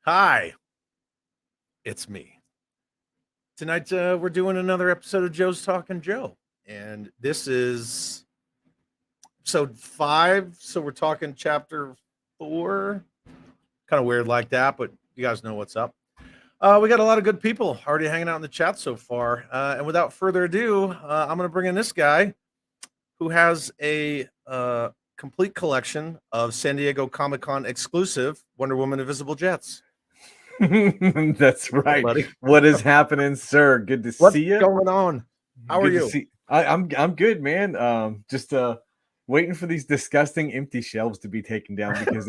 Hi, it's me. Tonight we're doing another episode of Joe's Talking Joe, and this is episode 5. So we're talking chapter 4. Kind of weird like that, but you guys know what's up. We got a lot of good people already hanging out in the chat so far, and without further ado, I'm going to bring in this guy who has a complete collection of San Diego Comic-Con exclusive Wonder Woman Invisible Jets. That's right. Buddy. What is happening, sir? Good to What's see you. going on? How are Good to you? see- I'm good, man. Just waiting for these disgusting empty shelves to be taken down because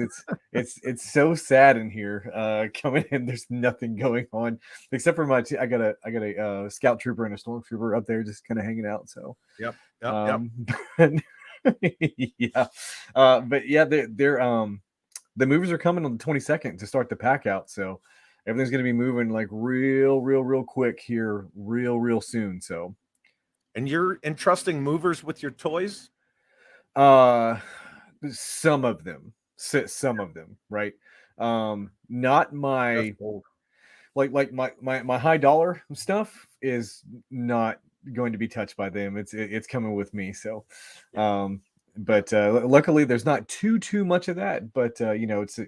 it's so sad in here. Coming in, there's nothing going on except for I got a scout trooper and a stormtrooper up there just kind of hanging out. So Yep. yeah. But yeah, they're the movers are coming on the 22nd to start the pack out. So everything's going to be moving like real quick here, real soon. So, And you're entrusting movers with your toys? some of them, right? Not my like my high dollar stuff is not going to be touched by them. It's coming with me. So, but luckily there's not too much of that. But it's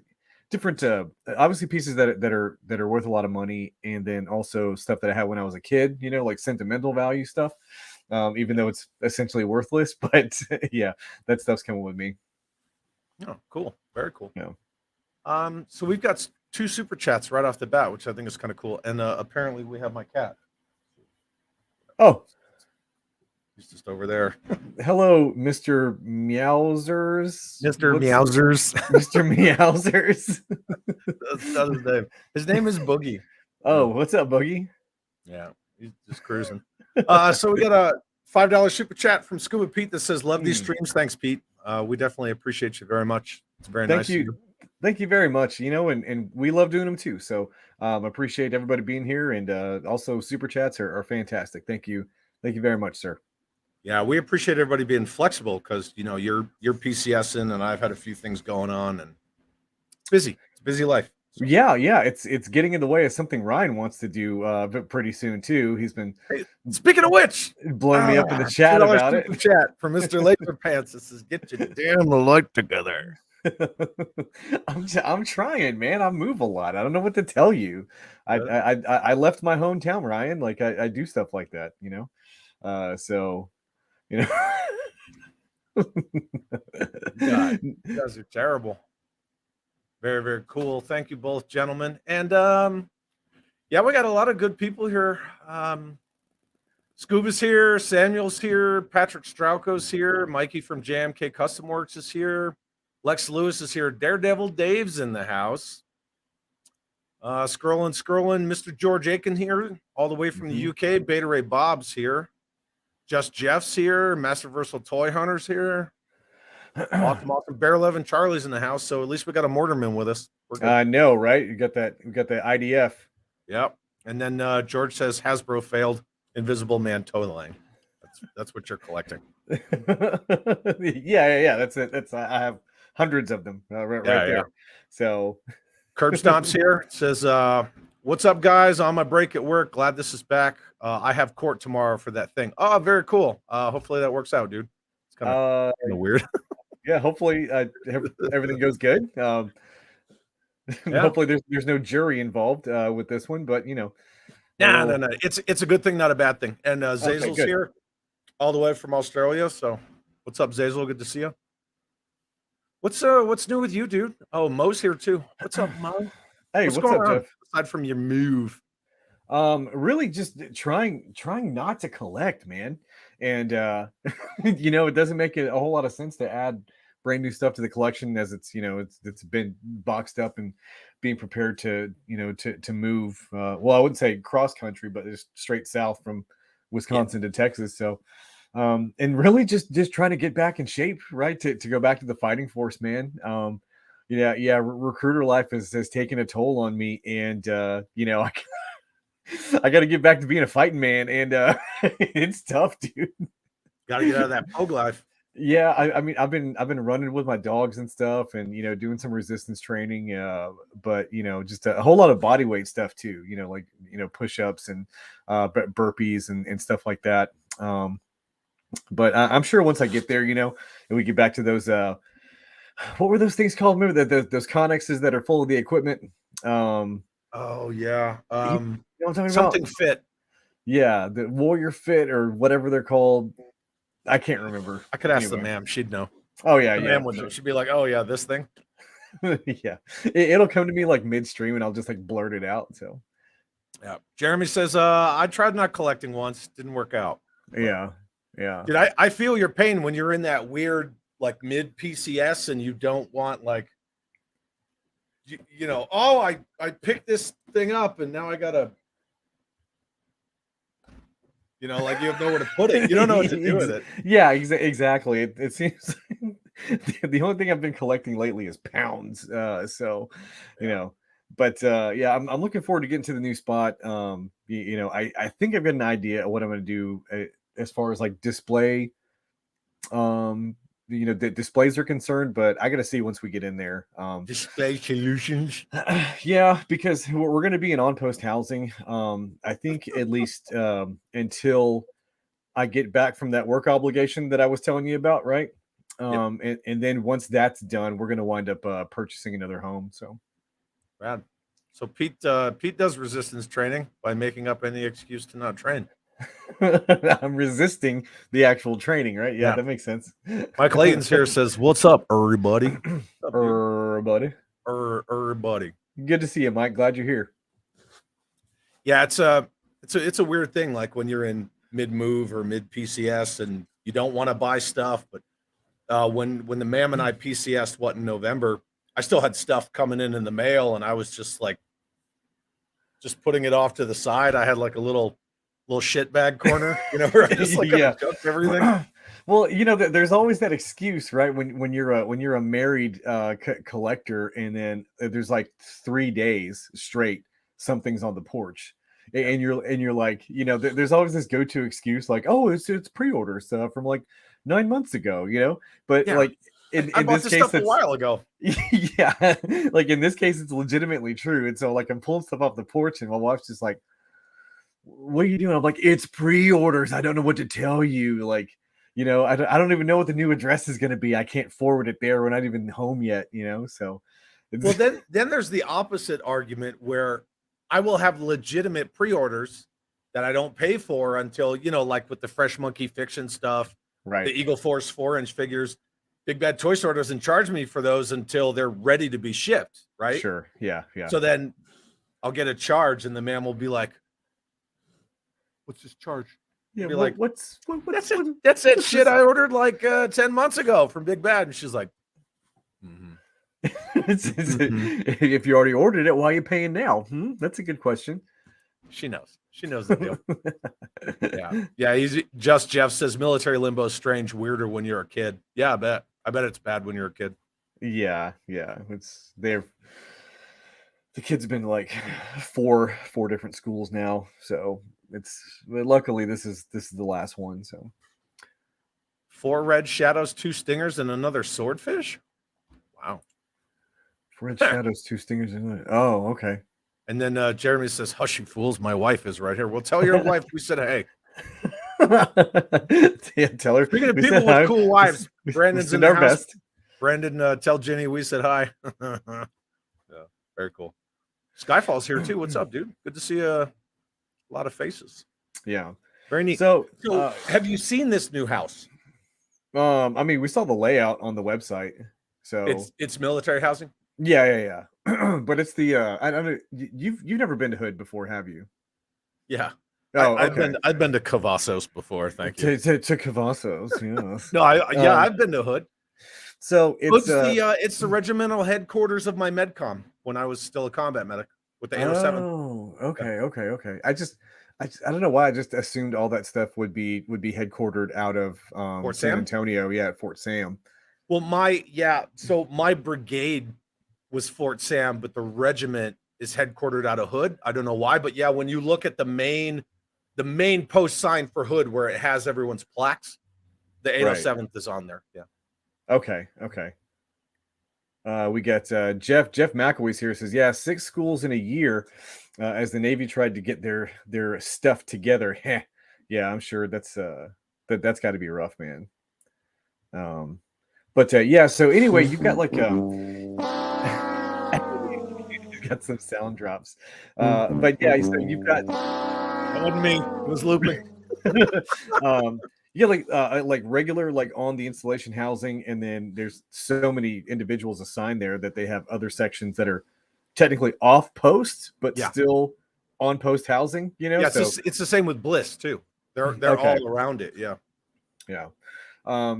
different. Obviously pieces that are worth a lot of money, and then also stuff that I had when I was a kid. Like sentimental value stuff. Even though it's essentially worthless, but yeah, that stuff's coming with me. Oh, cool. Very cool. Yeah. So we've got 2 super chats right off the bat, which I think is kind of cool. And apparently we have my cat. Oh, he's just over there. Hello, Mr. Meowsers. Mr. Meowsers. Mr. Meowsers. That's his name. His name is Boogie. Oh, what's up, Boogie? Yeah, he's just cruising. So we got a $5 super chat from Scuba Pete that says, "Love these streams. Thanks, Pete. We definitely appreciate you very much. It's very nice. Thank you. Thank you very much. And we love doing them too. So appreciate everybody being here, and also super chats are fantastic. Thank you very much, sir. Yeah, we appreciate everybody being flexible because you're PCSing and I've had a few things going on and it's busy. It's a busy life. So. Yeah, it's getting in the way of something Ryan wants to do pretty soon too. He's been speaking of which, blowing me up in the chat about it. Chat from Mr. Laser Pants. This is get your damn life together. I'm trying, man. I move a lot. I don't know what to tell you. I left my hometown, Ryan. Like I do stuff like that, so God, you guys are terrible. Very, very cool. Thank you both, gentlemen. And yeah, we got a lot of good people here. Scuba's here, Samuel's here, Patrick Strauko's here, Mikey from JMK Custom Works is here, Lex Lewis is here, Daredevil Dave's in the house. Scrolling, Mr. George Aiken here, all the way from the UK. Beta Ray Bob's here. Just Jeff's here. Masterversal Toy Hunter's here. Awesome. Bear 11 Charlie's in the house, so at least we got a Mortarman with us. I know, right? We got the IDF. Yep. And then George says Hasbro failed Invisible Man totaling. That's what you're collecting. yeah. That's it. I have hundreds of them right there. Yeah. So Curb Stomp's here. It says, "What's up, guys? On my break at work. Glad this is back. I have court tomorrow for that thing." Oh, very cool. Hopefully that works out, dude. It's kind of weird. Yeah, hopefully everything goes good. Hopefully there's no jury involved with this one, but No. It's a good thing, not a bad thing. And Zazel's here all the way from Australia. So what's up, Zazel? Good to see you. What's new with you, dude? Oh, Mo's here too. What's up, Mo? Hey, what's up, Jeff? Aside from your move. Really just trying not to collect, man. And it doesn't make a whole lot of sense to add brand new stuff to the collection as it's been boxed up and being prepared to move. Well, I wouldn't say cross country, but just straight south from Wisconsin to Texas. So and really just trying to get back in shape, right? To go back to the fighting force, man. Recruiter life has taken a toll on me, and I got to get back to being a fighting man, and it's tough, dude. Got to get out of that pogue life. Yeah, I mean, I've been running with my dogs and stuff, and doing some resistance training. But just a whole lot of body weight stuff too. Like push ups and burpees and stuff like that. But I'm sure once I get there, and we get back to those. What were those things called? Remember those connexes that are full of the equipment? Oh yeah. You know what I'm talking Something about? fit. Yeah, the Warrior Fit or whatever they're called. I can't remember. I could ask the Anyway. ma'am. She'd know. Oh yeah, The yeah. ma'am would know. She'd be like, "Oh yeah, this thing." Yeah, it'll come to me like midstream, and I'll just like blurt it out. So Yeah. Jeremy says, I tried not collecting once, didn't work out. yeah, yeah. Dude, I feel your pain when you're in that weird like mid PCS and you don't want like oh, I picked this thing up and now I gotta like you have nowhere to put it. You don't know what to do with it. Yeah, exactly. It seems the only thing I've been collecting lately is pounds. So, but yeah, I'm looking forward to getting to the new spot. I think I've got an idea of what I'm going to do as far as like display. The displays are concerned, but I got to see once we get in there. Display solutions. Yeah, because we're going to be in on-post housing. I think at least until I get back from that work obligation that I was telling you about, right? And then once that's done, we're going to wind up purchasing another home. So, Rad. So Pete does resistance training by making up any excuse to not train. I'm resisting the actual training, right? Yeah, that makes sense. Mike Layton's here says, "What's up, everybody?" Buddy. Everybody. Good to see you, Mike. Glad you're here. Yeah, it's a weird thing. Like when you're in mid move or mid PCS and you don't want to buy stuff, but when the ma'am and I PCS'd in November, I still had stuff coming in the mail, and I was just just putting it off to the side. I had like a little shit bag corner, where I just dumped everything. Well, there's always that excuse, right? When you're a married collector, and then there's like 3 days straight something's on the porch, and you're like, there's always this go-to excuse like, oh, it's pre-order stuff from like 9 months ago, but like in bought this this case, stuff a while ago. Yeah, like in this case, it's legitimately true, and so like I'm pulling stuff off the porch, and my wife's just like, what are you doing? I'm like, it's pre-orders. I don't know what to tell you. Like, I don't even know what the new address is going to be. I can't forward it there. We're not even home yet, so. Well, then there's the opposite argument where I will have legitimate pre-orders that I don't pay for until, like with the Fresh Monkey Fiction stuff, right? The Eagle Force 4-inch figures. Big Bad Toy Store doesn't charge me for those until they're ready to be shipped, right? Sure. Yeah. So then I'll get a charge and the man will be like, what's this charge? Yeah, be like, what's that's it shit I ordered like 10 months ago from Big Bad. And she's like, if you already ordered it, why are you paying now? That's a good question. She knows the deal. Yeah. Jeff says military limbo is strange, weirder when you're a kid. Yeah, I bet it's bad when you're a kid. Yeah. The kid's been like four different schools now, so luckily this is the last one. So 4 red shadows, 2 stingers, and another swordfish. Wow. 4 red shadows, 2 stingers, and oh, okay. And then Jeremy says, "Hush, you fools! My wife is right here. Well, tell your wife we said hey." Yeah, tell her. Speaking of people with cool wives, Brandon's in our best. Brandon, tell Jenny we said hi. Yeah, very cool. Skyfall's here too. What's up, dude? Good to see a lot of faces. Yeah, very neat. So have you seen this new house? I mean, we saw the layout on the website. So it's military housing. Yeah. But it's the I don't know. You've never been to Hood before, have you? Yeah. Oh, I've been to Cavazos before. Thank you. To Cavazos, yes. No, I've been to Hood. So it's the regimental headquarters of my medcom when I was still a combat medic with the 807. Oh, okay. I don't know why I just assumed all that stuff would be headquartered out of Fort San Sam? Antonio, at Fort Sam. Well, so my brigade was Fort Sam, but the regiment is headquartered out of Hood. I don't know why, but yeah, when you look at the main post sign for Hood where it has everyone's plaques, The 807th is on there. Yeah. Okay. We got Jeff McElway's here. Says, yeah, 6 schools in a year as the Navy tried to get their stuff together. Yeah, I'm sure that's got to be rough, man. But yeah, so anyway, you've got like you've got some sound drops. But yeah, so you've got That wasn't me. It was looping. you got like regular like on the installation housing, and then there's so many individuals assigned there that they have other sections that are technically off post but still on post housing, you know. Yeah, so it's the same with Bliss too. They're Okay. all around it. Yeah.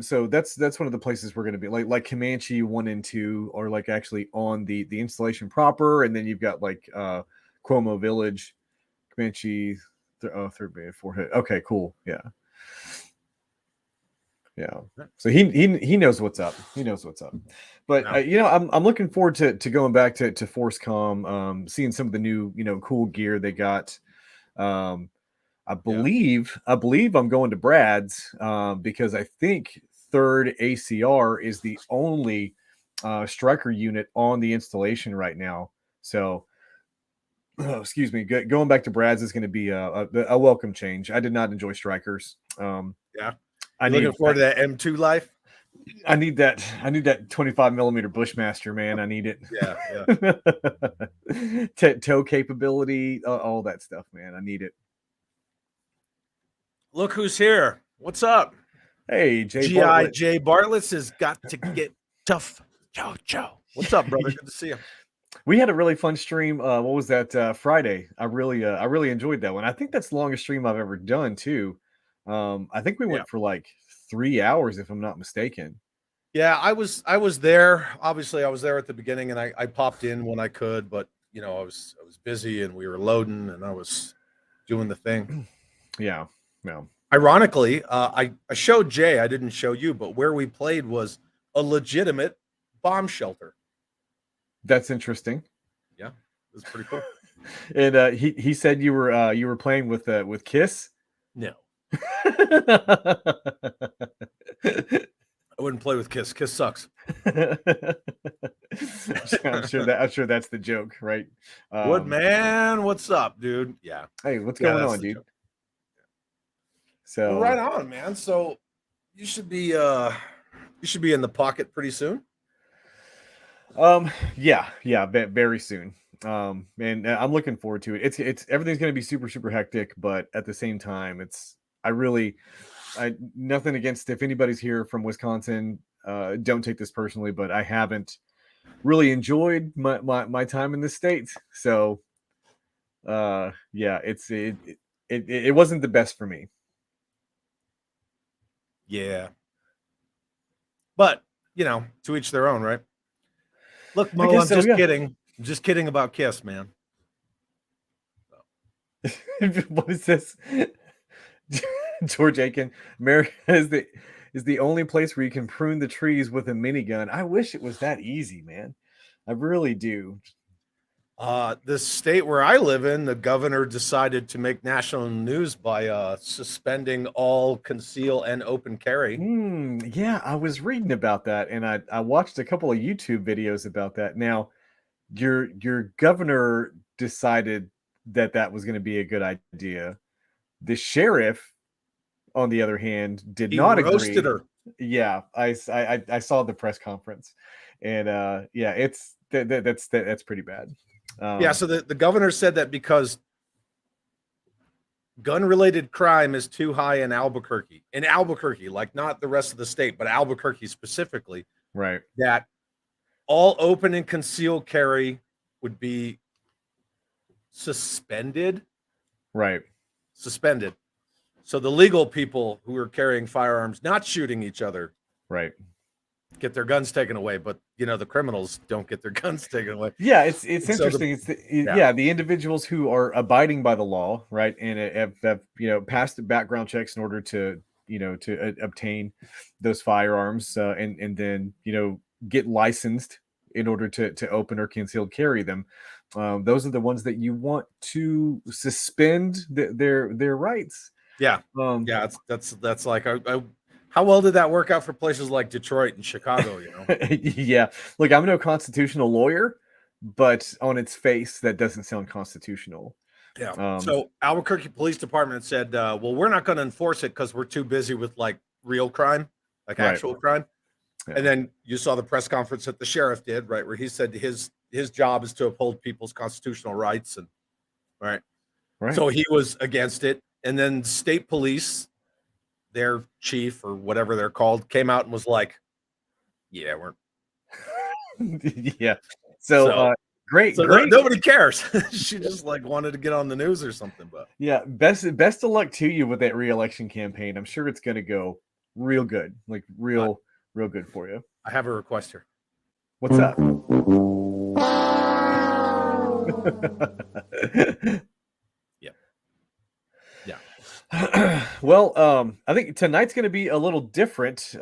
So that's one of the places we're going to be, like Comanche 1 and 2 are like actually on the installation proper, and then you've got like Cuomo Village, Comanche, third band, forehead. Okay, cool. Yeah. So he knows what's up. He knows what's up. But you know, I'm looking forward to going back to ForceCom, seeing some of the new, you know, cool gear they got. I believe I'm going to Brad's because I think 3rd ACR is the only striker unit on the installation right now. So, excuse me, going back to Brad's is going to be a welcome change. I did not enjoy strikers. I'm looking forward to that M2 life. I need that 25 millimeter Bushmaster, man. I need it. Yeah. Tow capability, all that stuff, man. I need it. Look who's here. What's up? Hey, G.I.J. Bartlett has got to get tough. Joe. What's up, brother? Good to see you. We had a really fun stream. What was that? Friday. I really enjoyed that one. I think that's the longest stream I've ever done too. I think we went for like 3 hours, if I'm not mistaken. Yeah, I was there. Obviously, I was there at the beginning, and I popped in when I could, but you know, I was busy, and we were loading, and I was doing the thing. Yeah. Ironically, I showed Jay. I didn't show you, but where we played was a legitimate bomb shelter. That's interesting. Yeah, it was pretty cool. And he said you were playing with Kiss. No. I wouldn't play with Kiss. Kiss sucks. I'm sure that's the joke, right? Woodman, what's up, dude? Yeah. Hey, what's going on, dude? Joke. So well, right on, man. So you should be in the pocket pretty soon. Yeah, very soon. And I'm looking forward to it. It's everything's going to be super hectic, but at the same time, I nothing against if anybody's here from Wisconsin, don't take this personally, but I haven't really enjoyed my time in the state. So yeah, it wasn't the best for me. Yeah. But, you know, to each their own, right? Look, Mo, I'm just kidding. I'm just kidding about Kiss, man. What is this? George Aiken, America is the only place where you can prune the trees with a minigun. I wish it was that easy, man. I really do. The state where I live in, the governor decided to make national news by suspending all conceal and open carry. Yeah, I was reading about that, and I watched a couple of YouTube videos about that. Now, your governor decided that was going to be a good idea. The sheriff, on the other hand, did not agree. Her. Yeah, I saw the press conference, and yeah, that's pretty bad. Yeah, so the governor said that because gun-related crime is too high in Albuquerque, like not the rest of the state, but Albuquerque specifically, right? That all open and concealed carry would be suspended. Right. Suspended. So the legal people who are carrying firearms, not shooting each other, right, get their guns taken away, but you know the criminals don't get their guns taken away. Yeah, it's interesting. The individuals who are abiding by the law, right, and have passed the background checks in order to obtain those firearms, and then get licensed in order to open or concealed carry them. Those are the ones that you want to suspend their rights. Yeah, yeah, that's like How well did that work out for places like Detroit and Chicago? Yeah. Look, I'm no constitutional lawyer, but on its face, that doesn't sound constitutional. Yeah. So Albuquerque Police Department said, well, we're not going to enforce it because we're too busy with like real crime, like Right. actual crime. Yeah. And then you saw the press conference that the sheriff did, right, where he said his job is to uphold people's constitutional rights, and right. So he was against it. And then state police, their chief or whatever they're called, came out and was like, yeah, we're yeah. So great. Nobody cares. She just like wanted to get on the news or something. But yeah, best of luck to you with that re-election campaign. I'm sure it's going to go real good, like real good for you. I have a request here. What's up? Yeah. Well, I think tonight's going to be a little different.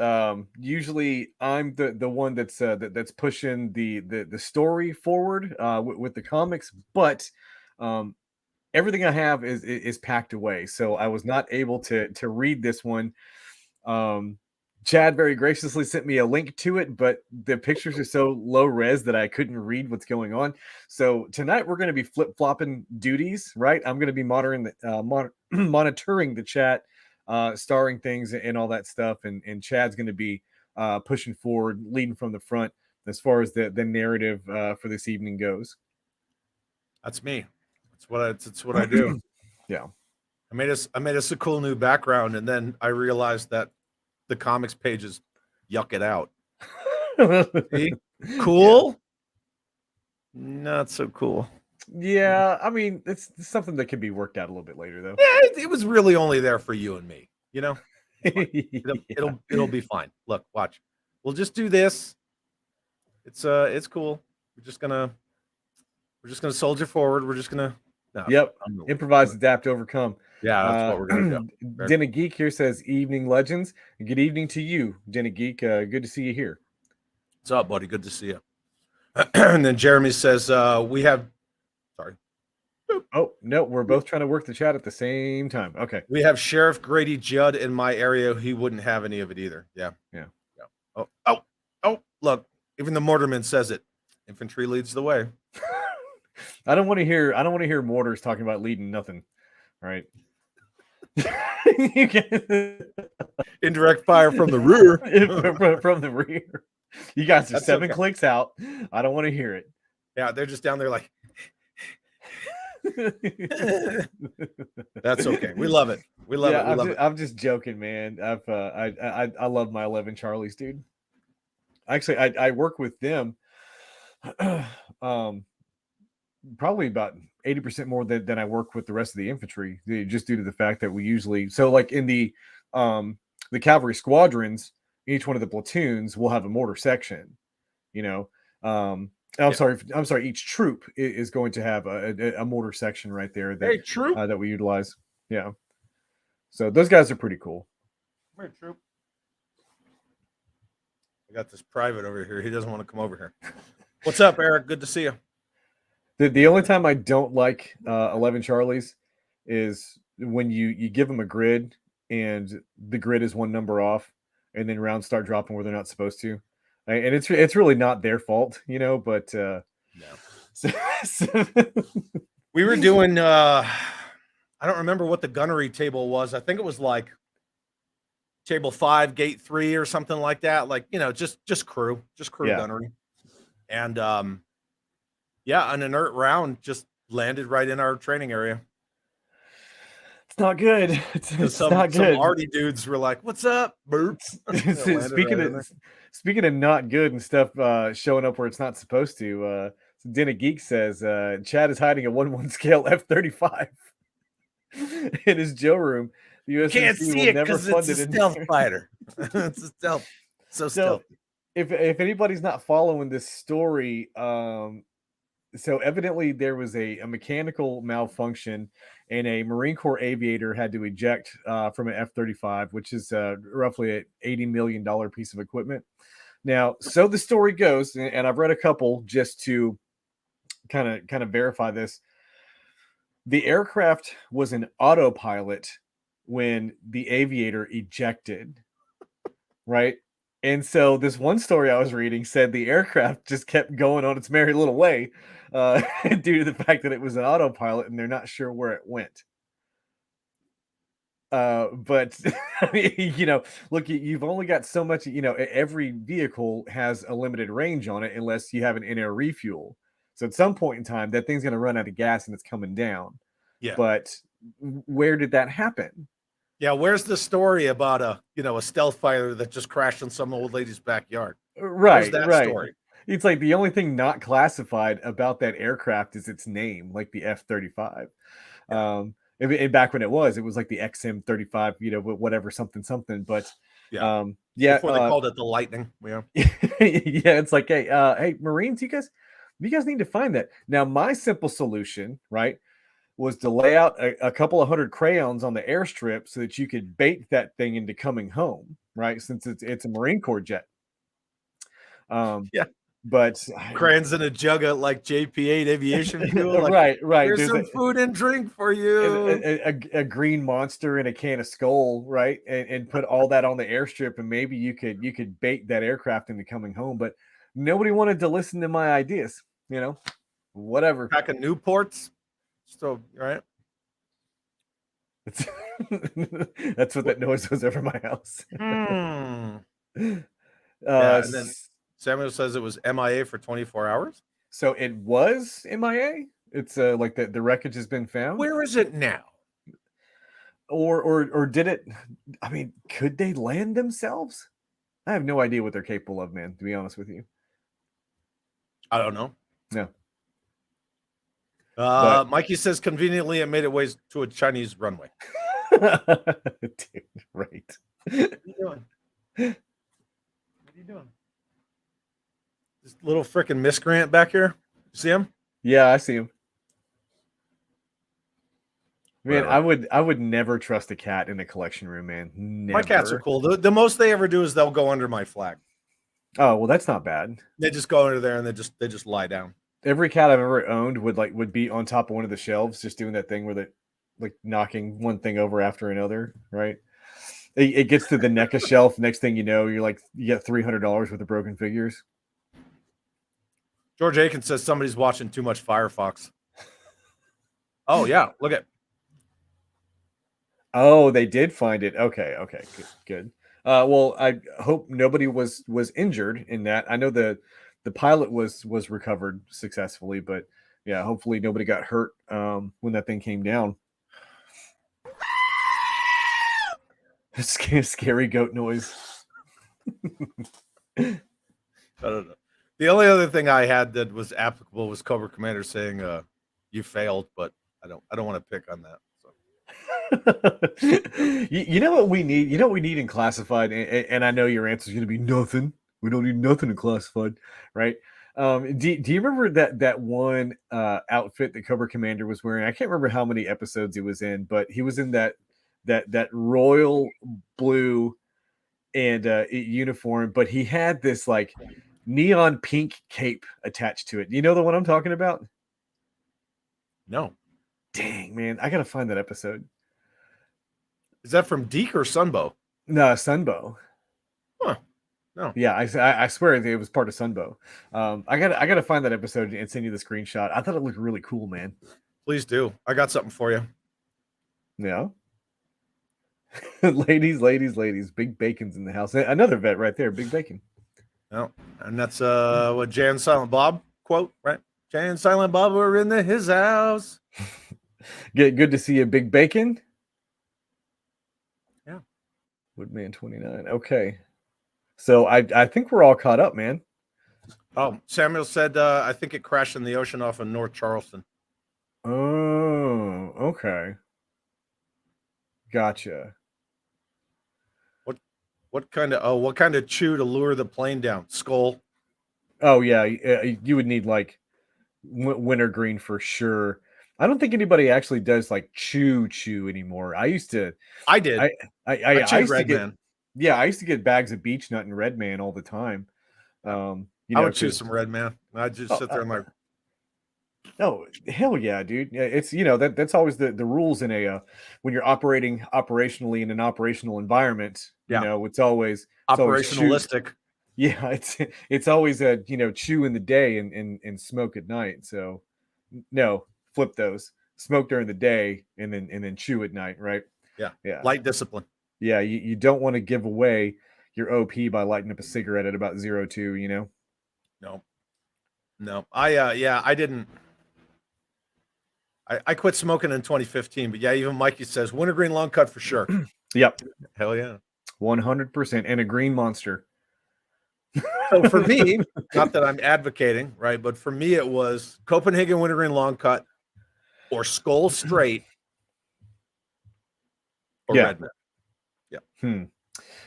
Usually, I'm the one that's pushing the story forward with the comics, but everything I have is packed away, so I was not able to read this one. Chad very graciously sent me a link to it, but the pictures are so low res that I couldn't read what's going on. So tonight we're going to be flip-flopping duties, right? I'm going to be monitoring the chat, starring things and all that stuff, and Chad's going to be pushing forward, leading from the front as far as the narrative for this evening goes. That's me. That's what I do. Yeah. I made us a cool new background, and then I realized that the comics pages yuck it out. See? Cool? Yeah. Not so cool. Yeah, I mean, it's something that can be worked out a little bit later, though. Yeah, it was really only there for you and me. It'll be fine. Look, watch. We'll just do this. It's cool. We're just gonna soldier forward. We're just gonna. No, improvise, adapt, overcome. Yeah, that's what we're gonna do. Denna Geek here says, "Evening legends. Good evening to you, Denna Geek. Good to see you here. What's up, buddy? Good to see you." And then Jeremy says, "We have." Sorry. Oh no, we're both trying to work the chat at the same time. Okay. We have Sheriff Grady Judd in my area. He wouldn't have any of it either. Yeah. Oh! Look, even the mortarman says it. Infantry leads the way. I don't want to hear mortars talking about leading nothing. All right. Indirect fire from the rear. From the rear. You guys are 7 clicks out. I don't want to hear it. Yeah, they're just down there like. That's okay. We love it. We love it. I'm just joking, man. I love my 11 Charlies, dude. Actually, I work with them. Probably about 80% more than I work with the rest of the infantry, just due to the fact that we usually, so like in the cavalry squadrons, each one of the platoons will have a mortar section, I'm sorry, each troop is going to have a mortar section right there that that we utilize. Yeah, so those guys are pretty cool. Hey, troop. I got this private over here. He doesn't want to come over here. What's up, Eric? Good to see you. The only time I don't like 11 Charlies is when you give them a grid and the grid is one number off, and then rounds start dropping where they're not supposed to, and it's really not their fault, but no. We were doing I don't remember what the gunnery table was. I think it was like table 5, gate 3 or something like that. Like, just crew gunnery. And an inert round just landed right in our training area. It's not good. It's not good. Some arty dudes were like, "What's up, burps?" Speaking of not good and stuff showing up where it's not supposed to. Denna Geek says Chad is hiding a 1-1 scale F-35 in his Joe room. The USMC can't see it because it's a stealth fighter. It's a stealth. So stealth. If anybody's not following this story, so evidently there was a mechanical malfunction, and a Marine Corps aviator had to eject from an F-35, which is roughly an $80 million piece of equipment. Now, so the story goes, and I've read a couple just to kind of verify this. The aircraft was an autopilot when the aviator ejected. right? And so this one story I was reading said the aircraft just kept going on its merry little way due to the fact that it was an autopilot and they're not sure where it went. But look, you've only got so much. Every vehicle has a limited range on it unless you have an in-air refuel. So at some point in time, that thing's going to run out of gas and it's coming down. Yeah. But where did that happen? Yeah, where's the story about a stealth fighter that just crashed in some old lady's backyard? Where's Right, that right. story? It's like the only thing not classified about that aircraft is its name, like the F-35. Yeah. And back when it was like the XM-35, whatever, something. But Yeah. yeah, Before they called it the Lightning. Yeah. yeah, it's like, hey, Marines, you guys need to find that. Now, my simple solution, right, was to lay out a couple of hundred crayons on the airstrip so that you could bait that thing into coming home, right? Since it's a Marine Corps jet. Yeah. But Crayons in a jug of like JP8 aviation fuel. Like, right. Here's some food and drink for you. A green monster and a can of Skull, right? And put all that on the airstrip, and maybe you could bait that aircraft into coming home. But nobody wanted to listen to my ideas, whatever. Pack of Newports. So, right. That's what that noise was over my house. Yeah, and then Samuel says it was MIA for 24 hours. So it was MIA. It's like the wreckage has been found. Where is it now? Or did it? I mean, could they land themselves? I have no idea what they're capable of, man. To be honest with you, I don't know. No. Mikey says conveniently it made its way to a Chinese runway. Dude, right. What are you doing? What are you doing? This little freaking miscreant back here. See him? Yeah, I see him. Man, Whatever. I would never trust a cat in a collection room, man. Never. My cats are cool. The most they ever do is they'll go under my flag. Oh, well, that's not bad. They just go under there and they just lie down. Every cat I've ever owned would be on top of one of the shelves, just doing that thing where they like knocking one thing over after another, right? It gets to the NECA shelf. Next thing you know, you get $300 worth of broken figures. George Aiken says somebody's watching too much Firefox. Oh yeah, look at. Oh, they did find it. Okay, good. Well, I hope nobody was injured in that. I know the pilot was recovered successfully, but yeah, hopefully nobody got hurt when that thing came down. Scary goat noise. I don't know. The only other thing I had that was applicable was Cobra Commander saying you failed, but I don't want to pick on that. You know what we need? You know what we need in classified? And I know your answer is going to be nothing. We don't need nothing in classified, right? Do you remember that one outfit that Cobra Commander was wearing? I can't remember how many episodes he was in, but he was in that royal blue and uniform, but he had this like neon pink cape attached to it. You know the one I'm talking about? No. Dang, man, I gotta find that episode. Is that from Deke or Sunbow? No, Sunbow. Huh. No. Yeah, I swear it was part of Sunbow. I gotta find that episode and send you the screenshot. I thought it looked really cool, man. Please do. I got something for you. Yeah. ladies, Big Bacon's in the house. Another vet right there, Big Bacon. No, and that's what Jay and Silent Bob quote, right? Jay and Silent Bob were in his house. Good to see you, Big Bacon. Yeah. Woodman 29. Okay. So I think we're all caught up, man. Oh, Samuel said I think it crashed in the ocean off of North Charleston. Oh, okay. Gotcha. What kind of chew to lure the plane down? Skull. Oh yeah, you would need like wintergreen for sure. I don't think anybody actually does like chew anymore. I used to. I did. I used to get. Man. Yeah, I used to get bags of beech nut and red man all the time. I would chew some red man. I'd just sit there and like. Oh, hell yeah, dude. Yeah, it's that's always the rules in a when you're operating operationally in an operational environment, Yeah. it's always shoot. Operationalistic. Yeah, it's always a chew in the day and smoke at night. So no, flip those. Smoke during the day and then chew at night, right? Yeah. Yeah. Light discipline. Yeah, you don't want to give away your OP by lighting up a cigarette at about 02, No. No. I didn't. I quit smoking in 2015, but yeah, even Mikey says wintergreen long cut for sure. Yep. Hell yeah. 100%. And a green monster. So for me, not that I'm advocating, right? But for me, it was Copenhagen wintergreen long cut or Skull straight or Yeah. Red Man. Yeah.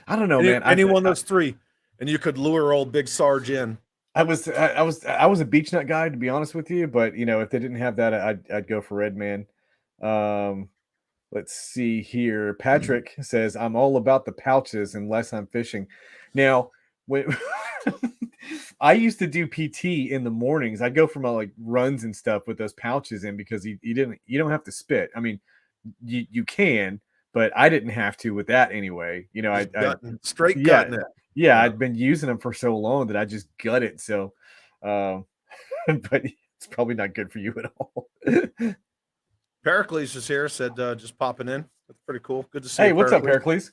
I don't know, man. Any one of those three, and you could lure old Big Sarge in. I was a beach nut guy, to be honest with you, but if they didn't have that, I'd go for Red Man. Let's see here. Patrick says, I'm all about the pouches unless I'm fishing. Now, when I used to do PT in the mornings, I'd go for my runs and stuff with those pouches in because you don't have to spit. I mean, you can, but I didn't have to with that anyway. Straight yeah, gutting it. yeah, I'd been using them for so long that I just gut it. So, but it's probably not good for you at all. Pericles is here, said just popping in. That's pretty cool. Good to see Hey, you, what's up, Pericles?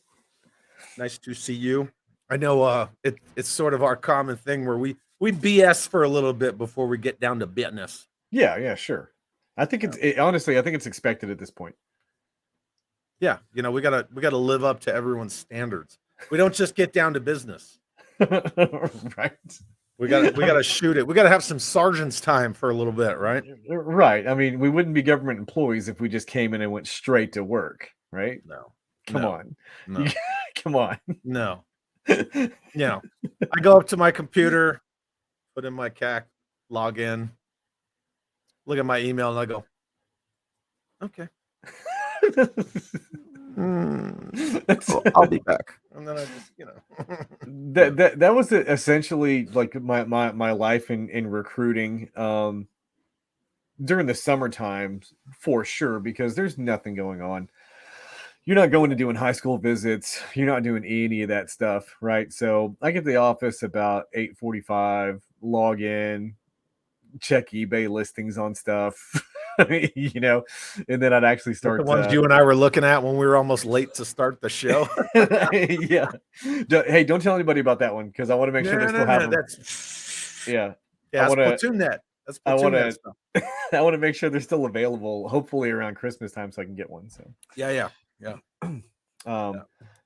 Nice to see you. I know it's sort of our common thing where we BS for a little bit before we get down to business. Yeah, sure. I think honestly, I think it's expected at this point. Yeah, we gotta live up to everyone's standards. We don't just get down to business. Right. We gotta shoot it. We gotta have some sergeant's time for a little bit, right? Right. I mean, we wouldn't be government employees if we just came in and went straight to work, right? No. Come on. No. Come on. No. I go up to my computer, put in my CAC, log in, look at my email, and I go, okay. I'll be back. And then I just, that was essentially like my life in recruiting during the summertime for sure, because there's nothing going on. You're not going to doing high school visits. You're not doing any of that stuff, right? So I get to the office about 8:45, log in, check eBay listings on stuff, and then I'd actually start. the ones you and I were looking at when we were almost late to start the show. Yeah. Hey, don't tell anybody about that one because I want to make sure they still have them. Yeah. That's Platoon Net. That's Platoon Net stuff. I want to make sure they're still available, hopefully around Christmas time, so I can get one. So yeah.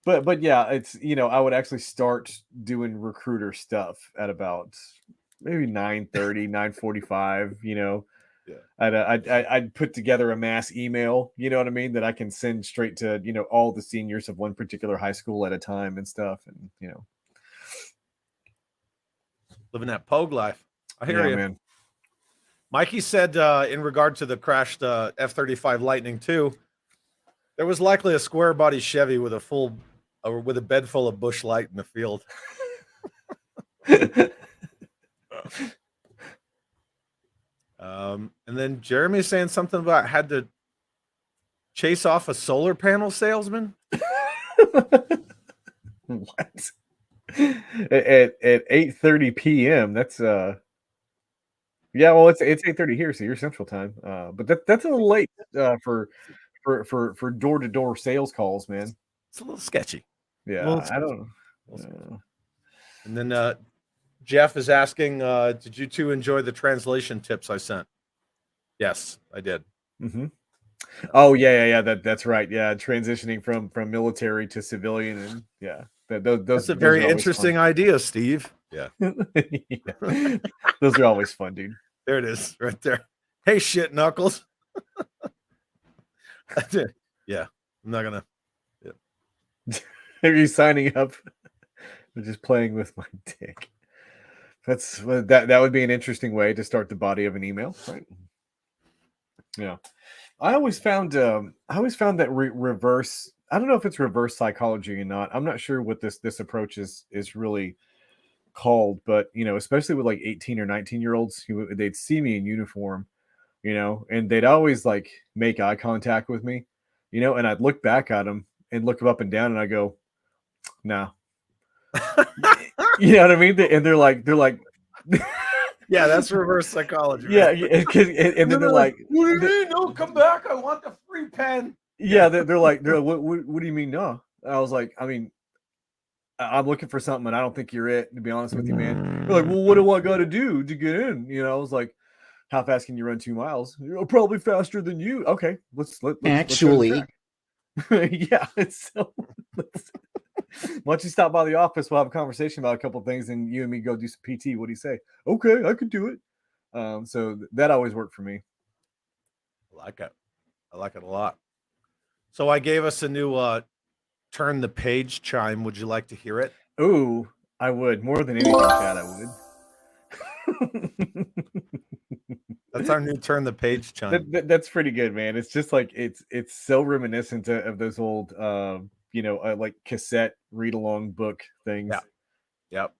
But yeah, it's I would actually start doing recruiter stuff at about maybe 9:30, 9:45. Yeah. I'd put together a mass email, you know what I mean, that I can send straight to all the seniors of one particular high school at a time and stuff, and living that Pogue life. I hear you, man. Mikey said in regard to the crashed F-35 Lightning II, there was likely a square body Chevy with a bed full of bush light in the field. And then Jeremy's saying something about had to chase off a solar panel salesman. What? At 8:30 p.m. That's yeah, well, it's 8:30 here, so you're Central Time. But that's a little late for door-to-door sales calls, man. It's a little sketchy. Yeah, I don't know. And then Jeff is asking, did you two enjoy the translation tips I sent? Yes, I did. Mm-hmm. Oh yeah. That's right. Yeah, transitioning from military to civilian, and yeah, that's a very interesting idea, Steve. Yeah. Yeah. Those are always fun, dude. There it is, right there. Hey, shit knuckles. Yeah, I'm not gonna. Yeah. Are you signing up? I'm just playing with my dick. That would be an interesting way to start the body of an email, right? Yeah. I always found that reverse. I don't know if it's reverse psychology or not. I'm not sure what this approach is really called, but especially with like 18 or 19-year-olds, they'd see me in uniform, and they'd always like make eye contact with me, and I'd look back at them and look them up and down, and I go, "No." You know what I mean? And they're like, Yeah, that's reverse psychology. yeah, Man. and then they're like, "What do you mean? No, come back! I want the free pen." yeah, they're like, what do you mean no? I was like, I mean, I'm looking for something, and I don't think you're it. To be honest with you, man. They're like, well, what do I got to do to get in? I was like, how fast can you run 2 miles? Probably faster than you. Okay, let's Actually, yeah. So why don't you stop by the office? We'll have a conversation about a couple of things, and you and me go do some PT. What do you say? Okay, I could do it. So that always worked for me. I like it a lot. So I gave us a new turn the page chime. Would you like to hear it? Oh, I would, more than anything, Chad. I would. That's our new turn the page chime. That's pretty good, man. It's just like it's so reminiscent of those old like cassette read along book things. Yeah. Yep.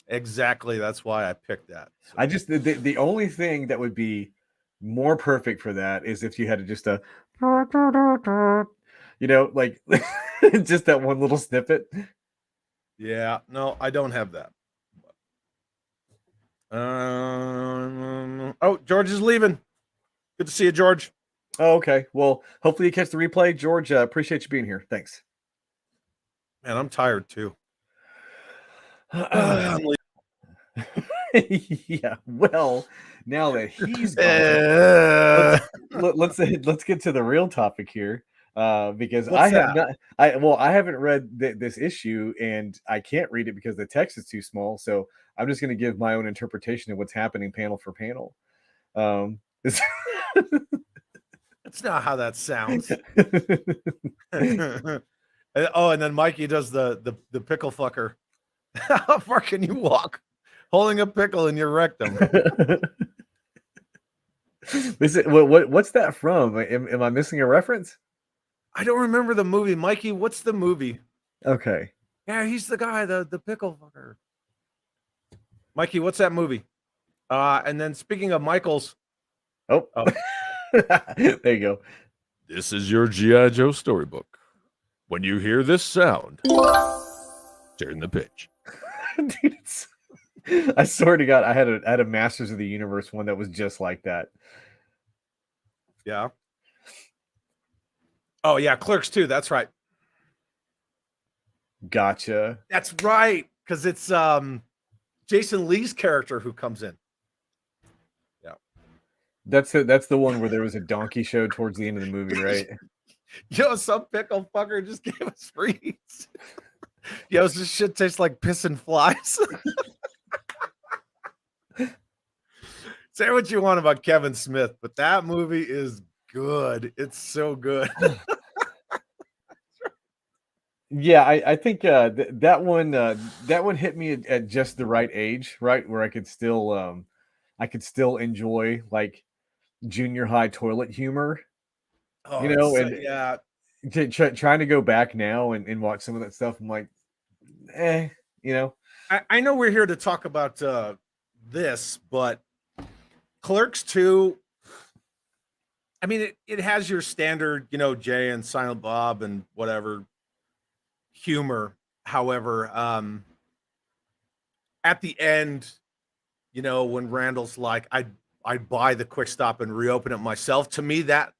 Exactly. That's why I picked that. So. I just the only thing that would be more perfect for that is if you had just a like just that one little snippet. Yeah, no, I don't have that. Oh, George is leaving. Good to see you, George. Oh, okay. Well, hopefully you catch the replay, George. Appreciate you being here. Thanks. Man, I'm tired too. Yeah. Well, now that he's gone, let's get to the real topic here. Because What's I haven't read this issue, and I can't read it because the text is too small. So I'm just going to give my own interpretation of what's happening panel for panel. That's not how that sounds. Oh, and then Mikey does the pickle fucker. How far can you walk holding a pickle in your rectum? What's that from? Am I missing a reference? I don't remember the movie. Mikey, what's the movie? Okay. Yeah, he's the guy, the pickle fucker. Mikey, what's that movie? And then speaking of Michaels. Oh. There you go. This is your G.I. Joe storybook. When you hear this sound, turn the pitch. Dude, I swear to God, I had a Masters of the Universe one that was just like that. Yeah. Oh yeah, Clerks 2. That's right. Gotcha. That's right, because it's Jason Lee's character who comes in. Yeah. That's the one where there was a donkey show towards the end of the movie, right? Yo, some pickle fucker just gave us free. Yo, this shit tastes like piss and flies. Say what you want about Kevin Smith, but that movie is good. It's so good. Yeah, I think that one hit me at just the right age, right, where I could still enjoy like junior high toilet humor. Oh, and yeah. Trying to go back now and watch some of that stuff, I'm like, I know we're here to talk about this, but Clerks 2, I mean, it has your standard, Jay and Silent Bob and whatever humor. However, at the end, when Randall's like, I'd buy the Quick Stop and reopen it myself. To me, that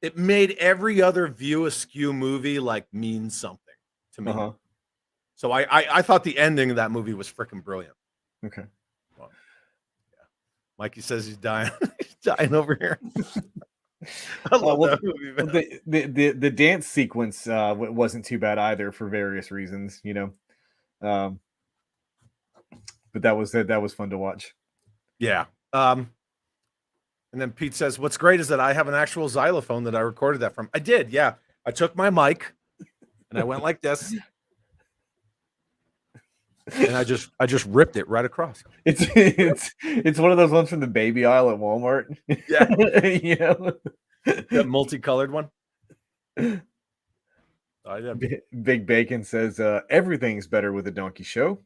it made every other View Askew movie like mean something to me. Uh-huh. So I thought the ending of that movie was freaking brilliant. Okay. Well, yeah. Mikey says he's dying. He's dying over here. I love that movie, man. The dance sequence wasn't too bad either for various reasons, but that was fun to watch. Yeah. And then Pete says, what's great is that I have an actual xylophone that I recorded that from. I did, yeah. I took my mic and I went like this. And I just ripped it right across. It's one of those ones from the baby aisle at Walmart. Yeah. The multicolored one. Big Bacon says everything's better with a donkey show.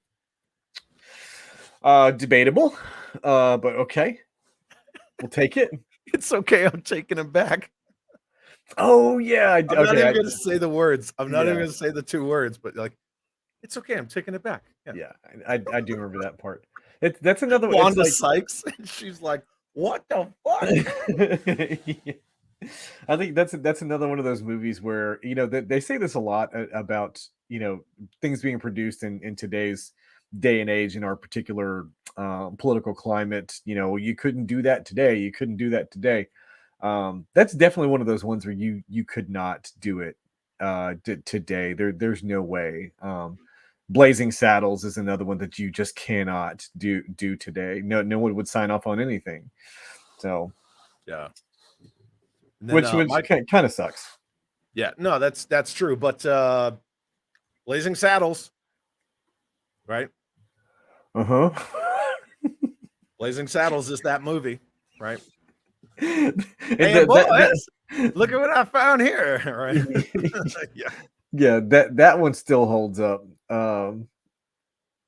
Debatable, but okay. We'll take it. It's okay. I'm taking it back. Oh yeah. I'm not even going to say the words. I'm not even going to say the 2 words, but like, it's okay. I'm taking it back. Yeah, I do remember that part. That's another one. Wanda Sykes. And she's like, what the fuck? Yeah. I think that's another one of those movies where they say this a lot about things being produced in today's day and age in our particular political climate. You couldn't do that today. You couldn't do that today. That's definitely one of those ones where you could not do it today. There's no way. Blazing Saddles is another one that you just cannot do today. No one would sign off on anything. So yeah. Then, which kind of sucks. Yeah, no, that's true. But Blazing Saddles, right? Uh-huh. Blazing Saddles is that movie, right? Hey, boys, look at what I found here, right? Yeah, that one still holds up.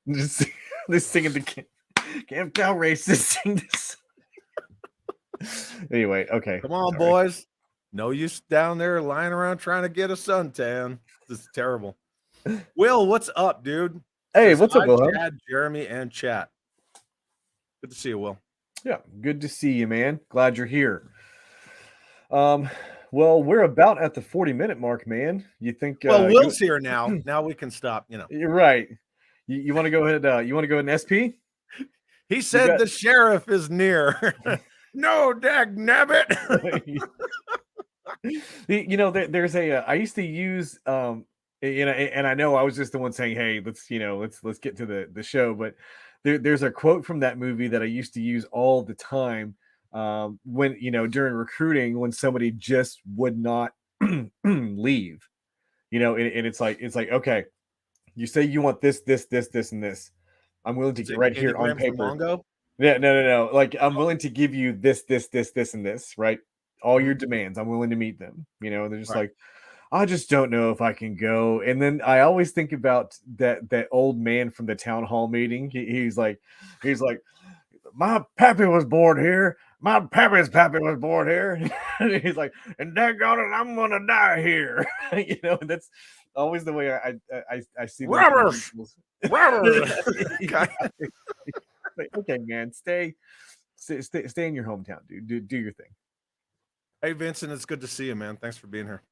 Just singing the Camp Cow Races. Anyway, okay. Come on, boys. No use down there lying around trying to get a suntan. This is terrible. Will, what's up, dude? Hey, what's up, Will? Chad, Jeremy, and Chat. Good to see you, Will. Yeah, good to see you, man. Glad you're here. Well, we're about at the 40-minute mark, man. You think? Well, Will's here now. Now we can stop. You're right. You want to go ahead? You want to go ahead and SP? He said the sheriff is near. No, dag nabbit. There's I used to use and I know I was just the one saying, hey, let's get to the show, but there's a quote from that movie that I used to use all the time when during recruiting, when somebody just would not leave, and it's like, okay, you say you want this, and this. I'm willing to get right here on paper. Yeah, no. Like, I'm willing to give you this, and this, right? All your demands. I'm willing to meet them. They're just like, I just don't know if I can go. And then I always think about that old man from the town hall meeting. He's like, my pappy was born here. My pappy's pappy was born here. He's like, and daggone it, I'm gonna die here. And that's always the way I see robbers. Okay, man, stay in your hometown, dude. Do your thing. Hey, Vincent, it's good to see you, man. Thanks for being here.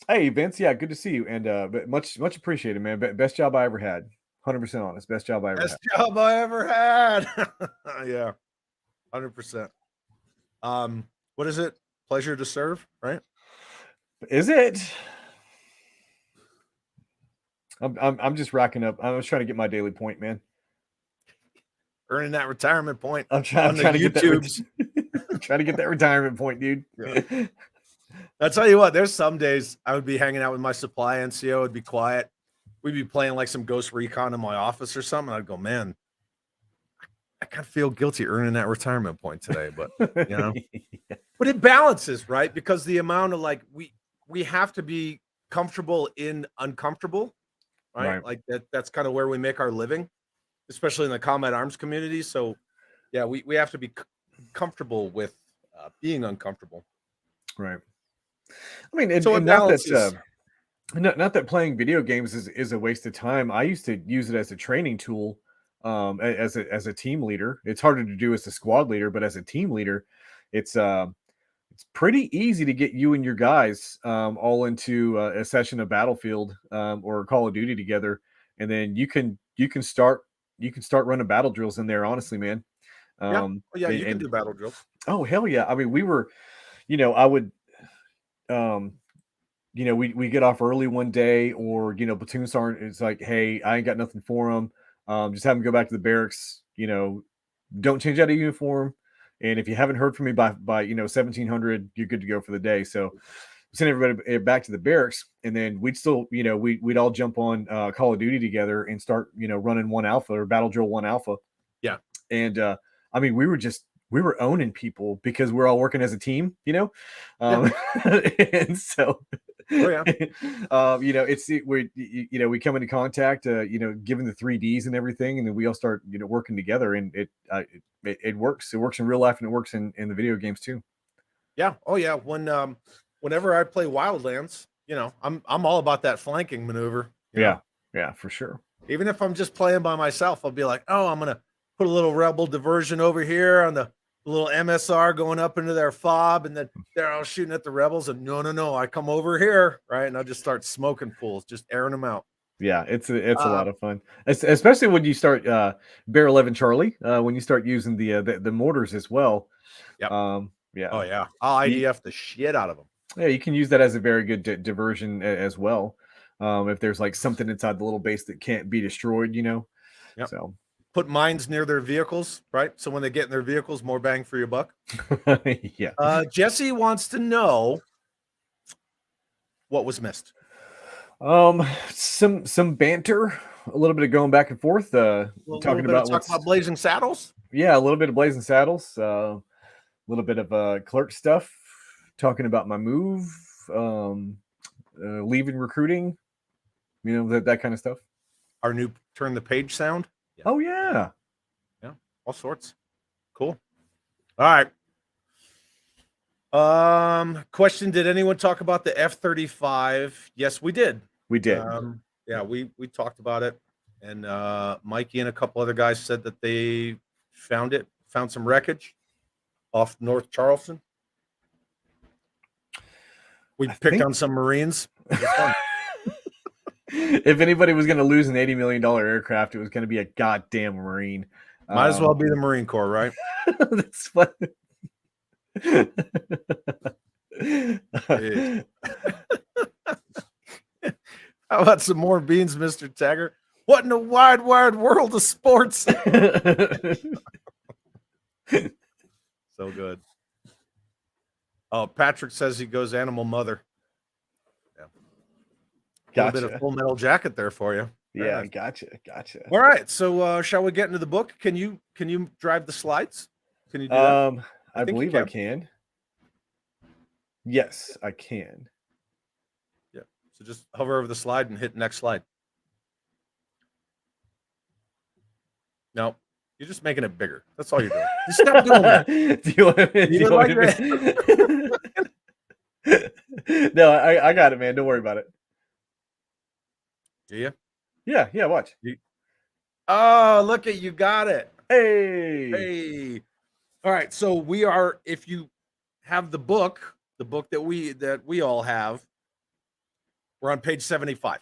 Hey, Vince, yeah, good to see you, and much appreciated, man. Best job I ever had. 100% honest. Best job I ever had. Job I ever had. Yeah, 100%. What is it? Pleasure to serve, right? Is it? I'm just racking up. I was trying to get my daily point, man. Earning that retirement point. I'm trying to get that. Trying to get that retirement point, dude. Yeah. I'll tell you what. There's some days I would be hanging out with my supply NCO. It'd be quiet. We'd be playing like some Ghost Recon in my office or something. I'd go, man, I kind of feel guilty earning that retirement point today, but yeah. But it balances, right? Because the amount of like we have to be comfortable in uncomfortable, right? Like that's kind of where we make our living, especially in the combat arms community. So yeah, we have to be comfortable with being uncomfortable. Right. I mean, so and not that not that playing video games is a waste of time. I used to use it as a training tool as a team leader. It's harder to do as a squad leader, but as a team leader, it's pretty easy to get you and your guys all into a session of Battlefield or Call of Duty together, and then you can start running battle drills in there. Honestly, man. You can do battle drills. Oh hell yeah! I mean, we were, I would, we get off early one day, or platoon sergeant is like, hey, I ain't got nothing for them. Just have them go back to the barracks. Don't change out of uniform. And if you haven't heard from me by 1700, you're good to go for the day. So send everybody back to the barracks, and then we'd still, we'd all jump on Call of Duty together and start, running one alpha or battle drill one alpha. Yeah. And I mean, we were owning people because we're all working as a team, and so Oh yeah. We come into contact, given the 3Ds and everything, and then we all start, working together, and it works. It works in real life, and it works in the video games too. Yeah. Oh yeah. Whenever I play Wildlands, I'm all about that flanking maneuver. Yeah, for sure. Even if I'm just playing by myself, I'll be like, oh, I'm gonna put a little rebel diversion over here on the little MSR going up into their fob, and then they're all shooting at the rebels. And no, I come over here, right? And I just start smoking fools, just airing them out. Yeah, it's a lot of fun, especially when you start Bear 11 Charlie. When you start using the mortars as well. Yep. Yeah. Oh yeah. I'll IDF the shit out of them. Yeah, you can use that as a very good diversion as well. If there's like something inside the little base that can't be destroyed, Yep. So put mines near their vehicles, right? So when they get in their vehicles, more bang for your buck. Yeah. Jesse wants to know what was missed. Some banter, a little bit of going back and forth. Talking about Blazing Saddles. Yeah, a little bit of Blazing Saddles. A little bit of clerk stuff. Talking about my move. Leaving recruiting. That kind of stuff. Our new turn the page sound. Yeah. Oh yeah. Yeah, all sorts. Cool. All right. Question: did anyone talk about the F-35? Yes, we did. We did. Yeah, we talked about it, and Mikey and a couple other guys said that they found some wreckage off North Charleston. We picked on some Marines. It was fun. If anybody was going to lose an $80 million aircraft, it was going to be a goddamn Marine. Might as well be the Marine Corps, right? That's fun. How about some more beans, Mr. Taggart? What in the wide world of sports? So good. Oh, Patrick says he goes Animal Mother. Yeah. Gotcha. A little bit of Full Metal Jacket there for you. Yeah, nice. Gotcha. All right. So shall we get into the book? Can you drive the slides? Can you do that? I believe I can. Yes, I can. Yeah. So just hover over the slide and hit next slide. No, you're just making it bigger. That's all you're doing. Just stop doing that. No, I got it, man. Don't worry about it. Do you? Yeah, watch. Oh, look at you got it. Hey. All right, so we are, if you have the book that we all have, we're on page 75.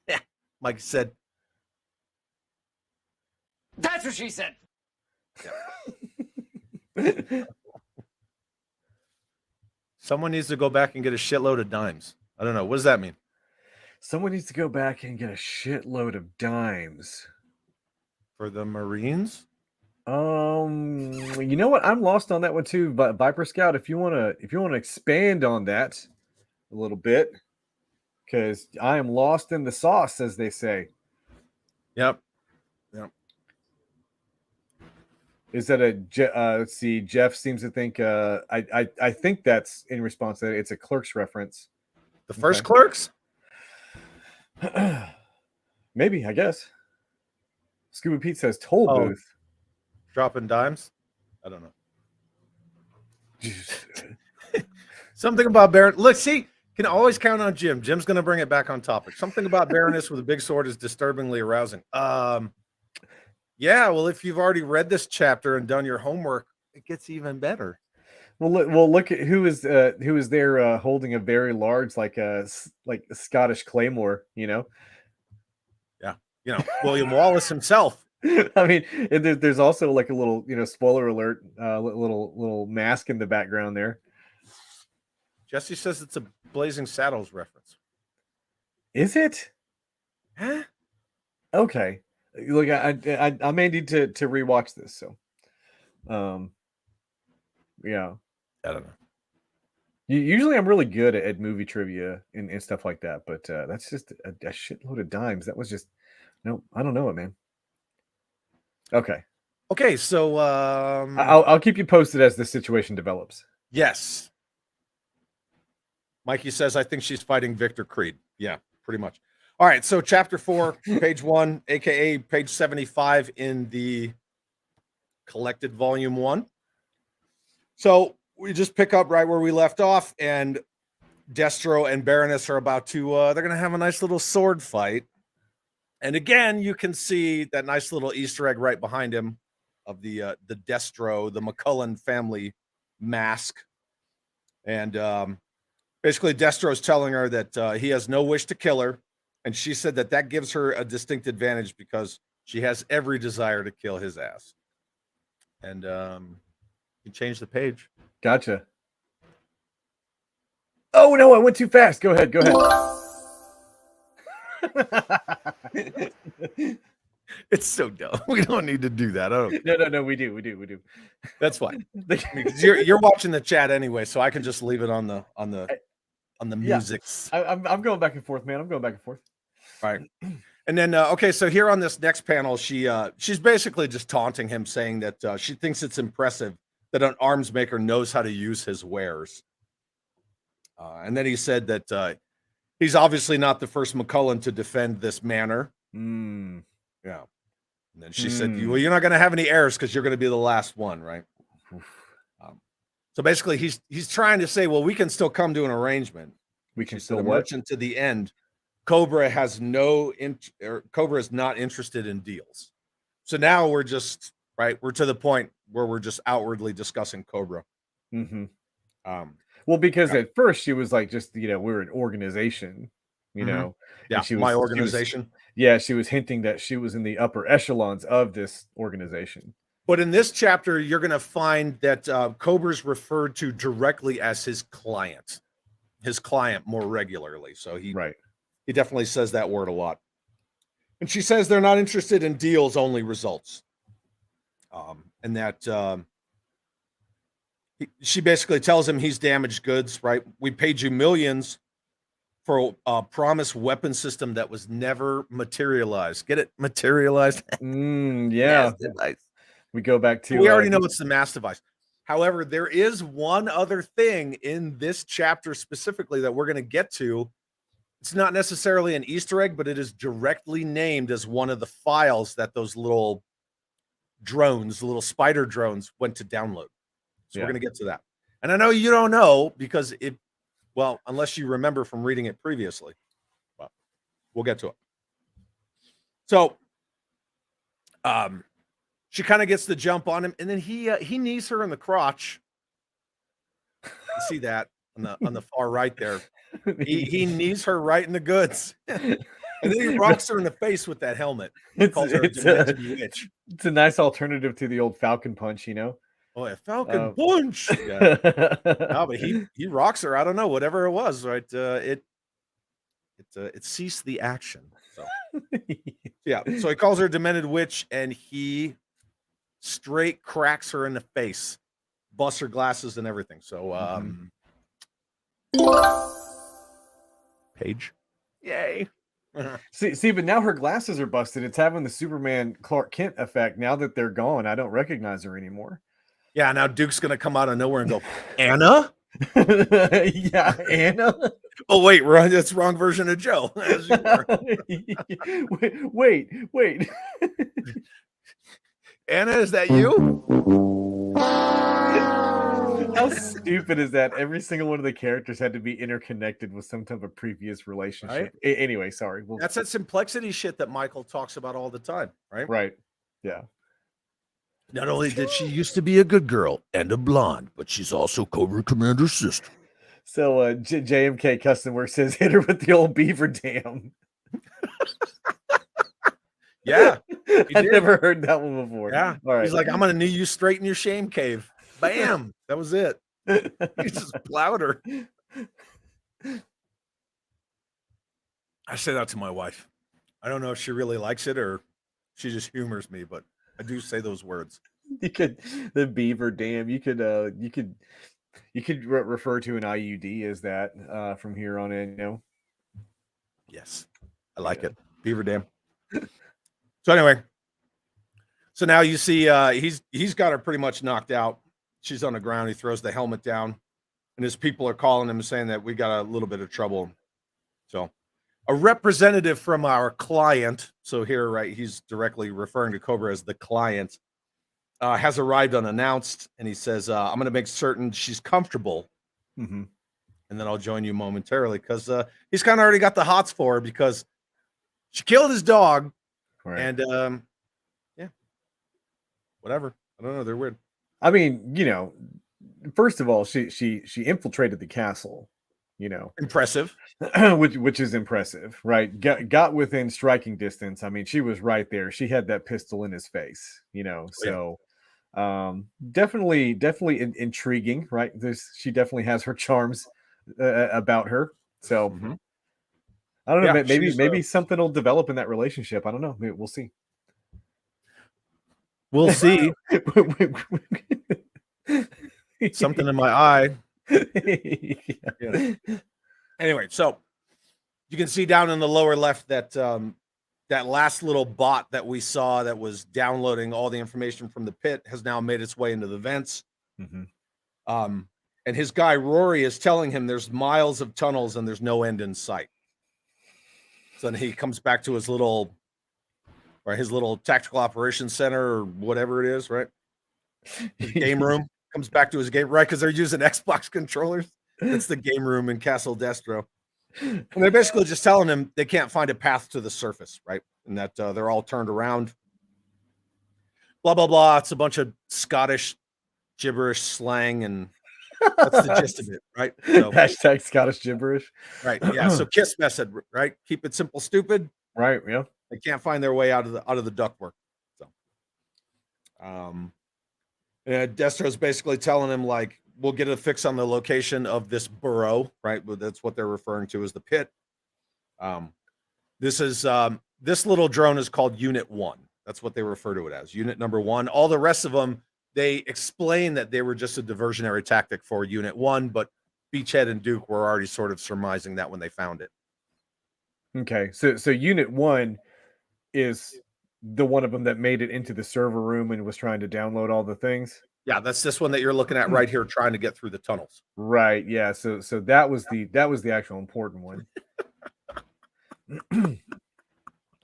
Yeah, Mike said. That's what she said. Yeah. Someone needs to go back and get a shitload of dimes. I don't know. What does that mean? Someone needs to go back and get a shitload of dimes. For the Marines? You know what? I'm lost on that one too. But Viper Scout, if you wanna expand on that a little bit, because I am lost in the sauce, as they say. Yep. Is that let's see, Jeff seems to think I think that's in response to that. It's a Clerks reference. The first Clerks? Maybe, I guess. Scuba Pete says toll booth. Dropping dimes? I don't know. Something about Baron. Look, see, can always count on Jim. Jim's going to bring it back on topic. Something about Baroness with a big sword is disturbingly arousing. Yeah, well, if you've already read this chapter and done your homework, it gets even better. Well, look at who is there holding a very large, like a Scottish claymore, Yeah, William Wallace himself. I mean, there's also like a little, spoiler alert, little mask in the background there. Jesse says it's a Blazing Saddles reference. Is it? Huh? Okay. Look, I may need to rewatch this. So, yeah. I don't know. Usually I'm really good at movie trivia and stuff like that, but that's just a shitload of dimes. That was just no, I don't know it, man. Okay, so I'll keep you posted as the situation develops. Yes. Mikey says, I think she's fighting Victor Creed. Yeah, pretty much. All right, so chapter 4, page 1, aka page 75 in the collected volume 1. So we just pick up right where we left off, and Destro and Baroness are about to they're gonna have a nice little sword fight. And again, you can see that nice little Easter egg right behind him of the Destro, the McCullen family mask. And basically Destro's telling her that he has no wish to kill her, and she said that that gives her a distinct advantage because she has every desire to kill his ass. And you change the page. Gotcha. Oh no, I went too fast. Go ahead. It's so dumb. We don't need to do that. I don't. No. We do. That's fine. Because you're watching the chat anyway, so I can just leave it on the music. I'm going back and forth, man. I'm going back and forth. All right. And then okay, so here on this next panel, she's basically just taunting him, saying that she thinks it's impressive that an arms maker knows how to use his wares. And then he said that he's obviously not the first McCullen to defend this manor. Yeah. And then she said, well, you're not going to have any heirs because you're going to be the last one, right? So basically, he's trying to say, well, we can still come to an arrangement. We can still merchant to the end. Cobra has Cobra is not interested in deals. So now we're just we're to the point where we're just outwardly discussing Cobra. Well, because at first she was like, just we're an organization, know. Yeah, she was, my organization. She was hinting that she was in the upper echelons of this organization. But in this chapter, you're going to find that Cobra's referred to directly as his client more regularly. So he definitely says that word a lot. And she says they're not interested in deals, only results. And that she basically tells him he's damaged goods, right? We paid you millions for a promised weapon system that was never materialized. Get it? Materialized? Yeah. We go back to... We already know it's the mass device. However, there is one other thing in this chapter specifically that we're going to get to. It's not necessarily an Easter egg, but it is directly named as one of the files that those little drones, the little spider drones, went to download. So we're going to get to that. And I know you don't know because unless you remember from reading it previously. Well, we'll get to it. So she kind of gets the jump on him, and then he knees her in the crotch. You see that on the far right there. He knees her right in the goods. And then he rocks her in the face with that helmet. Calls her a demented witch. It's a nice alternative to the old Falcon Punch, Oh, yeah, Falcon Punch. Yeah. No, but he rocks her. I don't know, whatever it was, right? It ceased the action. So yeah. So he calls her a demented witch, and he straight cracks her in the face, busts her glasses and everything. So page. Yay. See, but now her glasses are busted. It's having the Superman Clark Kent effect. Now that they're gone, I don't recognize her anymore. Yeah, now Duke's gonna come out of nowhere and go, Anna? Yeah, Anna. Oh, wait, that's the wrong version of Joe. wait. Anna, is that you? How stupid is that? Every single one of the characters had to be interconnected with some type of previous relationship. Right? Anyway, sorry. That's that simplicity shit that Michael talks about all the time, right? Right. Yeah. Not only did she used to be a good girl and a blonde, but she's also Cobra Commander's sister. So JMK Custom Work says hit her with the old beaver dam. Yeah. I've never heard that one before. Yeah. All right. He's like, I'm gonna knee you straight in your shame cave. Bam. That was it. He just plowed her. I say that to my wife. I don't know if she really likes it or she just humors me, but I do say those words. You could the beaver dam. You could refer to an IUD as that from here on in. Yes, I like it. Beaver dam. So anyway, so now you see he's got her pretty much knocked out. She's on the ground. He throws the helmet down, and his people are calling him saying that we got a little bit of trouble. So a representative from our client, so here, right, he's directly referring to Cobra as the client, has arrived unannounced, and he says, I'm going to make certain she's comfortable, Mm-hmm. and then I'll join you momentarily, because he's kind of already got the hots for her, because she killed his dog, Right. and yeah, whatever. I don't know. They're weird. I mean, first of all, she infiltrated the castle, Impressive. which is impressive, right? Got within striking distance. I mean, she was right there. She had that pistol in his face, so definitely intriguing, right? She definitely has her charms about her. So I don't know, Yeah, maybe something will develop in that relationship. I don't know. We'll see. We'll see. Something in my eye. Yeah. Anyway, so you can see down in the lower left that that last little bot that we saw that was downloading all the information from the pit has now made its way into the vents. Mm-hmm. And his guy Rory is telling him there's miles of tunnels and there's no end in sight. So then he comes back to his little tactical operations center or whatever it is, right? His game room. Comes back to his game, right? Because they're using Xbox controllers. It's the game room in Castle Destro. And they're basically just telling him they can't find a path to the surface, right? And that they're all turned around. Blah, blah, blah. It's a bunch of Scottish gibberish slang, and that's the gist of it, right? So, hashtag Scottish gibberish. Right. Yeah. So Kiss method, right? Keep it simple, stupid. Right. Yeah. They can't find their way out of the ductwork. So Destro's basically telling him, like, we'll get a fix on the location of this burrow, right? But that's what they're referring to as the pit. This little drone is called Unit 1. That's what they refer to it as, Unit number 1. All the rest of them, they explain that they were just a diversionary tactic for Unit 1, but Beachhead and Duke were already sort of surmising that when they found it. Okay, so Unit 1 is the one of them that made it into the server room and was trying to download all the things. Yeah, that's this one that you're looking at right here, trying to get through the tunnels. Right. Yeah. So that was the actual important one.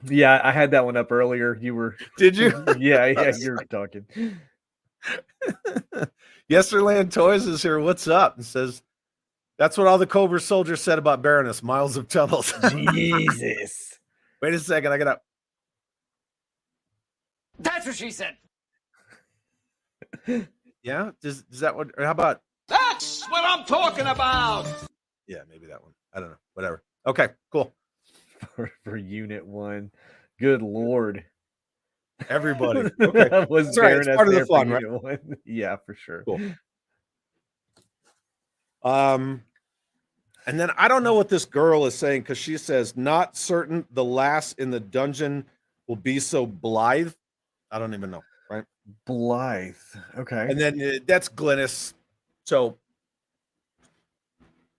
Yeah, I had that one up earlier. You were. Did you? Yeah. You're talking. Yesterland Toys is here. What's up? And says, that's what all the Cobra soldiers said about Baroness. Miles of tunnels. Jesus. Wait a second. I got to. That's what she said. Yeah. Does that one? Or how about? That's what I'm talking about. Yeah, maybe that one. I don't know. Whatever. Okay, cool. For Unit 1. Good Lord. Everybody. Okay. That was That's right. It's part of the fun, right? Unit 1. Yeah, for sure. Cool. And then I don't know what this girl is saying, because she says, not certain the lass in the dungeon will be so blithe. I don't even know, right? Blythe. Okay. And then that's Glynis. So,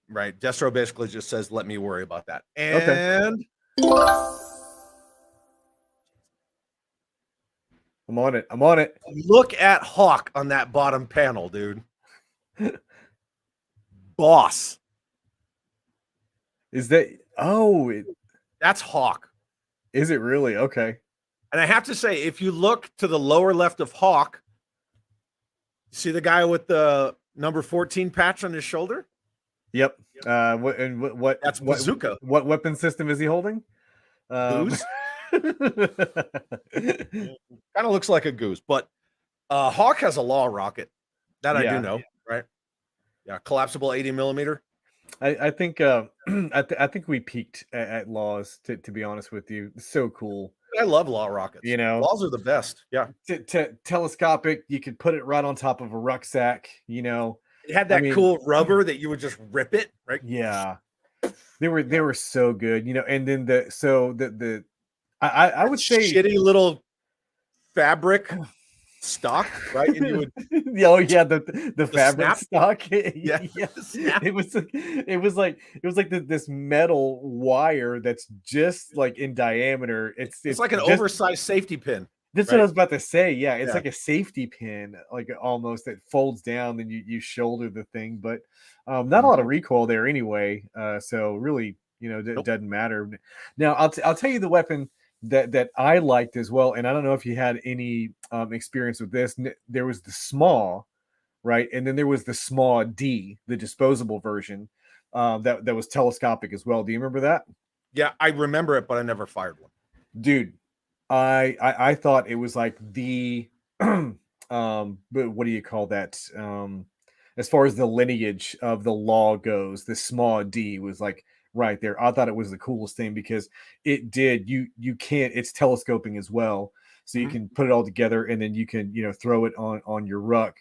right, Destro basically just says, let me worry about that. And I'm on it. Look at Hawk on that bottom panel, dude. Boss. Is that That's Hawk. Is it really? Okay. And I have to say, if you look to the lower left of Hawk, you see the guy with the number 14 patch on his shoulder? Yep. What That's Bazooka. What weapon system is he holding? Goose. Kind of looks like a goose, but Hawk has a law rocket. That I do know, right? Yeah, collapsible 80 millimeter. I think I think we peaked at laws. To be honest with you, so cool. I love law rockets. Laws are the best. Yeah, telescopic. You could put it right on top of a rucksack. It had that cool rubber that you would just rip it, right? Yeah, they were so good. And then I would say shitty little fabric stock, right? And you would the fabric snap stock. Yeah. It was like this metal wire that's just like in diameter. It's like an just, oversized safety pin. That's right? what I was about to say. Yeah, it's Yeah. like a safety pin, like almost that folds down, then you shoulder the thing, but not a lot of Mhm. recoil there anyway. So really, it Nope. doesn't matter. Now I'll tell you the weapon that I liked as well, and I don't know if you had any experience with this. There was the small, right, and then there was the small D, the disposable version that was telescopic as well. Do you remember that? Yeah, I remember it, but I never fired one. Dude, I thought it was like the but what do you call that? As far as the lineage of the law goes, the small D was like right there. I thought it was the coolest thing because it did you can't it's telescoping as well. So you Mhm. can put it all together and then you can throw it on your ruck.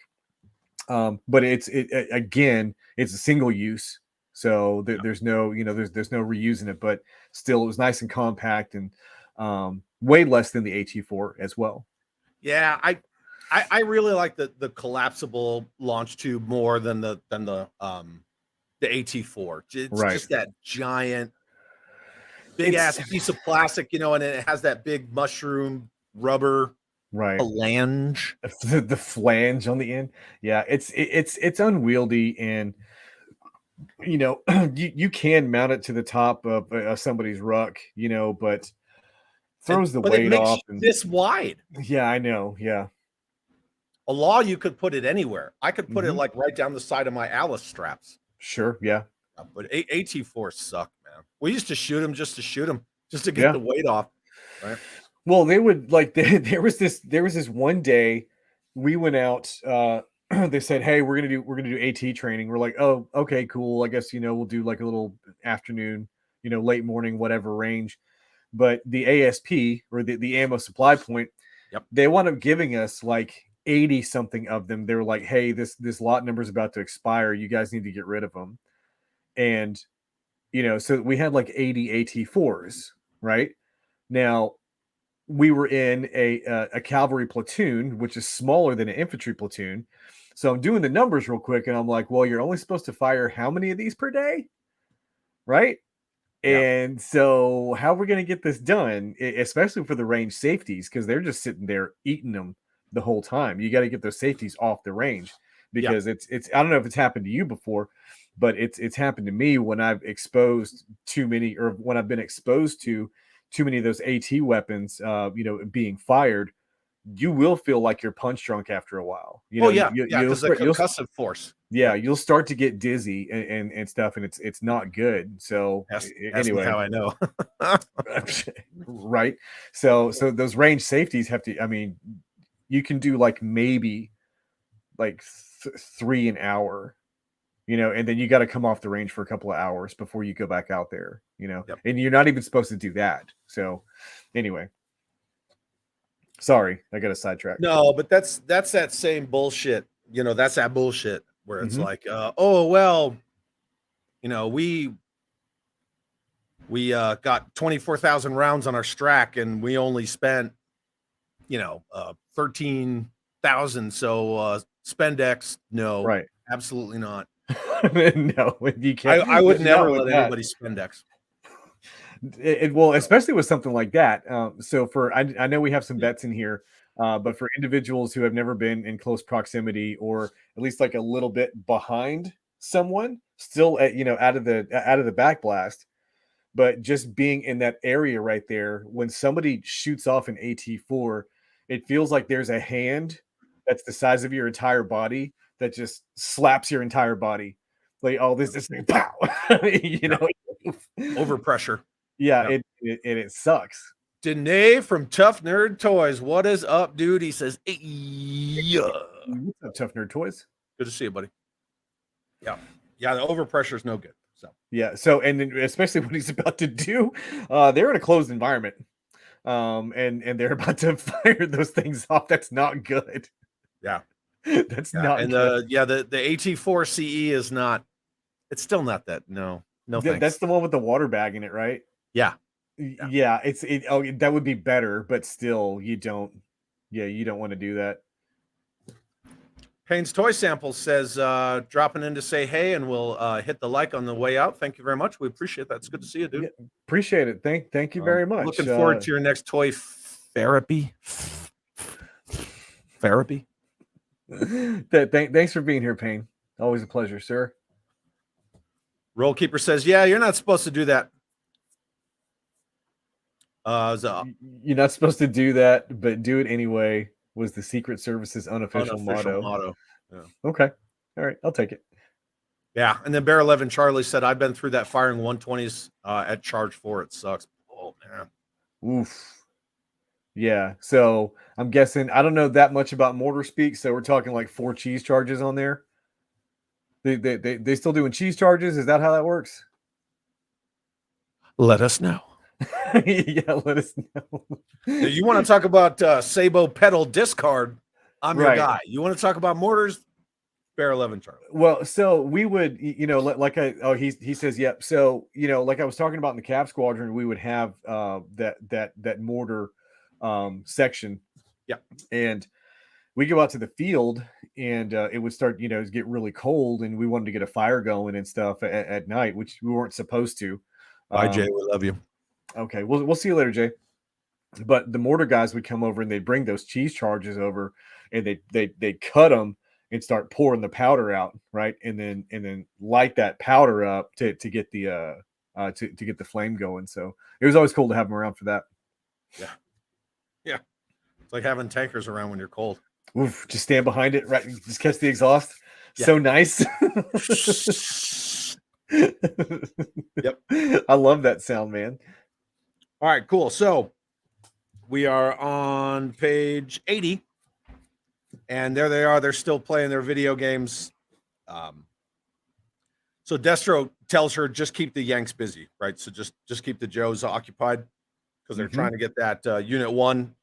But again, it's a single use. So there's no, there's no reusing it, but still it was nice and compact and way less than the AT4 as well. Yeah, I really like the collapsible launch tube more than the AT4. It's Right. just that giant big It's ass piece of plastic, and it has that big mushroom rubber right. flange. The flange on the end. Yeah, it's unwieldy and you can mount it to the top of somebody's ruck, but throws the But it weight makes off you and this wide. yeah, I know. Yeah. A law, you could put it anywhere. I could put it Mhm. like right down the side of my Alice straps. Sure. Yeah. But AT4 suck, man. We used to shoot them just to shoot them, just to get Yeah. the weight off. Right. Well, they would like there was this one day we went out they said, "Hey, we're going to do AT training." We're like, "Oh, okay, cool. I guess, we'll do like a little afternoon, late morning whatever range." But the ASP or the ammo supply point, Yep. they wound up giving us like 80 something of them. They were like, "Hey, this lot number is about to expire. You guys need to get rid of them." And so we had like 80 AT4s, right? Now, we were in a cavalry platoon, which is smaller than an infantry platoon. So I'm doing the numbers real quick, and I'm like, well, you're only supposed to fire how many of these per day, right? Yeah. And so how are we going to get this done, especially for the range safeties, because they're just sitting there eating them the whole time. You got to get those safeties off the range Yeah. because it's I don't know if it's happened to you before, but it's happened to me when I've exposed too many or when I've been exposed to too many of those AT weapons being fired. You will feel like you're punch drunk after a while. Oh yeah, yeah, You'll because the start concussive force. yeah, Yep. you'll start to get dizzy and stuff, and it's not good. So Ask me anyway, how I know. right? So those range safeties have to. I mean, you can do like maybe like 3 an hour, and then you got to come off the range for a couple of hours before you go back out there, Yep. and you're not even supposed to do that. So anyway, sorry, I got a sidetrack. No, but that's that same bullshit. That's that bullshit where it's Mhm. like, oh well, we got 24,000 rounds on our Strack and we only spent 13,000. So spendex, no, Right. absolutely not. No, you can't. I would not never with let that. anybody spendex. Well, especially with something like that. So I know we have some vets in here, but for individuals who have never been in close proximity or at least like a little bit behind someone, still at out of the back blast, but just being in that area right there, when somebody shoots off an AT4, it feels like there's a hand that's the size of your entire body that just slaps your entire body. Like, oh, this thing, pow, you know. Overpressure. Yeah, Yep. it sucks. Danae from Tough Nerd Toys. What is up, dude? He says, hey, yeah. What's up, Tough Nerd Toys? Good to see you, buddy. Yeah. Yeah, the overpressure is no good. So Yeah, so and then especially what he's about to do, they're in a closed environment. And they're about to fire those things off. That's not good. yeah. That's Yeah. not And good. the AT4 CE is not, it's still not that. No, thanks. That's the one with the water bag in it, right? Yeah. Yeah, that would be better, but still you don't want to do that. Payne's Toy Sample says, dropping in to say hey, and we'll hit the like on the way out. Thank you very much. We appreciate that. It's good to see you, dude. Yeah, appreciate it. Thank you very much. Looking forward to your next toy therapy. therapy. Thanks for being here, Payne. Always a pleasure, sir. Roll Keeper says, yeah, you're not supposed to do that. You're not supposed to do that, but do it anyway, was the Secret Service's unofficial motto. Yeah. Okay. All right. I'll take it. Yeah. And then Bear 11 Charlie said, I've been through that firing 120s at Charge 4. It sucks. Oh, man. Oof. Yeah. So I'm guessing, I don't know that much about mortar speak. So we're talking like 4 cheese charges on there. They still doing cheese charges? Is that how that works? Let us know. Yeah, let us know. You want to talk about Sabo pedal discard? I'm your Right. guy. You want to talk about mortars? Bear 11 Charlie. Well, so we would, he says, yep. So, like I was talking about in the Cap Squadron, we would have that mortar section. Yeah. And we go out to the field and it would start, get really cold and we wanted to get a fire going and stuff at night, which we weren't supposed to. Bye, Jay. We love you. Okay. We'll see you later, Jay. But the mortar guys would come over and they'd bring those cheese charges over and they'd cut them and start pouring the powder out, right? And then light that powder up to get the to get the flame going. So it was always cool to have them around for that. Yeah. Yeah. It's like having tankers around when you're cold. Oof, just stand behind it, right? Just catch the exhaust. Yeah. So nice. Yep. I love that sound, man. All right, cool. So we are on page 80. And there they are. They're still playing their video games. So Destro tells her, just keep the Yanks busy, right? So just keep the Joes occupied because they're trying to get that Unit 1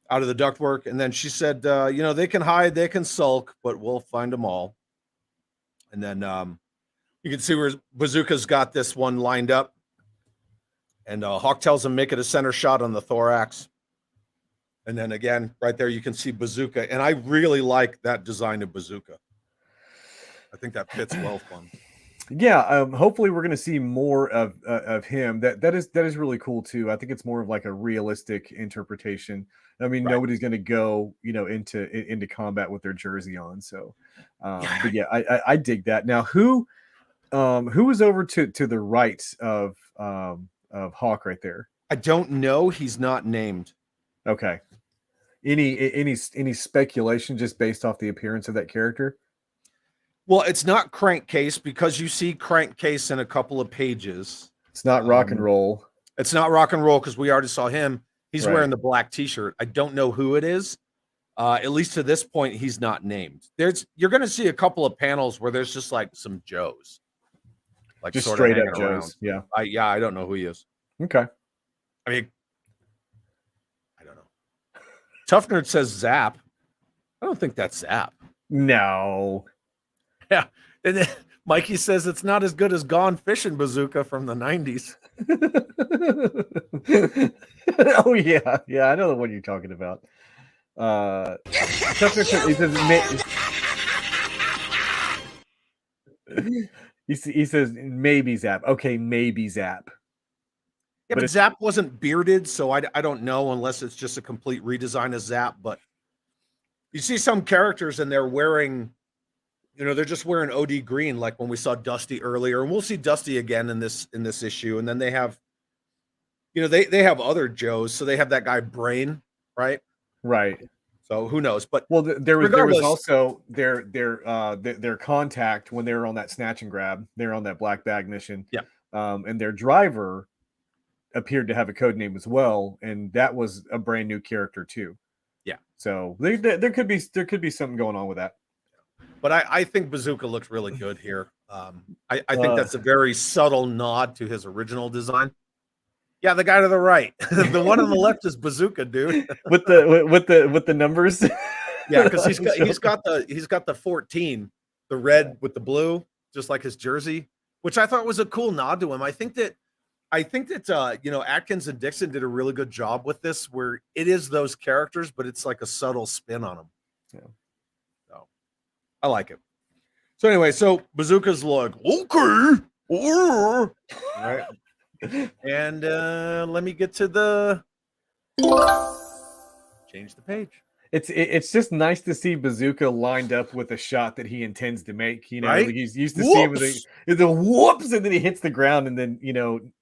out of the ductwork. And then she said, they can hide, they can sulk, but we'll find them all. And then you can see where Bazooka's got this one lined up. And Hawk tells him, make it a center shot on the thorax. And then again, right there, you can see Bazooka. And I really like that design of Bazooka. I think that fits well for him. Yeah, hopefully we're going to see more of him. That is really cool too. I think it's more of like a realistic interpretation. I mean, Right. Nobody's going to go, into combat with their jersey on. So, but yeah, I dig that. Now, who is over to the right of Hawk right there? I don't know. He's not named. Okay. Any speculation just based off the appearance of that character? Well, it's not Crankcase because you see Crankcase in a couple of pages. It's not rock and roll. It's not rock and roll because we already saw him. He's Right. wearing the black t-shirt. I don't know who it is. At least to this point, he's not named. You're going to see a couple of panels where there's just like some Joes, like Just sort straight of up hanging Joes. around. Yeah. I don't know who he is. Okay. I mean, I don't know. Tough Nerd says Zap. I don't think that's Zap. No. Yeah. And then Mikey says it's not as good as Gone Fishing Bazooka from the 90s. Oh yeah. Yeah, I know the one you're talking about. He says maybe Zap. Okay, maybe Zap. Yeah, but Zap wasn't bearded, so I don't know unless it's just a complete redesign of Zap. But you see some characters and they're wearing, they're just wearing OD green, like when we saw Dusty earlier, and we'll see Dusty again in this issue. And then they have, they have other Joes, so they have that guy Brain, right? Right. So who knows? But well, there was also their contact when they were on that snatch and grab. They're on that black bag mission. Yeah. And their driver appeared to have a code name as well, and that was a brand new character too. Yeah. So there could be something going on with that. But I think Bazooka looks really good here. I think that's a very subtle nod to his original design. Yeah, the guy to the right. The one on the left is Bazooka, dude. with the numbers. Yeah, because he's got the 14, the red with the blue, just like his jersey, which I thought was a cool nod to him. I think that Atkins and Dixon did a really good job with this, where it is those characters, but it's like a subtle spin on them. Yeah. So I like it. So anyway, so Bazooka's like, okay, all right. And let me get to change the page. It's just nice to see Bazooka lined up with a shot that he intends to make. Right? Like he's used to see him with the whoops, and then he hits the ground, and then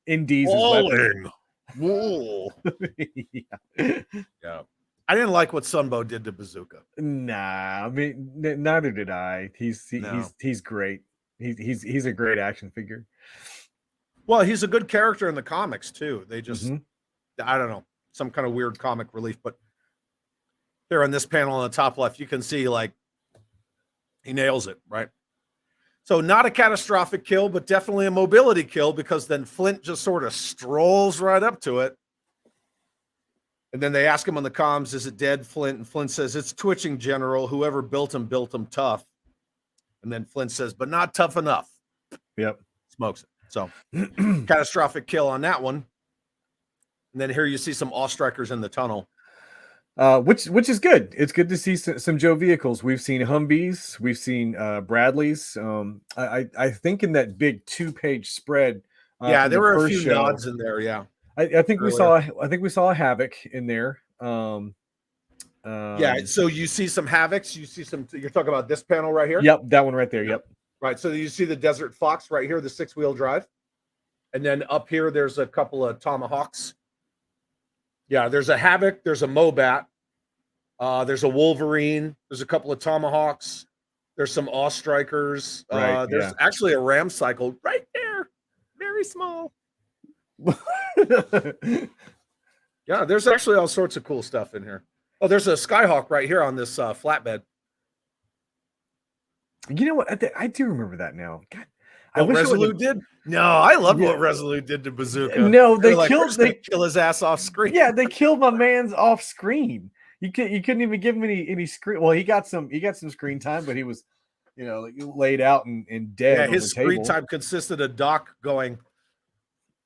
indies his weapon. Whoa. Yeah. Yeah. I didn't like what Sunbow did to Bazooka. Nah, I mean neither did I. He's great. He's a great action figure. Well, he's a good character in the comics too. They just I don't know, some kind of weird comic relief, but here on this panel on the top left, you can see like he nails it, right? So not a catastrophic kill, but definitely a mobility kill, because then Flint just sort of strolls right up to it. And then they ask him on the comms, is it dead, Flint? And Flint says, it's twitching, General. Whoever built him tough. And then Flint says, but not tough enough. Yep. Smokes it. So catastrophic kill on that one. And then here you see some All-Strikers in the tunnel. Which is good. It's good to see some Joe vehicles. We've seen Humvees, we've seen Bradleys. I think in that big 2-page spread. There were a few nods in there. Yeah, I think we saw a Havoc in there. So you see some Havocs. You see some. You're talking about this panel right here. Yep, that one right there. Yep. Right. So you see the Desert Fox right here, the 6-wheel drive, and then up here there's a couple of Tomahawks. Yeah, there's a Havoc, there's a Mobat, there's a Wolverine, there's a couple of Tomahawks, there's some All-Strikers, there's actually a Ram Cycle right there, very small. Yeah, there's actually all sorts of cool stuff in here. Oh, there's a Skyhawk right here on this flatbed. You know what? I do remember that now. God, What Resolute did? No, I loved what Resolute did to Bazooka. No, they kill his ass off screen. Yeah, they killed my man's off screen. You couldn't even give him any screen. Well, he got some screen time, but he was, laid out and dead. Yeah, his screen time consisted of Doc going,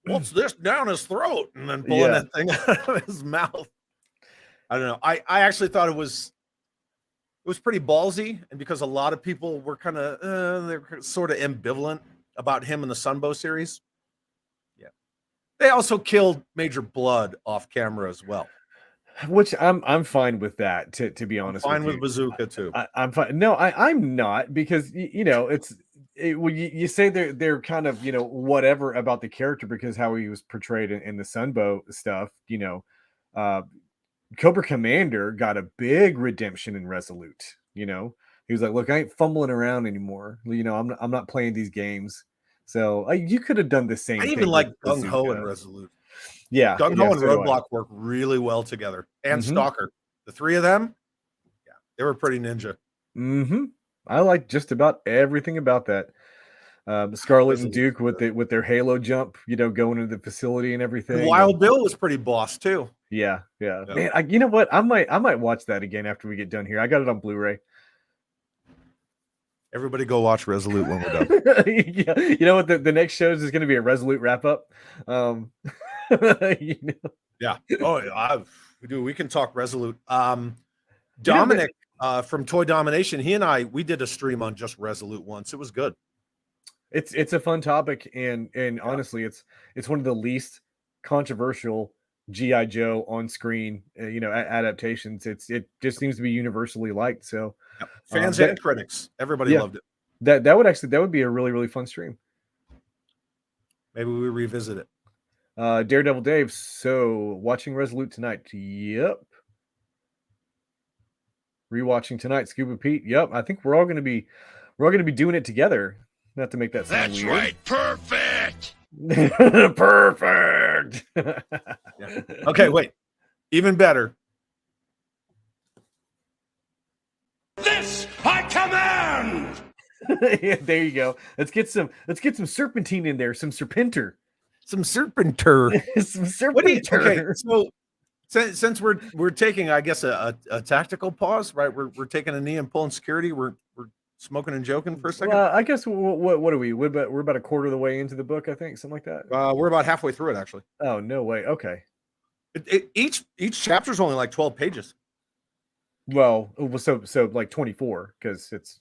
"What's this down his throat?" and then pulling that thing out of his mouth. I don't know. I actually thought it was pretty ballsy, and because a lot of people were kind of they're sort of ambivalent about him in the Sunbow series. Yeah, they also killed Major Blood off camera as well, which I'm fine with that. To be honest, fine with Bazooka too. I'm fine. No, I'm not, because when you say they're kind of whatever about the character because how he was portrayed in the Sunbow stuff. Cobra Commander got a big redemption in Resolute. He was like, "Look, I ain't fumbling around anymore. I'm not playing these games." So you could have done the same. I even like Gung Ho and Resolute. Yeah, Gung Ho and Roadblock work really well together, and Stalker. The three of them, they were pretty ninja. I like just about everything about that. Scarlet and Duke with their Halo jump, going into the facility and everything. And Wild Bill was pretty boss too. Yeah. Man, you know what? I might watch that again after we get done here. I got it on Blu-ray. Everybody go watch Resolute when we're done. Yeah. You know what? The next show is going to be a Resolute wrap-up. Yeah. Oh, we can talk Resolute. Dominic from Toy Domination, he and we did a stream on just Resolute once. It was good. It's a fun topic, and honestly, it's one of the least controversial G.I. Joe on screen adaptations. It just seems to be universally liked. So fans and critics, everybody loved it. That would be a really, really fun stream. Maybe we revisit it. Daredevil Dave, so watching Resolute tonight. Yep. Rewatching tonight. Scuba Pete. Yep. I think we're all gonna be doing it together. Not to make that sound weird. Right. Perfect. Perfect. Yeah. Okay, wait. Even better. This I command. Yeah, there you go. Let's get some serpentine in there. Some serpenter. Some serpenter. Some serpenter. Okay, so since we're taking, I guess, a tactical pause, right? We're taking a knee and pulling security. We're smoking and joking for a second. I guess what are we? We're about a quarter of the way into the book, I think, something like that. We're about halfway through it, actually. Oh, no way. Okay. Each chapter is only like 12 pages. Well, so like 24 because it's.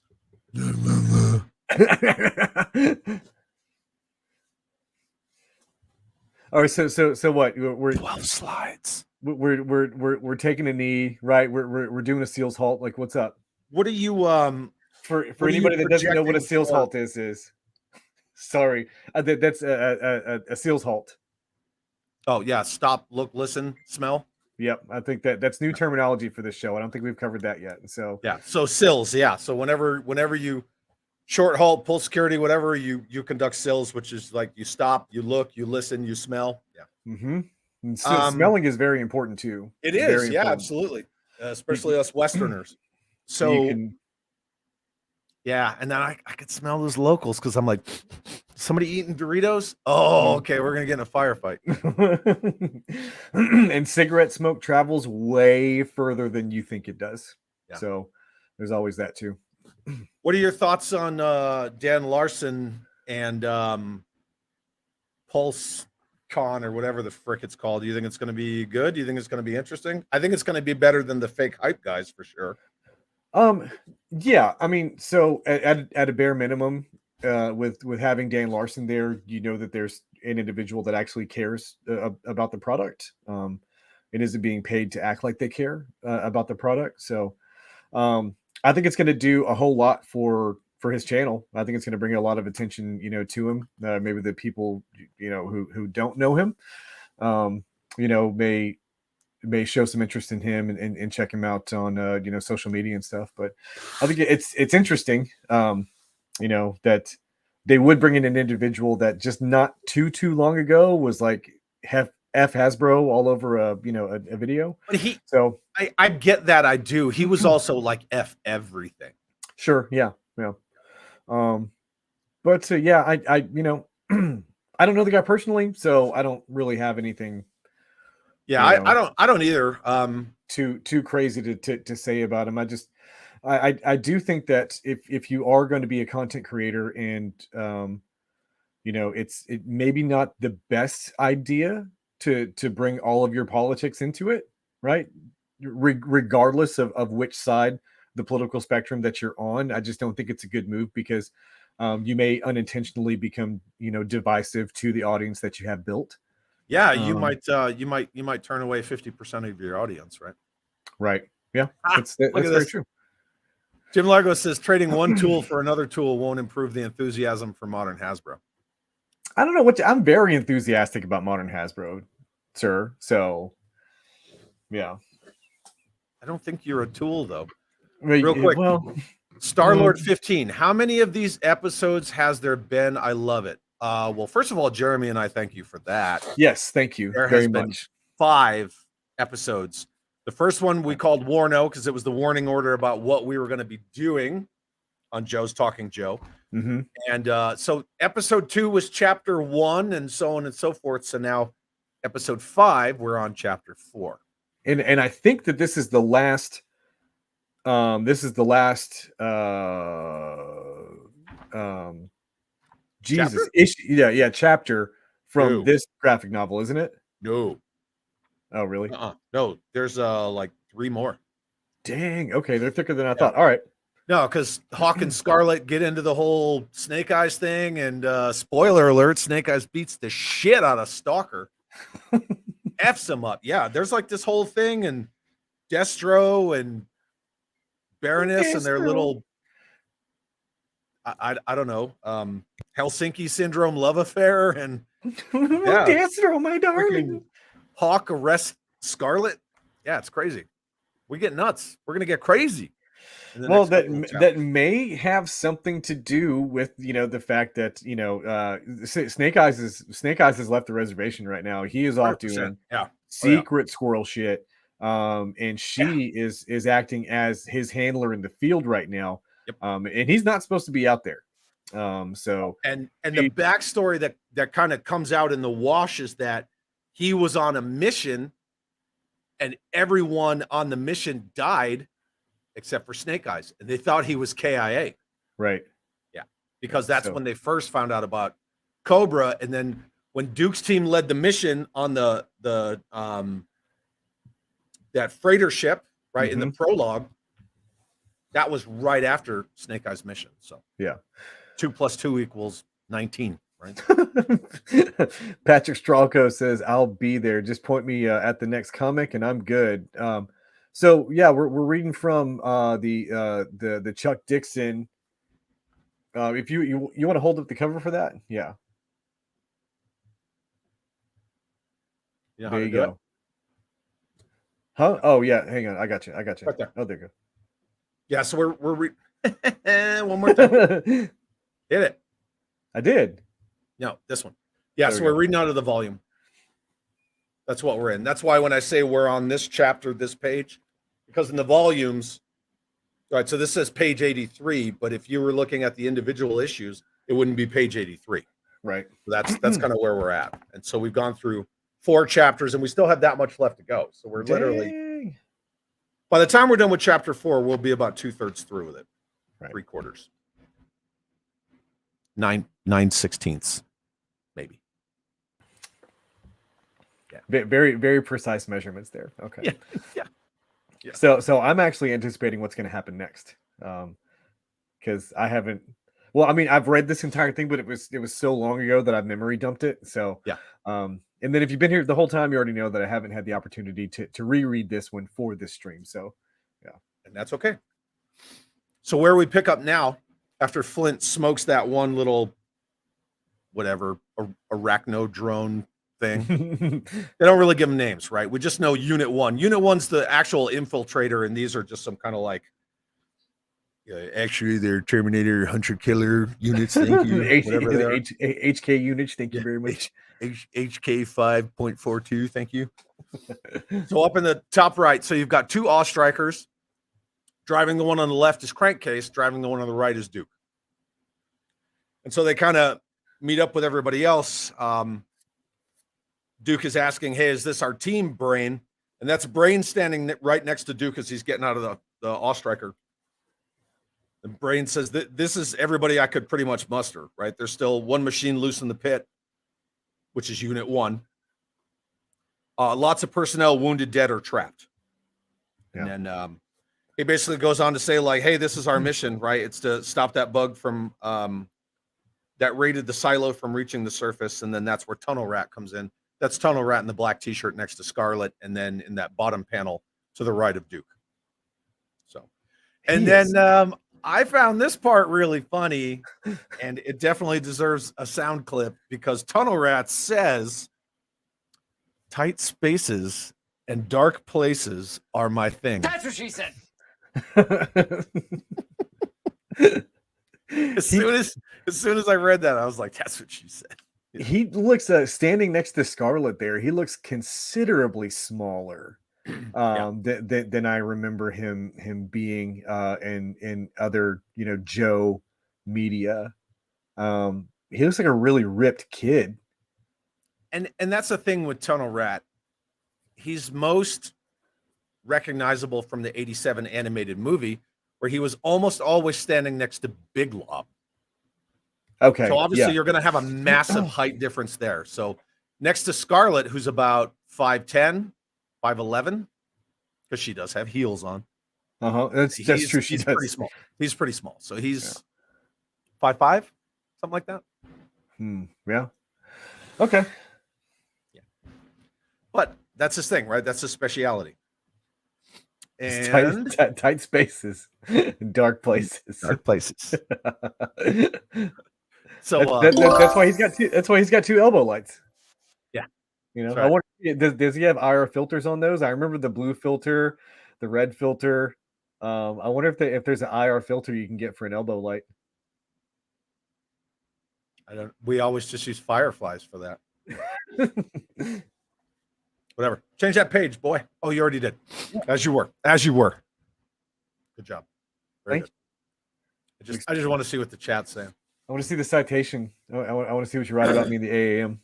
All right, so what? We're 12 slides. we're taking a knee, right? We're doing a seals halt. Like, what's up? What are you For what are you anybody that doesn't know what a projecting seals for- halt is sorry, that's a seals halt. Oh yeah, stop, look, listen, smell. Yep, I think that's new terminology for this show. I don't think we've covered that yet. So Yeah. So sills, yeah. So whenever you short halt, pull security, whatever, you conduct sills, which is like you stop, you look, you listen, you smell. Yeah. And smelling is very important too. It is, very yeah, important. absolutely. Especially us Westerners. You So can yeah, and then I could smell those locals because I'm like, somebody eating Doritos? Oh, okay, we're gonna get in a firefight. and cigarette smoke travels way further than you think it does. Yeah. So there's always that too. What are your thoughts on Dan Larson and Pulse Con or whatever the frick it's called? Do you think it's going to be good? Do you think it's going to be interesting? I think it's going to be better than the fake hype guys for sure. Yeah, I mean, so at a bare minimum, with having Dan Larson there, you know that there's an individual that actually cares about the product, and isn't being paid to act like they care about the product. So, I think it's going to do a whole lot for his channel. I think it's going to bring a lot of attention, to him. Maybe the people, who don't know him, may show some interest in him and check him out on social media and stuff. But I think it's interesting, that they would bring in an individual that just not too long ago was like F Hasbro all over a video. But I get that, I do. He was also like F everything. Sure, yeah. But yeah, I I don't know the guy personally, so I don't really have anything. Yeah, I don't either. Too crazy to say about him. I do think that if you are going to be a content creator and it's maybe not the best idea to bring all of your politics into it, right? Regardless of which side the political spectrum that you're on, I just don't think it's a good move because you may unintentionally become divisive to the audience that you have built. Yeah, you might turn away 50% of your audience, right? Right. Yeah, that's very true. Jim Largo says trading one tool for another tool won't improve the enthusiasm for modern Hasbro. I don't know I'm very enthusiastic about modern Hasbro, sir. So, yeah. I don't think you're a tool though. Real quick. Well, Star-Lord 15. How many of these episodes has there been? I love it. Well, first of all, Jeremy and I thank you for that. Yes, thank you very much. 5 episodes. The first one we called Warno because it was the warning order about what we were going to be doing on Joe's Talking Joe. Mm-hmm. And so episode 2 was chapter 1 and so on and so forth. So now episode 5, we're on chapter 4. And I think that this is the last Jesus issue. Yeah, chapter from this graphic novel, isn't it? No. Oh, really? No, there's like 3 more. Dang. Okay, they're thicker than I thought. All right. No, because Hawk and Scarlet get into the whole Snake Eyes thing, and spoiler alert: Snake Eyes beats the shit out of Stalker, f's him up. Yeah, there's like this whole thing, and Destro and Baroness and their little, I don't know, Helsinki syndrome love affair, and Destro, my darling. Hawk arrests Scarlet. Yeah, it's crazy. We get nuts. We're gonna get crazy. Well, that may have something to do with the fact that Snake Eyes has left the reservation right now. He is off doing secret squirrel shit, and she is acting as his handler in the field right now. Yep. And he's not supposed to be out there. So the backstory that kind of comes out in the wash is that he was on a mission, and everyone on the mission died. Except for Snake Eyes, and they thought he was KIA. Right. Yeah, because that's when they first found out about Cobra, and then when Duke's team led the mission on the that freighter ship, right, in the prologue, that was right after Snake Eyes mission. So yeah, 2 + 2 = 19, right? Patrick Stralco says, "I'll be there. Just point me at the next comic, and I'm good." So yeah, we're reading from the Chuck Dixon. If you want to hold up the cover for that, yeah, You know how there to you do it? go. Huh? Oh yeah, hang on, I got you. Right there. Oh, there you Yeah, so we're one more time. go. Hit it. I did. No, this one. Yeah, There so we we're go. reading out of the volume. That's what we're in. That's why when I say we're on this chapter, this page, because in the volumes, right, so this says page 83, but if you were looking at the individual issues, it wouldn't be page 83. Right. So that's kind of where we're at. And so we've gone through 4 chapters and we still have that much left to go. So we're literally, Dang. by the time we're done with chapter 4, we'll be about 2/3 through with it. Right. 3/4. 9/16, maybe. Very, very precise measurements there. Okay. Yeah. So I'm actually anticipating what's going to happen next, because I haven't. Well, I mean, I've read this entire thing, but it was so long ago that I've memory dumped it. So Yeah. And then if you've been here the whole time, you already know that I haven't had the opportunity to reread this one for this stream. So And that's okay. So where we pick up now, after Flint smokes that one little whatever arachno drone thing. They don't really give them names, right? We just know Unit 1. Unit 1's the actual infiltrator, and these are just some kind of like, actually, they're Terminator Hunter Killer units. Thank you. Whatever they are. HK units. Thank you Yeah, very much. HK 5.42. Thank you. So up in the top right, so you've got 2 Awe Strikers. Driving the one on the left is Crankcase. Driving the one on the right is Duke. And so they kind of meet up with everybody else. Duke is asking, hey, is this our team, Brain? And that's Brain standing right next to Duke as he's getting out of the Awe Striker. And Brain says, this is everybody I could pretty much muster, right? There's still one machine loose in the pit, which is Unit 1. Lots of personnel wounded, dead, or trapped. Yeah. And then he basically goes on to say, like, hey, this is our mission, right? It's to stop that bug from that raided the silo from reaching the surface. And then that's where Tunnel Rat comes in. That's Tunnel Rat in the black t-shirt next to Scarlet. And then in that bottom panel to the right of Duke. So, and then I found this part really funny, and it definitely deserves a sound clip because Tunnel Rat says, tight spaces and dark places are my thing. That's what she said. As soon as I read that, I was like, that's what she said. He looks standing next to Scarlet there. He looks considerably smaller than I remember him being in other Joe media. He looks like a really ripped kid. And that's the thing with Tunnel Rat. He's most recognizable from the 87 animated movie where he was almost always standing next to Big Lob. Okay. So obviously you're going to have a massive height difference there. So next to Scarlet, who's about 5'10", 5'11", because she does have heels on. That's true. She does. Pretty small. He's pretty small. So he's 5'5", something like that. Yeah. Okay. Yeah. But that's his thing, right? That's his speciality. And tight spaces, dark places. Dark places. So that's why he's got two. That's why he's got 2 elbow lights. Yeah, right. I wonder, does he have IR filters on those? I remember the blue filter, the red filter. I wonder if there's an IR filter you can get for an elbow light. We always just use fireflies for that. Whatever. Change that page, boy. Oh, you already did. As you were. Good job. Very good. I just want to see what the chat's saying. I want to see the citation. I want to see what you write about me in the AAM.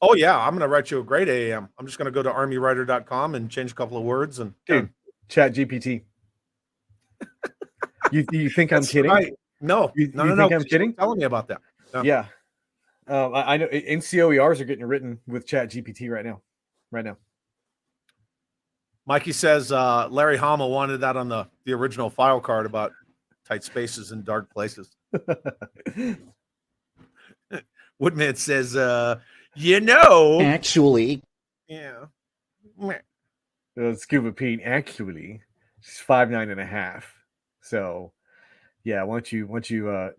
Oh yeah, I'm going to write you a great AAM. I'm just going to go to armywriter.com and change a couple of words and Chat GPT. You think I'm kidding? Right. No. You no. think I'm kidding? Telling me about that. No. Yeah. I know NCOERs are getting written with Chat GPT right now. Mikey says Larry Hama wanted that on the original file card about tight spaces and dark places. Woodman says, you know, Actually, yeah. Scuba Pete actually she's 5'9.5". So yeah, once you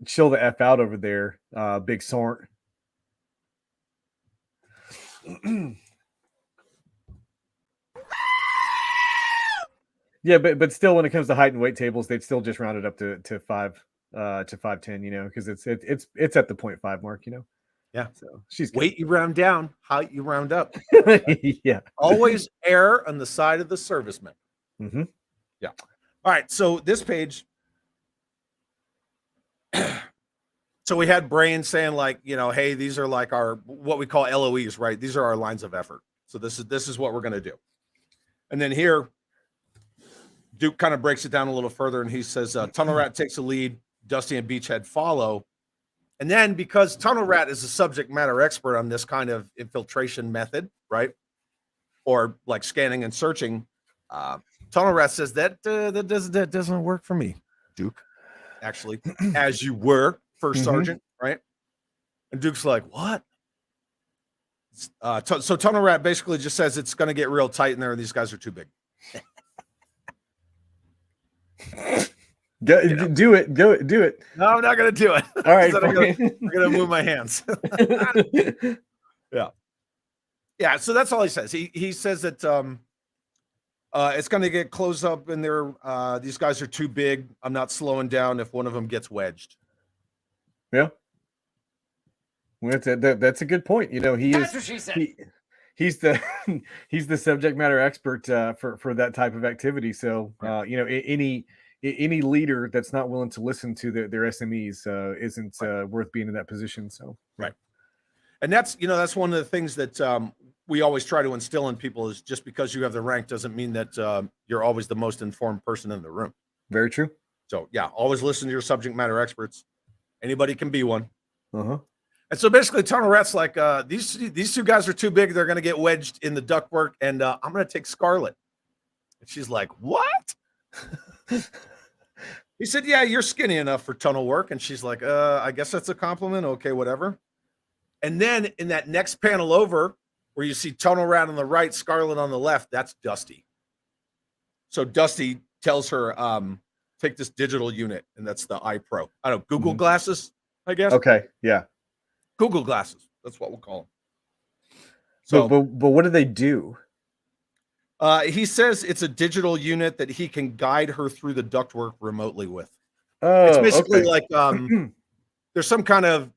chill the F out over there, Big Sort. Yeah, but still, when it comes to height and weight tables, they'd still just round it up to 5'10", you know, because it's at the 0.5 mark, you know. Yeah. So she's good. Weight you round down, height you round up. Yeah. Always err on the side of the serviceman. Mm-hmm. Yeah. All right. So this page. So we had Brain saying, like, you know, hey, these are like our what we call LOEs, right? These are our lines of effort. So this is what we're going to do. And then here, Duke kind of breaks it down a little further, and he says, Tunnel Rat takes the lead, Dusty and Beachhead follow. And then because Tunnel Rat is a subject matter expert on this kind of infiltration method, right? Or like scanning and searching, Tunnel Rat says that doesn't work for me, Duke. Actually, as you were first sergeant, right? And Duke's like, what? So Tunnel Rat basically just says it's going to get real tight in there, and these guys are too big. Do it. No, I'm not going to do it. All right, I'm going to move my hands. Yeah. So that's all he says. He says that it's going to get closed up, and these guys are too big. I'm not slowing down if one of them gets wedged. Yeah. Well, that's a good point. You know, that's what she said. He's the he's the subject matter expert for that type of activity. So you know, any leader that's not willing to listen to their SMEs isn't worth being in that position. So right. And that's one of the things that we always try to instill in people is just because you have the rank doesn't mean that you're always the most informed person in the room. Very true. So yeah, always listen to your subject matter experts. Anybody can be one. Uh-huh. And so basically, Tunnel Rat's like, these two guys are too big. They're going to get wedged in the ductwork, and I'm going to take Scarlet. And she's like, what? He said, yeah, you're skinny enough for tunnel work. And she's like, I guess that's a compliment. Okay, whatever. And then in that next panel over, where you see Tunnel Rat on the right, Scarlet on the left, that's Dusty. So Dusty tells her, take this digital unit, and that's the iPro. I don't know, Google glasses, I guess. Okay, yeah. Google glasses. That's what we'll call them. So, but what do they do? He says it's a digital unit that he can guide her through the ductwork remotely with. Oh, it's basically okay. like there's some kind of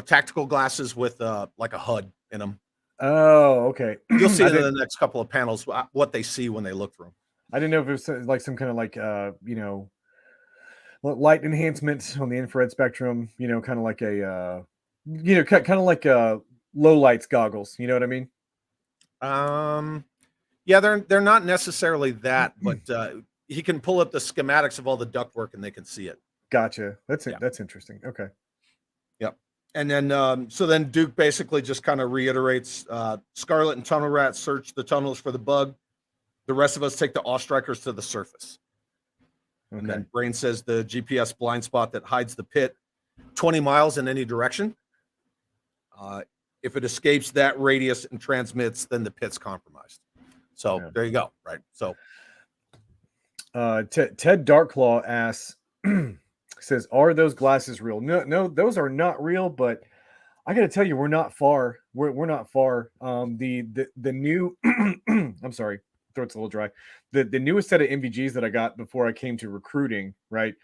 tactical glasses with like a HUD in them. Oh, okay. You'll see in the next couple of panels what they see when they look through them. I didn't know if it was like some kind of like light enhancement on the infrared spectrum, kind of like a kind of like low lights goggles, you know what I mean? Yeah, they're not necessarily that, but he can pull up the schematics of all the ductwork and they can see it. Gotcha. That's interesting. Okay. Yep. And then so then Duke basically just kind of reiterates Scarlet and Tunnel Rat search the tunnels for the bug. The rest of us take the Awe Strikers to the surface. Okay. And then Brain says the GPS blind spot that hides the pit 20 miles in any direction. If it escapes that radius and transmits, then the pit's compromised. So there you go. Right. So Ted Darklaw asks, says, are those glasses real? No, those are not real, but I got to tell you, we're not far. We're not far. The new, I'm sorry, throat's a little dry. The newest set of MVGs that I got before I came to recruiting, right?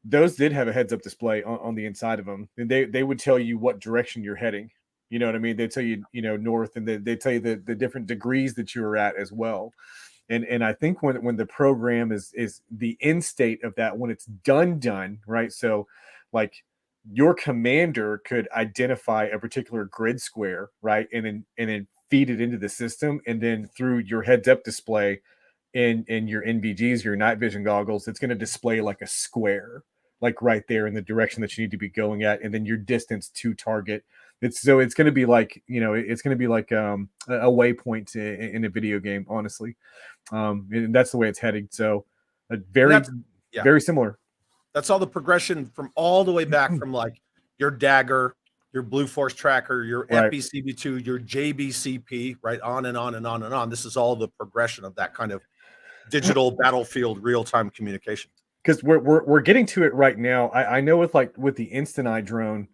Those did have a heads-up display on the inside of them. And they would tell you what direction you're heading. You know what I mean? They tell you, north, and they tell you the different degrees that you are at as well. And I think when the program is the end state of that, when it's done, right? So like your commander could identify a particular grid square, right? And then feed it into the system. And then through your heads-up display in your NVGs, your night vision goggles, it's going to display like a square, like right there in the direction that you need to be going at. And then your distance to target. It's going to be like, it's going to be like a waypoint in a video game, honestly. And that's the way it's heading. So very similar. That's all the progression from all the way back from like your dagger, your Blue Force tracker, your Right. FBCB2, your JBCP, right? On and on and on and on. This is all the progression of that kind of digital battlefield real-time communication. Because we're getting to it right now. I know with the Instant Eye drone,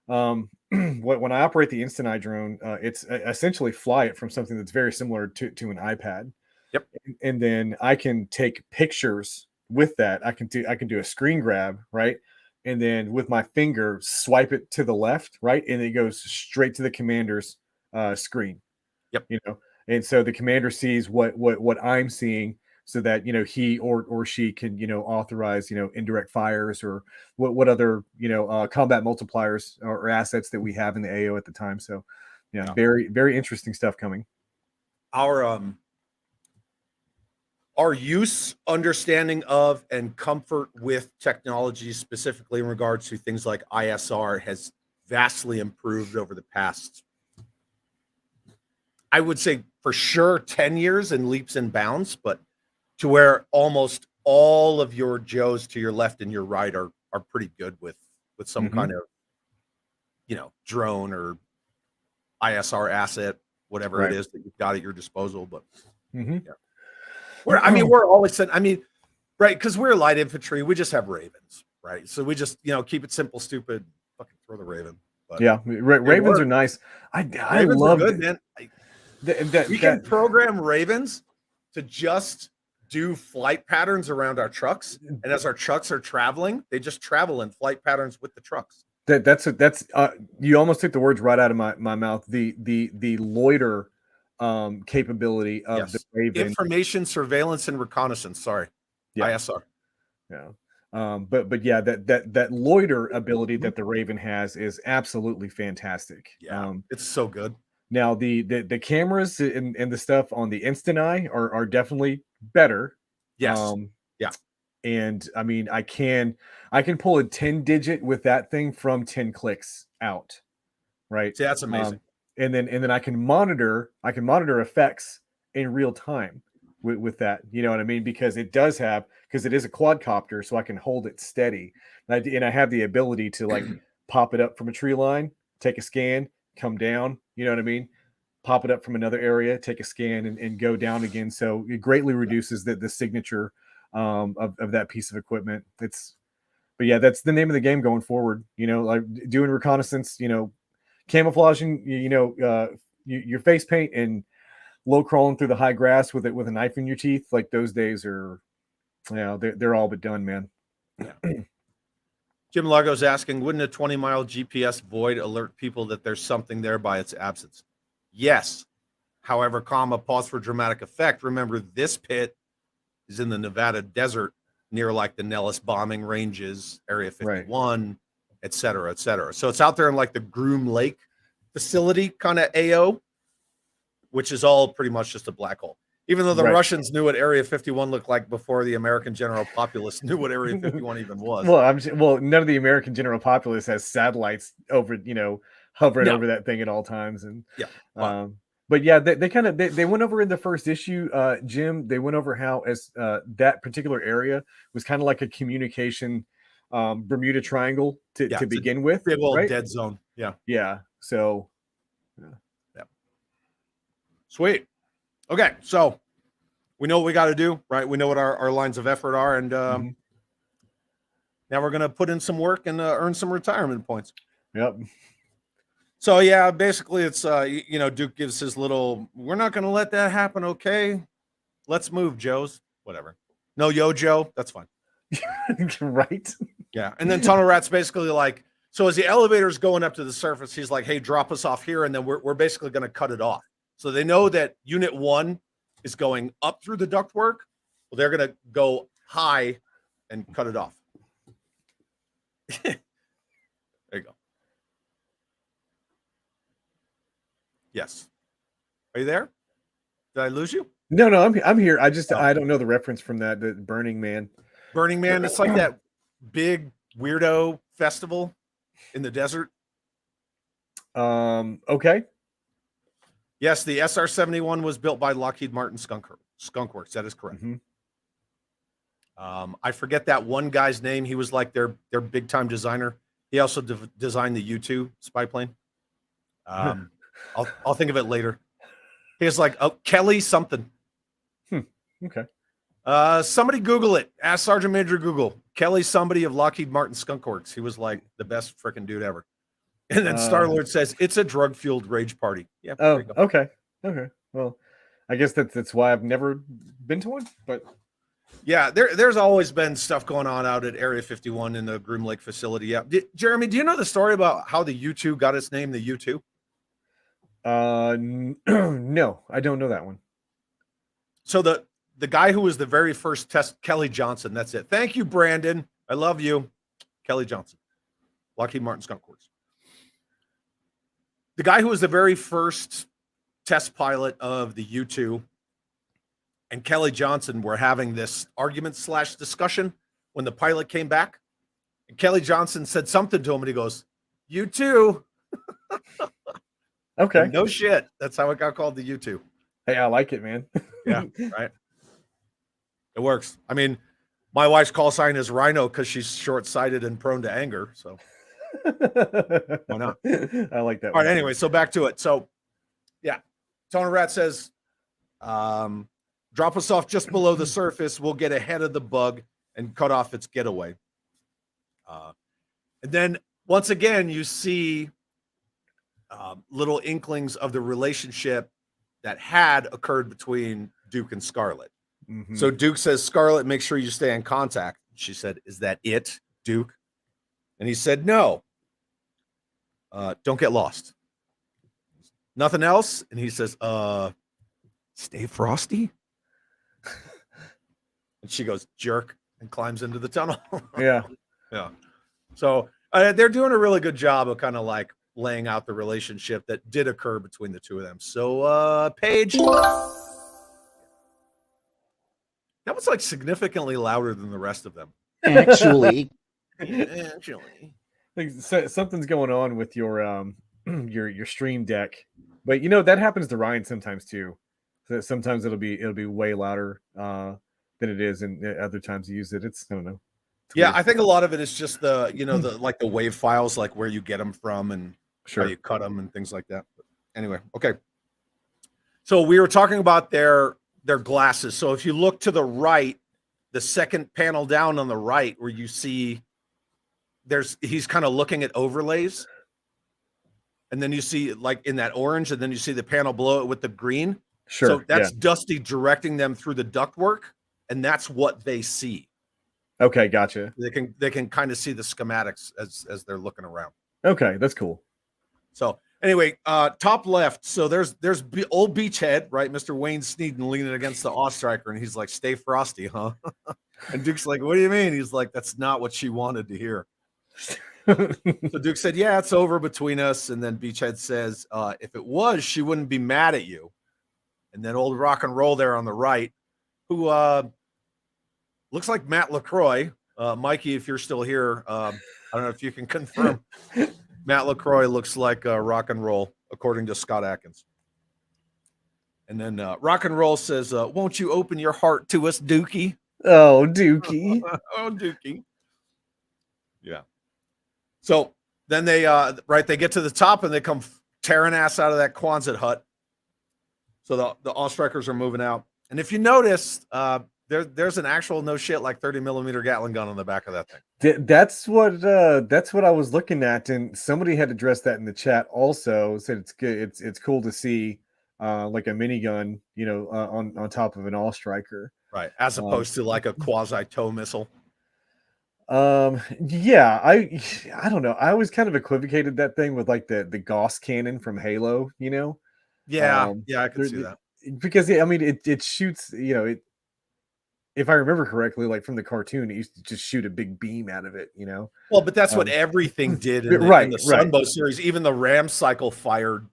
when I operate the Instant Eye drone, it's essentially fly it from something that's very similar to an iPad. Yep. And then I can take pictures with that. I can do a screen grab, right? And then with my finger, swipe it to the left, right? And it goes straight to the commander's screen. Yep. And so the commander sees what I'm seeing, so that he or she can authorize indirect fires or what other combat multipliers or assets that we have in the AO at the time. So yeah. Very, very interesting stuff coming. Our use, understanding of, and comfort with technology, specifically in regards to things like ISR, has vastly improved over the past, I would say for sure 10 years in leaps and bounds, but to where almost all of your Joes to your left and your right are pretty good with some kind of drone or ISR asset, whatever it is that you've got at your disposal. But we're always saying, right, because we're light infantry, we just have Ravens, right? So we just keep it simple, stupid, fucking throw the Raven. But Ravens are nice. I love good, man. We can program Ravens to just do flight patterns around our trucks, and as our trucks are traveling, they just travel in flight patterns with the trucks. That's you almost took the words right out of my mouth. The loiter capability of the Raven, information surveillance and reconnaissance. Sorry, ISR. Yeah. But yeah, that loiter ability that the Raven has is absolutely fantastic. Yeah, it's so good. Now the cameras and the stuff on the Instant Eye are definitely better. Yes. And I can pull a 10-digit with that thing from 10 clicks out. Right. See, that's amazing. And then I can monitor effects in real time with that. You know what I mean? Because it is a quadcopter, so I can hold it steady. And I have the ability to like pop it up from a tree line, take a scan, come down, you know what I mean? Pop it up from another area, take a scan and go down again. So it greatly reduces the signature of that piece of equipment. But yeah, that's the name of the game going forward, like doing reconnaissance, camouflaging, your face paint and low crawling through the high grass with a knife in your teeth. Like those days are, they're all but done, man. Yeah. Jim Largo's asking, wouldn't a 20-mile GPS void alert people that there's something there by its absence? Yes. However, pause for dramatic effect. Remember, this pit is in the Nevada desert near like the Nellis bombing ranges, Area 51, et cetera, et cetera. So it's out there in like the Groom Lake facility kind of AO, which is all pretty much just a black hole. Even though the Russians knew what Area 51 looked like before the American general populace knew what Area 51 even was. Well, none of the American general populace has satellites over, hovering over that thing at all times. And but yeah, they went over in the first issue, Jim. They went over how as that particular area was kind of like a communication Bermuda Triangle to begin with. Big old dead zone. Yeah. So sweet. Okay, so we know what we got to do, right? We know what our lines of effort are, and now we're going to put in some work and earn some retirement points. Yep. So yeah, basically it's Duke gives his little, we're not going to let that happen, okay? Let's move, Joes. Whatever. No, Joe, that's fine. Right. Yeah, and then Tunnel Rat's basically like, so as the elevator's going up to the surface, he's like, hey, drop us off here, and then we're basically going to cut it off. So they know that Unit 1 is going up through the ductwork. Well, they're going to go high and cut it off. There you go. Yes. Are you there? Did I lose you? No, I'm here. I don't know the reference from that, the Burning Man. Burning Man, it's like that big weirdo festival in the desert. Okay. Yes, the SR-71 was built by Lockheed Martin Skunk Works. That is correct. I forget that one guy's name. He was like their big time designer. He also designed the U-2 spy plane. I'll think of it later. He was like, oh, Kelly something. Okay. Somebody Google it. Ask Sergeant Major Google. Kelly somebody of Lockheed Martin Skunk Works. He was like the best freaking dude ever. And then Star-Lord says, it's a drug-fueled rage party. Yeah. Oh, okay. Okay. Well, I guess that's why I've never been to one, but yeah, there's always been stuff going on out at Area 51 in the Groom Lake facility. Yeah. Jeremy, do you know the story about how the U-2 got its name, the U-2? No, I don't know that one. So the guy who was the very first test, Kelly Johnson, that's it. Thank you, Brandon. I love you. Kelly Johnson, Lockheed Martin Skunk Works. The guy who was the very first test pilot of the U-2 and Kelly Johnson were having this argument / discussion when the pilot came back. And Kelly Johnson said something to him and he goes, U-2. Okay. And no shit. That's how it got called the U-2. Hey, I like it, man. Yeah, right. It works. I mean, my wife's call sign is Rhino because she's short-sighted and prone to anger. So why not? I like that. All right. Anyway, so back to it. So, yeah, Tony Rat says, drop us off just below the surface. We'll get ahead of the bug and cut off its getaway. And then once again, you see little inklings of the relationship that had occurred between Duke and Scarlet. Mm-hmm. So Duke says, Scarlet, make sure you stay in contact. She said, is that it, Duke? And he said, no. Don't get lost. Nothing else? And he says, stay frosty? And she goes, jerk, and climbs into the tunnel. Yeah. Yeah. So they're doing a really good job of kind of like laying out the relationship that did occur between the two of them. So, Paige, that was like significantly louder than the rest of them. Actually, Like, something's going on with your your stream deck, but you know that happens to Ryan sometimes too. So sometimes it'll be way louder than it is, and other times you use it. It's I don't know. It's Yeah, weird. I think a lot of it is just the like the wave files, like where you get them from and how you cut them and things like that. But anyway, okay. So we were talking about their glasses. So if you look to the right, the second panel down on the right, where you see he's kind of looking at overlays, and then you see like in that orange, and then you see the panel below it with the green. Sure. So that's Dusty directing them through the ductwork, and that's what they see. Okay, gotcha. They can kind of see the schematics as they're looking around. Okay, that's cool. So anyway, top left. So there's old Beachhead, right? Mr. Wayne Sneeden leaning against the Awe Striker, and he's like, "Stay frosty, huh?" And Duke's like, "What do you mean?" He's like, "That's not what she wanted to hear." So Duke said, "Yeah, it's over between us." And then Beachhead says, "If it was, she wouldn't be mad at you." And then old Rock and Roll there on the right, who looks like Matt LaCroix. Mikey, if you're still here, I don't know if you can confirm. Matt LaCroix looks like Rock and Roll, according to Scott Atkins. And then Rock and Roll says, won't you open your heart to us, Dookie? Oh, Dookie. Oh, Dookie. Yeah. So then they get to the top and they come tearing ass out of that Quonset hut. So the Awe Strikers are moving out. And if you notice, there's an actual no shit like 30 millimeter Gatling gun on the back of that thing. That's what I was looking at, and somebody had addressed that in the chat. Also said it's good. It's cool to see like a minigun, you know, on top of an All Striker, right? As opposed to like a quasi tow missile. Yeah, I don't know. I always kind of equivocated that thing with like the Gauss cannon from Halo, you know. Yeah, I could see that because I mean it shoots, you know, if I remember correctly, like from the cartoon, it used to just shoot a big beam out of it, you know. Well, but that's what everything did in the Sunbow series. Even the Ram cycle fired,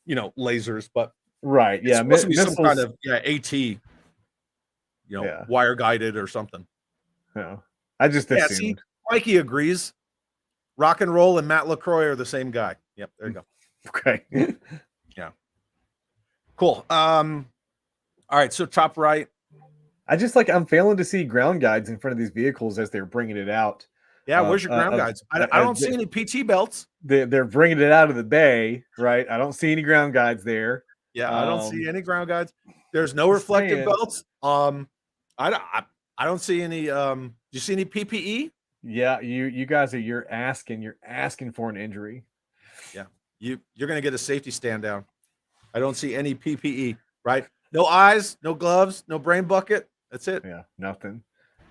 you know, lasers. But right, yeah, it's supposed to be some kind of AT, you know, wire guided or something. Yeah, I just assumed. See, Mikey agrees. Rock and Roll and Matt LaCroix are the same guy. Yep, there you go. Okay. Yeah. Cool. All right, so top right. I'm failing to see ground guides in front of these vehicles as they're bringing it out. Yeah, where's your ground guides? I don't see any PT belts. They're bringing it out of the bay, right? I don't see any ground guides there. Yeah, I don't see any ground guides. There's no reflective belts. I don't see any. Do you see any PPE? Yeah, you guys you're asking for an injury. Yeah, you're gonna get a safety stand down. I don't see any PPE. Right? No eyes, no gloves, no brain bucket. That's it. Yeah, nothing.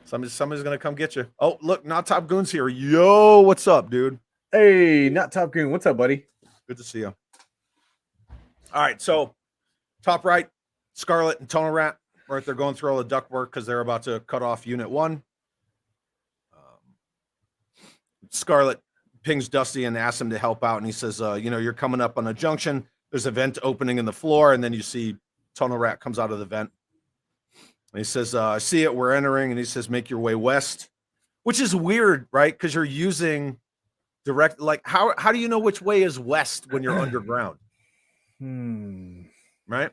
Somebody's gonna come get you. Oh, look, Not Top Goon's here. Yo, what's up, dude? Hey, Not Top Goon, what's up, buddy? Good to see you. All right, so top right, Scarlet and Tonal Rat right there going through all the duct work because they're about to cut off Unit 1. Scarlet pings Dusty and asks him to help out, and he says, you're coming up on a junction. There's a vent opening in the floor, and then you see Tonal Rat comes out of the vent. And he says, I see it, we're entering, and he says, make your way west, which is weird, right? Because you're using direct, like, how do you know which way is west when you're underground? Right?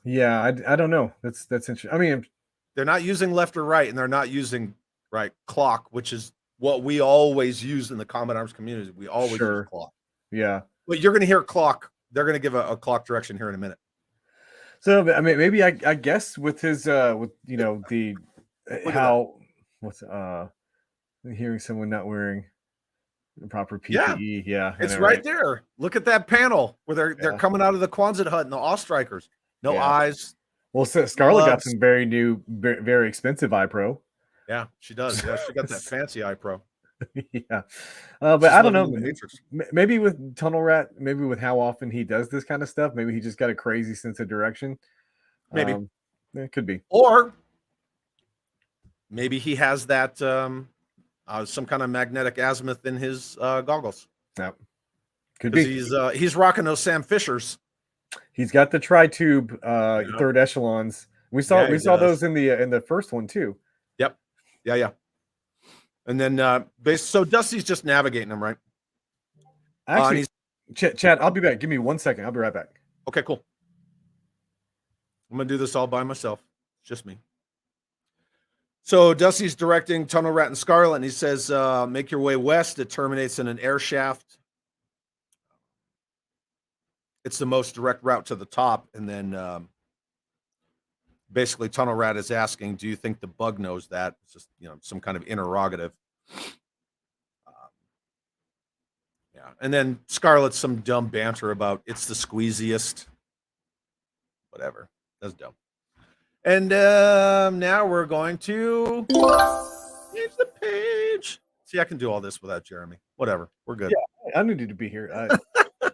Yeah, I don't know. That's interesting. I mean, they're not using left or right, and they're not using clock, which is what we always use in the Combat Arms community. We always use clock. Yeah. But you're going to hear clock. They're going to give a clock direction here in a minute. So, I mean, maybe I guess with his hearing someone not wearing the proper PPE. Yeah, it's right there. Look at that panel where they're coming out of the Quonset hut and the All Strikers. No eyes. Well, so Scarlet got some very new, very expensive eye pro. Yeah, she does. Yeah, she got that fancy eye pro. Yeah, but I don't know. Maybe with Tonal Rat, maybe with how often he does this kind of stuff, maybe he just got a crazy sense of direction. Maybe it could be, or maybe he has that some kind of magnetic azimuth in his goggles. Yeah, could be. He's rocking those Sam Fishers. He's got the tri-tube third echelons. We saw those in the first one too. Yep. Yeah. And then so Dusty's just navigating them, right? Actually, Chad, I'll be back. Give me 1 second. I'll be right back. Okay, cool. I'm gonna do this all by myself. It's just me. So Dusty's directing Tonal Rat and Scarlet, and he says, make your way west. It terminates in an air shaft. It's the most direct route to the top. And then basically Tonal Rat is asking, do you think the bug knows that? It's just, some kind of interrogative. Yeah. And then Scarlet's some dumb banter about it's the squeeziest. Whatever. That's dumb. And now we're going to change the page. See, I can do all this without Jeremy. Whatever. We're good. Yeah, I needed to be here.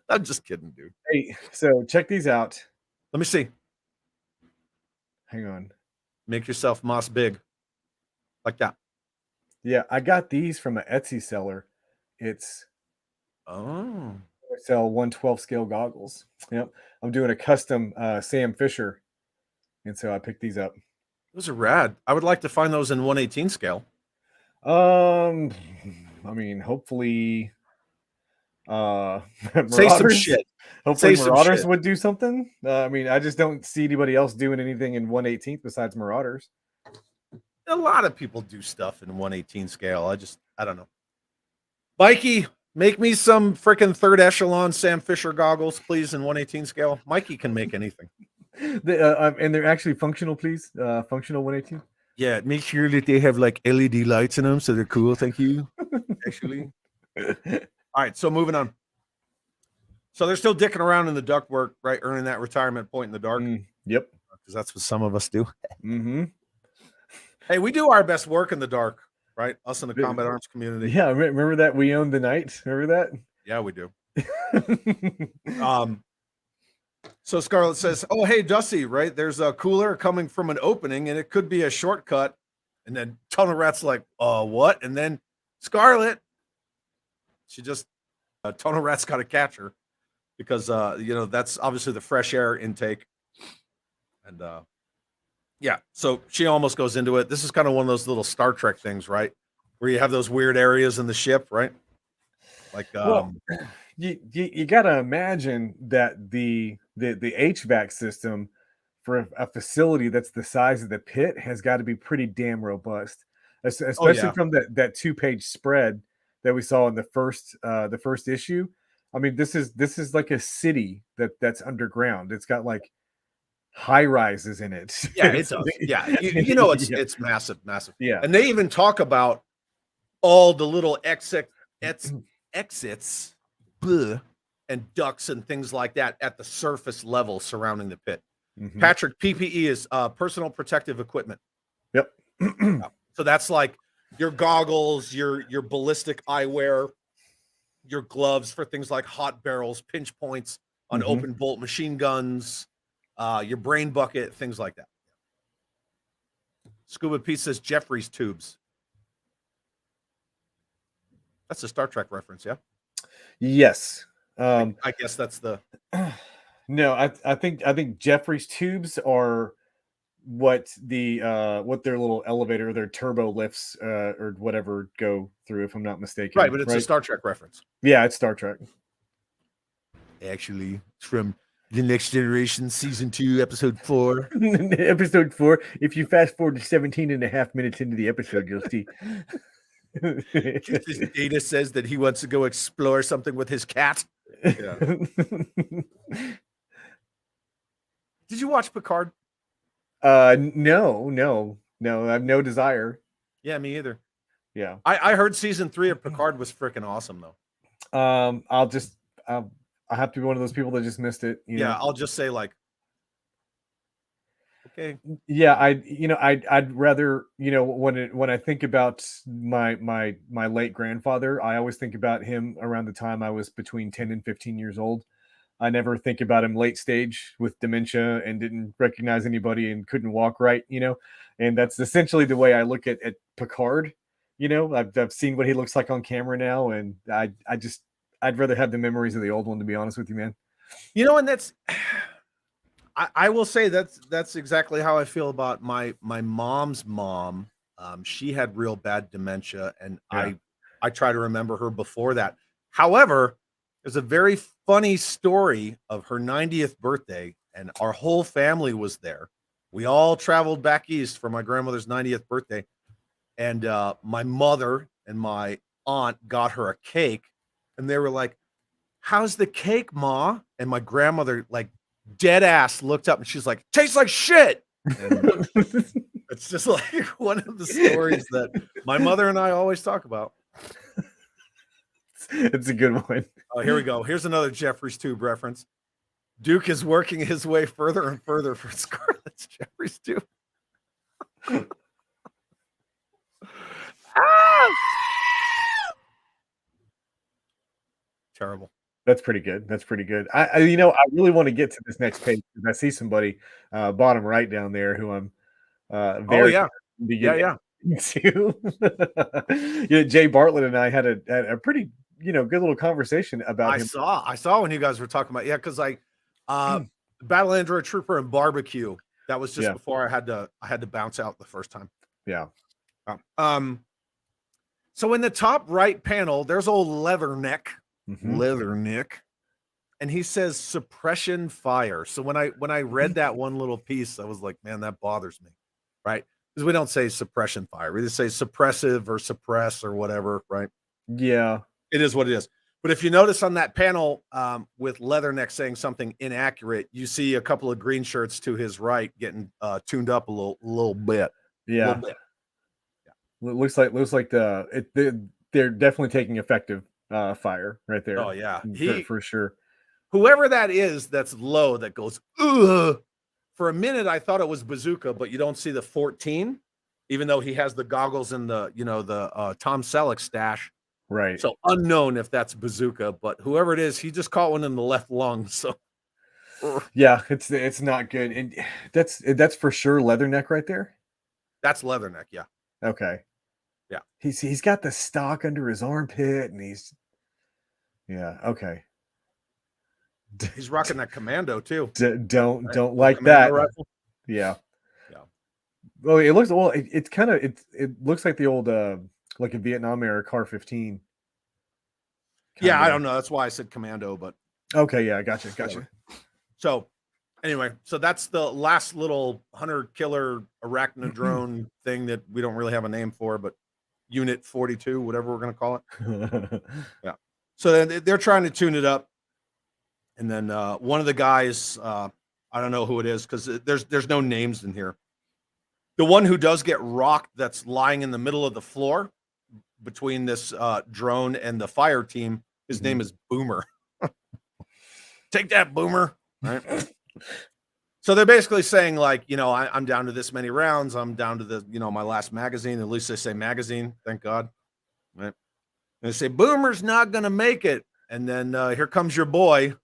I'm just kidding, dude. Hey, so check these out. Let me see. Hang on. Make yourself moss big. Like that. Yeah, I got these from an Etsy seller. It's I sell 1/12 scale goggles. Yep. I'm doing a custom Sam Fisher. And so I picked these up. Those are rad. I would like to find those in 1/18 scale. I mean, hopefully say some shit. Hopefully Marauders would do something. I mean, I just don't see anybody else doing anything in 1/18 besides Marauders. A lot of people do stuff in 1/18 scale. I don't know. Mikey, make me some freaking third echelon Sam Fisher goggles, please, in 1/18 scale. Mikey can make anything. And they're actually functional, please. Functional 1/18. Yeah, make sure that they have like LED lights in them, so they're cool. Thank you. Actually. All right, so moving on. So they're still dicking around in the ductwork, right? Earning that retirement point in the dark. Yep. Because that's what some of us do. Mm-hmm. Hey, we do our best work in the dark, right? Us in the Combat Arms community. Yeah, remember that? We own the night. Remember that? Yeah, we do. So Scarlet says, oh, hey, Dusty, right? There's a cooler coming from an opening, and it could be a shortcut. And then Tonal Rat's like, what? And then Scarlet, she just, Tonal Rat's got to catch her because, that's obviously the fresh air intake. And, yeah, so she almost goes into it. This is kind of one of those little Star Trek things, right? Where you have those weird areas in the ship, right? Like, you got to imagine that the HVAC system for a facility that's the size of the pit has got to be pretty damn robust. especially from that 2-page spread that we saw in the first issue. I mean, this is like a city that's underground. It's got like high rises in it. Yeah, it does. Yeah, you know it's massive. Yeah, and they even talk about all the little exits, and ducts and things like that at the surface level surrounding the pit. Patrick, PPE is personal protective equipment. Yep. So that's like your goggles, your ballistic eyewear, your gloves for things like hot barrels, pinch points on open bolt machine guns, your brain bucket, things like that. Scuba Pete says Jeffrey's tubes. That's a Star Trek reference, yeah? Yes. I guess that's the. No, I think Jeffrey's tubes are what their little elevator, their turbo lifts or whatever go through, if I'm not mistaken. Right, but it's a Star Trek reference. Yeah, it's Star Trek. Actually, it's from The Next Generation, Season 2, Episode 4. Episode 4. If you fast forward to 17 and a half minutes into the episode, you'll see. Data says that he wants to go explore something with his cat. Yeah. Did you watch Picard? No. I have no desire. Yeah, me either. Yeah. I heard season 3 of Picard was freaking awesome though. I have to be one of those people that just missed it. You know? I'll just say like, okay. Yeah, I'd rather, when I think about my late grandfather, I always think about him around the time I was between 10 and 15 years old. I never think about him late stage with dementia and didn't recognize anybody and couldn't walk right, and that's essentially the way I look at Picard. I've seen what he looks like on camera now, and I'd rather have the memories of the old one, to be honest with you, man. And that's I will say that's exactly how I feel about my mom's mom. She had real bad dementia, and Yeah. I try to remember her before that. However, there's a very funny story of her 90th birthday, and our whole family was there. We all traveled back east for my grandmother's 90th birthday, and my mother and my aunt got her a cake, and they were like, "How's the cake, Ma?" And my grandmother, like, dead ass looked up and she's like, "Tastes like shit." And it's just like one of the stories that my mother and I always talk about. It's a good one. Oh, here we go. Here's another Jeffrey's Tube reference. Duke is working his way further and further for Scarlett's Jeffrey's Tube. Terrible. That's pretty good. I really want to get to this next page because I see somebody bottom right down there who I'm very yeah. to. Jay Bartlett and I had a pretty good little conversation about him. I saw when you guys were talking about because Battle Android Trooper and Barbecue. That was just before I had to bounce out the first time. Yeah. So in the top right panel, there's old Leatherneck. Leatherneck, and he says suppression fire. So when I read that one little piece, I was like, man, that bothers me, right? Because we don't say suppression fire, we just say suppressive or suppress or whatever, right? Yeah, it is what it is. But if you notice on that panel with Leatherneck saying something inaccurate, you see a couple of green shirts to his right getting tuned up a little bit. Yeah, It looks like they're definitely taking effective fire right there. Oh yeah, for sure. Whoever that is, that's low, that goes ugh. For a minute, I thought it was Bazooka, but you don't see the 14, even though he has the goggles and the Tom Selleck stash. Right. So unknown if that's Bazooka, but whoever it is, he just caught one in the left lung. So yeah, it's not good, and that's for sure Leatherneck right there. That's Leatherneck, yeah. Okay. Yeah. He's got the stock under his armpit, and okay. He's rocking that commando too. Don't like that. Rifle. Yeah. Well, it looks it looks like the old like a Vietnam era Car 15. Yeah, I don't know. That's why I said commando, but okay, yeah, gotcha. So Anyway, so that's the last little hunter killer arachnid drone thing that we don't really have a name for, but Unit 42, whatever we're going to call it. Yeah. So then they're trying to tune it up. And then one of the guys, I don't know who it is because there's no names in here. The one who does get rocked that's lying in the middle of the floor between this drone and the fire team, his name is Boomer. Take that, Boomer. Right. So they're basically saying, like, you know, I'm down to this many rounds. I'm down to the, you know, my last magazine. At least they say magazine. Thank God. Right. And they say Boomer's not going to make it. And then here comes your boy.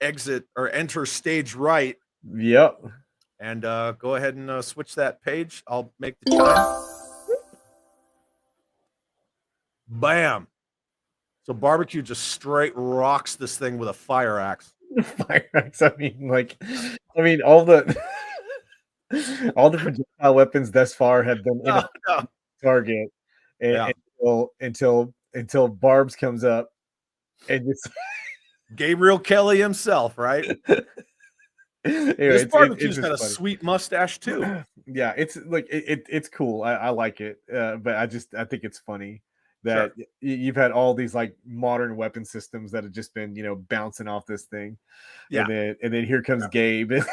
Exit or enter stage right. Yep. And go ahead and switch that page. I'll make the chime. Bam. So barbecue just straight rocks this thing with a fire axe. Fire axe. I mean, all the all the projectile weapons thus far have been in a target, and, until Barbs comes up and just Gabriel Kelly himself, right? Anyway, this barbecue's it's got a funny. sweet mustache too. Yeah, it's like it's cool. I like it, but I think it's funny that you've had all these like modern weapon systems that have just been, you know, bouncing off this thing. Yeah, and then here comes Gabe and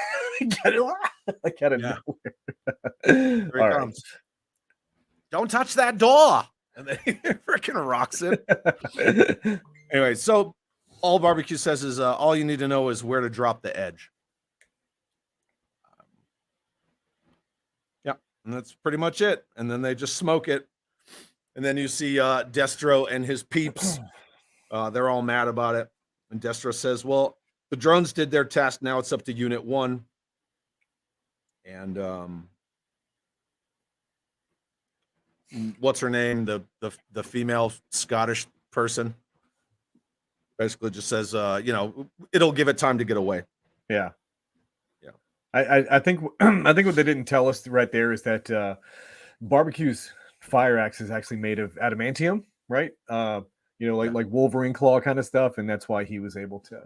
like out of nowhere. Here he comes. Don't touch that door, and then he freaking rocks it. Anyway, so all barbecue says is all you need to know is where to drop the edge. And that's pretty much it. And then they just smoke it. And then you see Destro and his peeps. They're all mad about it. And Destro says, well, the drones did their task. Now it's up to Unit 1. And what's her name? The female Scottish person basically just says, you know, it'll give it time to get away. Yeah. I think I think what they didn't tell us right there is that barbecue's fire axe is actually made of adamantium, right? You know, like Wolverine claw kind of stuff, and that's why he was able to.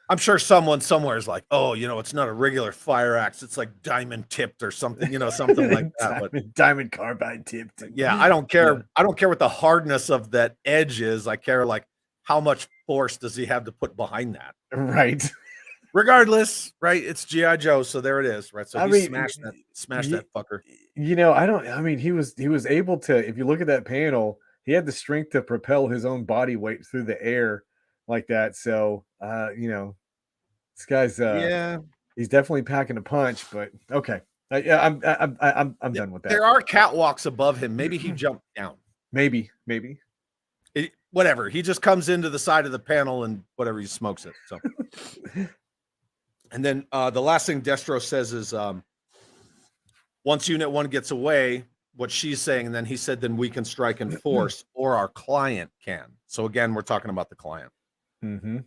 I'm sure someone somewhere is like, oh, you know, it's not a regular fire axe; it's like diamond tipped or something, you know, something like that. Diamond carbide tipped. Yeah, I don't care. Yeah. I don't care what the hardness of that edge is. I care like how much force does he have to put behind that, right? Regardless, right? It's G.I. Joe, so there it is, right? So he smashed that fucker. You know, he was able to, if you look at that panel, he had the strength to propel his own body weight through the air like that. So you know, this guy's he's definitely packing a punch, but okay. I'm done with that. There are catwalks above him. Maybe he jumped down. Maybe. Whatever. He just comes into the side of the panel and whatever, he smokes it. So and then the last thing Destro says is once Unit 1 gets away, what she's saying, and then he said, then we can strike in force or our client can. So again, we're talking about the client. Mm-hmm.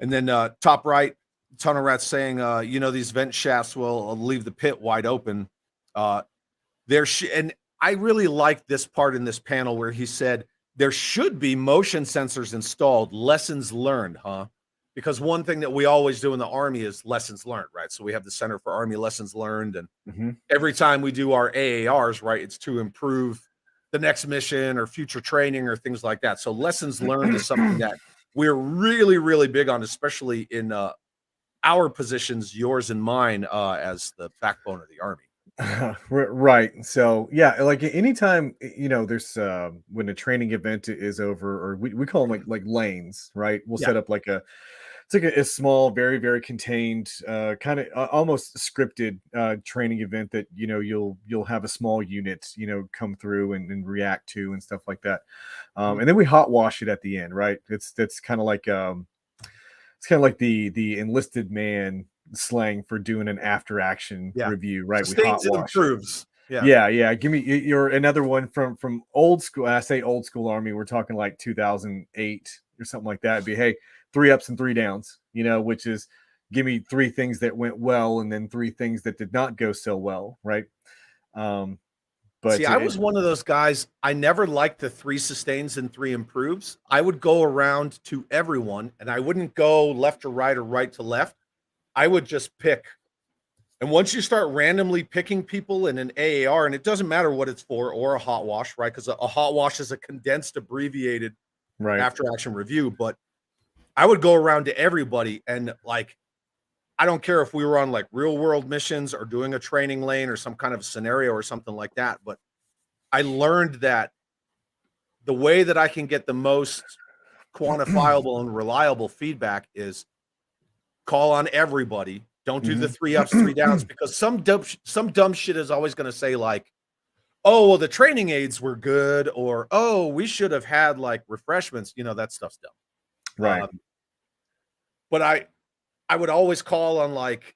And then top right, Tunnel Rat's saying, you know, these vent shafts will leave the pit wide open. And I really like this part in this panel where he said, there should be motion sensors installed. Lessons learned, huh? Because one thing that we always do in the Army is lessons learned, right? So we have the Center for Army Lessons Learned. And every time we do our AARs, right, it's to improve the next mission or future training or things like that. So lessons learned is something that we're really, really big on, especially in our positions, yours and mine, as the backbone of the Army. Right. So yeah, like anytime, you know, there's when a training event is over, or we call them like lanes, right? We'll set up like it's like a small, very, very contained, kind of almost scripted training event that, you know, you'll have a small unit, you know, come through and react to and stuff like that. And then we hot wash it at the end, right? That's kind of like it's kind of like the enlisted man slang for doing an after action review, right? We hot wash. Improves. Yeah. Give me your another one from old school. I say old school Army. We're talking like 2008 or something like that. It'd be, hey, 3 ups and 3 downs, you know, which is give me 3 things that went well and then 3 things that did not go so well, right? But see, I was one of those guys. I never liked the 3 sustains and 3 improves. I would go around to everyone, and I wouldn't go left to right or right to left. I would just pick. And once you start randomly picking people in an AAR, and it doesn't matter what it's for, or a hot wash, right? Because a hot wash is a condensed, abbreviated after action review. But I would go around to everybody, and like, I don't care if we were on like real world missions or doing a training lane or some kind of scenario or something like that. But I learned that the way that I can get the most quantifiable and reliable feedback is call on everybody. Don't do the 3 ups, 3 downs, because some dumb shit is always going to say like, oh, well, the training aids were good, or oh, we should have had like refreshments. You know, that stuff's dumb. Right. But I would always call on like,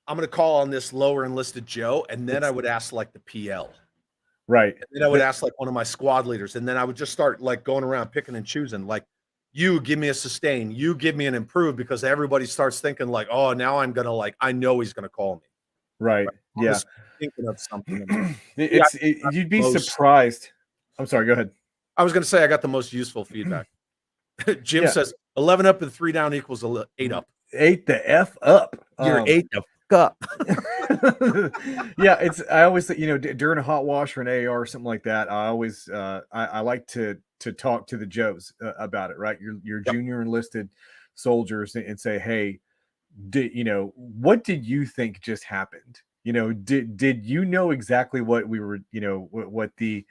I'm going to call on this lower enlisted Joe, and then I would ask like the PL. Right. And then I would ask like one of my squad leaders, and then I would just start like going around picking and choosing. Like, you give me a sustain, you give me an improve, because everybody starts thinking like, oh, now I'm gonna like, I know he's gonna call me. Right. Yeah. Thinking of something. You'd be surprised. I'm sorry. Go ahead. I was gonna say I got the most useful feedback. Jim says 11 up and 3 down equals 8 up. 8 the F up. You're 8 the up. Yeah, I always, during a hot wash or an AR or something like that, I always I like to talk to the Joes about it, right? Your junior enlisted soldiers, and say, hey, what did you think just happened? Did you know exactly what we were, what the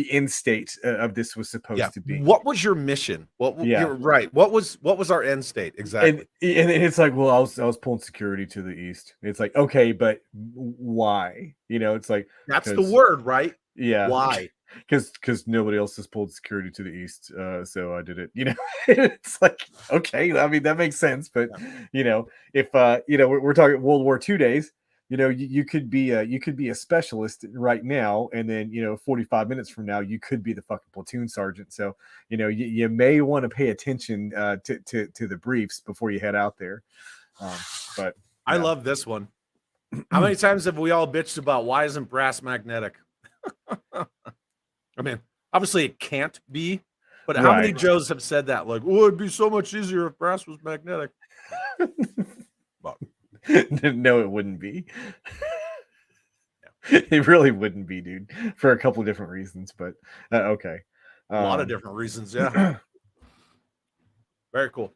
end state of this was supposed to be? What was your mission? You're right. What was our end state exactly? And it's like, well, I was pulling security to the east. It's like, okay, but why? It's like, that's the word, right? Yeah. Why? Because nobody else has pulled security to the east, so I did it. It's like, okay, I mean, that makes sense. But if we're talking World War II days, you could be a specialist right now, and then 45 minutes from now you could be the fucking platoon sergeant. So you may want to pay attention to the briefs before you head out there. But I love this one. How many times have we all bitched about why isn't brass magnetic? I mean, obviously it can't be, but how many Joes have said that? Like, oh, it'd be so much easier if brass was magnetic. No, it wouldn't be. It really wouldn't be, dude, for a couple of different reasons. But okay, a lot of different reasons. Yeah, very cool.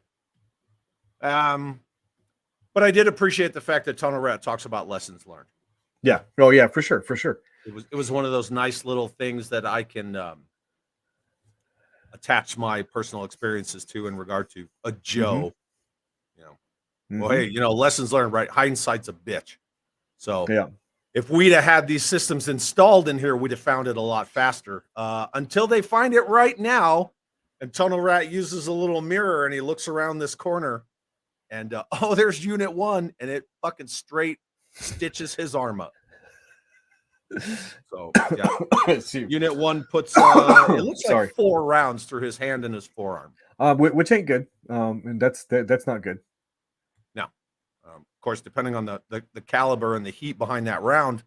But I did appreciate the fact that Tunnel Rat talks about lessons learned. Yeah. Oh, yeah, for sure. It was one of those nice little things that I can attach my personal experiences to in regard to a Joe. Well, hey, lessons learned, right? Hindsight's a bitch. So if we'd have had these systems installed in here, we'd have found it a lot faster. Until they find it right now, and Tunnel Rat uses a little mirror and he looks around this corner, and there's Unit 1, and it fucking straight stitches his arm up. So Unit 1 puts it looks like 4 rounds through his hand and his forearm, which ain't good. And that's not good. Of course, depending on the caliber and the heat behind that round,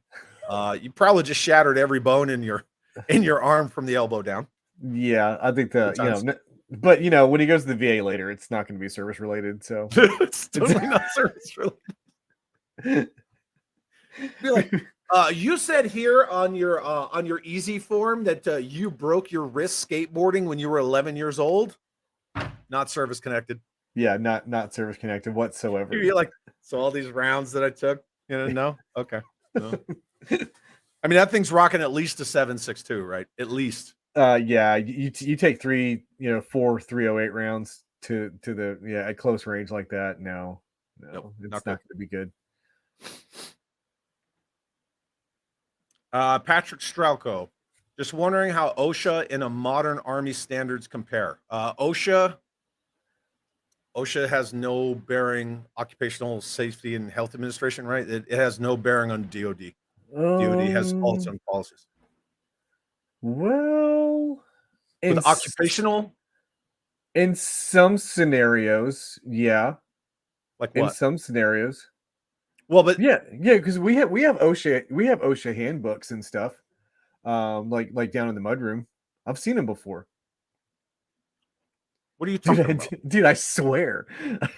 you probably just shattered every bone in your arm from the elbow down. Yeah, I think but when he goes to the VA later, it's not going to be service related. So it's totally not service related. Be like, you said here on your easy form that you broke your wrist skateboarding when you were 11 years old. Not service connected. Yeah, not service connected whatsoever. You're like, so all these rounds that I took, no? Okay. No. I mean, that thing's rocking at least a 7.62, right? At least. Yeah, you take 4 308 rounds to the at close range like that. No, nope, it's not going to be good. Patrick Strauko, just wondering how OSHA and a modern Army standards compare. OSHA has no bearing, Occupational Safety and Health Administration, right? It has no bearing on DOD. DOD has all its own policies. Well, with occupational, in some scenarios, yeah. Like what? In some scenarios. Well, but yeah, because we have OSHA handbooks and stuff. Like down in the mudroom. I've seen them before. What are you talking about? Dude, I swear,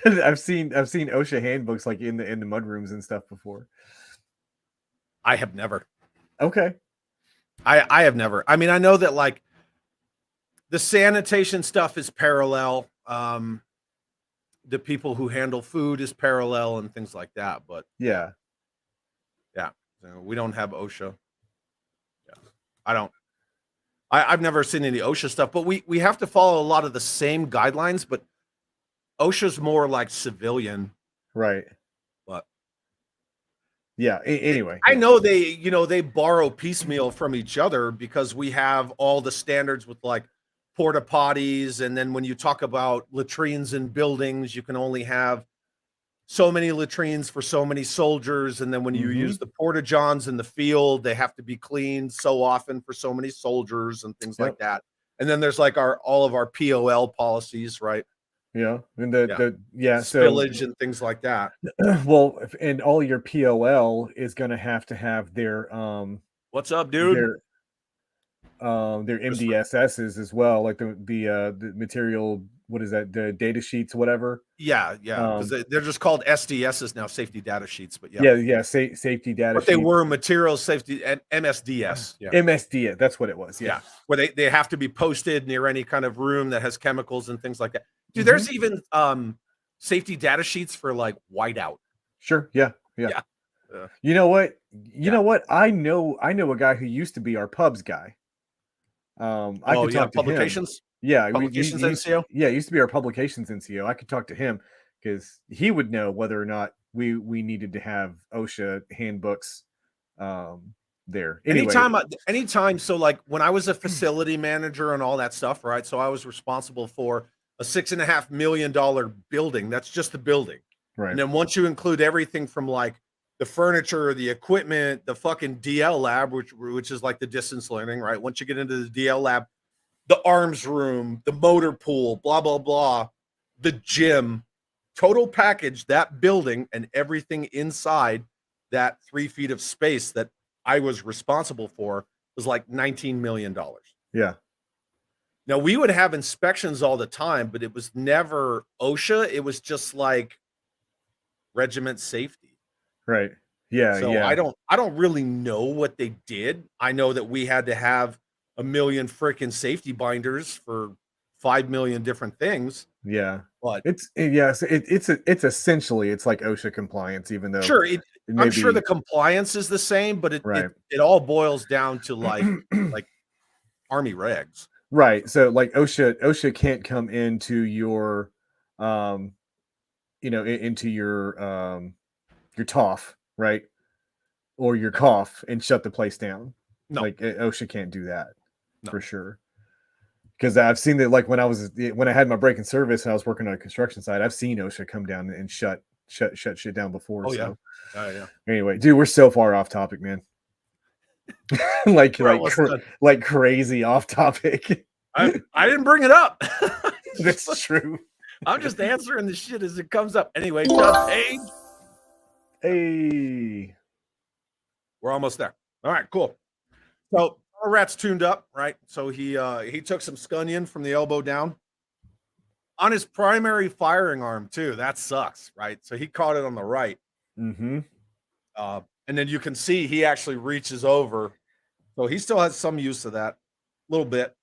I've seen OSHA handbooks like in the mud rooms and stuff before. I have never. Okay. I have never. I mean, I know that like the sanitation stuff is parallel. The people who handle food is parallel and things like that. But Yeah. So we don't have OSHA. Yeah, I don't. I've never seen any OSHA stuff, but we have to follow a lot of the same guidelines. But OSHA's more like civilian, Right. but Yeah. Anyway, I know they borrow piecemeal from each other because we have all the standards with like porta potties, and then when you talk about latrines in buildings, you can only have so many latrines for so many soldiers, and then when you use the porta johns in the field, they have to be cleaned so often for so many soldiers and things like that. And then there's like all of our POL policies, right? Yeah. And Spillage and things like that. Well, and all your POL is going to have their What's up, dude? Their MDSSs as well, like the material, what is that, the data sheets, whatever. Yeah, because they're just called SDSs now, safety data sheets. But safety data. But they were material safety and MSDS. Yeah. MSDS, that's what it was. Yeah, where they have to be posted near any kind of room that has chemicals and things like that. Dude, there's even safety data sheets for like whiteout. Sure. Yeah. You know what? You know what? I know a guy who used to be our pubs guy. I could talk to publications. Him. Yeah, publications NCO. Yeah, he used to be our publications NCO. I could talk to him because he would know whether or not we needed to have OSHA handbooks there. Anyway. Anytime. So like when I was a facility manager and all that stuff, right? So I was responsible for a $6.5 million building. That's just the building. Right. And then once you include everything from like the furniture, the equipment, the fucking DL lab, which is like the distance learning, right? Once you get into the DL lab, the arms room, the motor pool, blah, blah, blah, the gym, total package, that building and everything inside that 3 feet of space that I was responsible for was like $19 million. Yeah. Now we would have inspections all the time, but it was never OSHA. It was just like regiment safety. Right. Yeah. So yeah. I don't really know what they did. I know that we had to have 1 million freaking safety binders for 5 million different things. Yeah. But it's essentially it's like OSHA compliance, even though sure, I'm sure the compliance is the same, but it all boils down to like Army regs. Right. So like OSHA can't come into your into your TOF, right? Or your cough and shut the place down. No. Like OSHA can't do that for sure. Because I've seen that, like when I had my break in service and I was working on a construction site, I've seen OSHA come down and shut shit down before. Yeah. Anyway, dude, we're so far off topic, man. like crazy off topic. I didn't bring it up. That's true. I'm just answering the shit as it comes up. Anyway, Doug Page. Hey. We're almost there. All right, cool. So our rat's tuned up, right? So he took some scunion from the elbow down on his primary firing arm too. That sucks, right? So he caught it on the right. Mm-hmm. And then you can see he actually reaches over. So he still has some use of that, a little bit.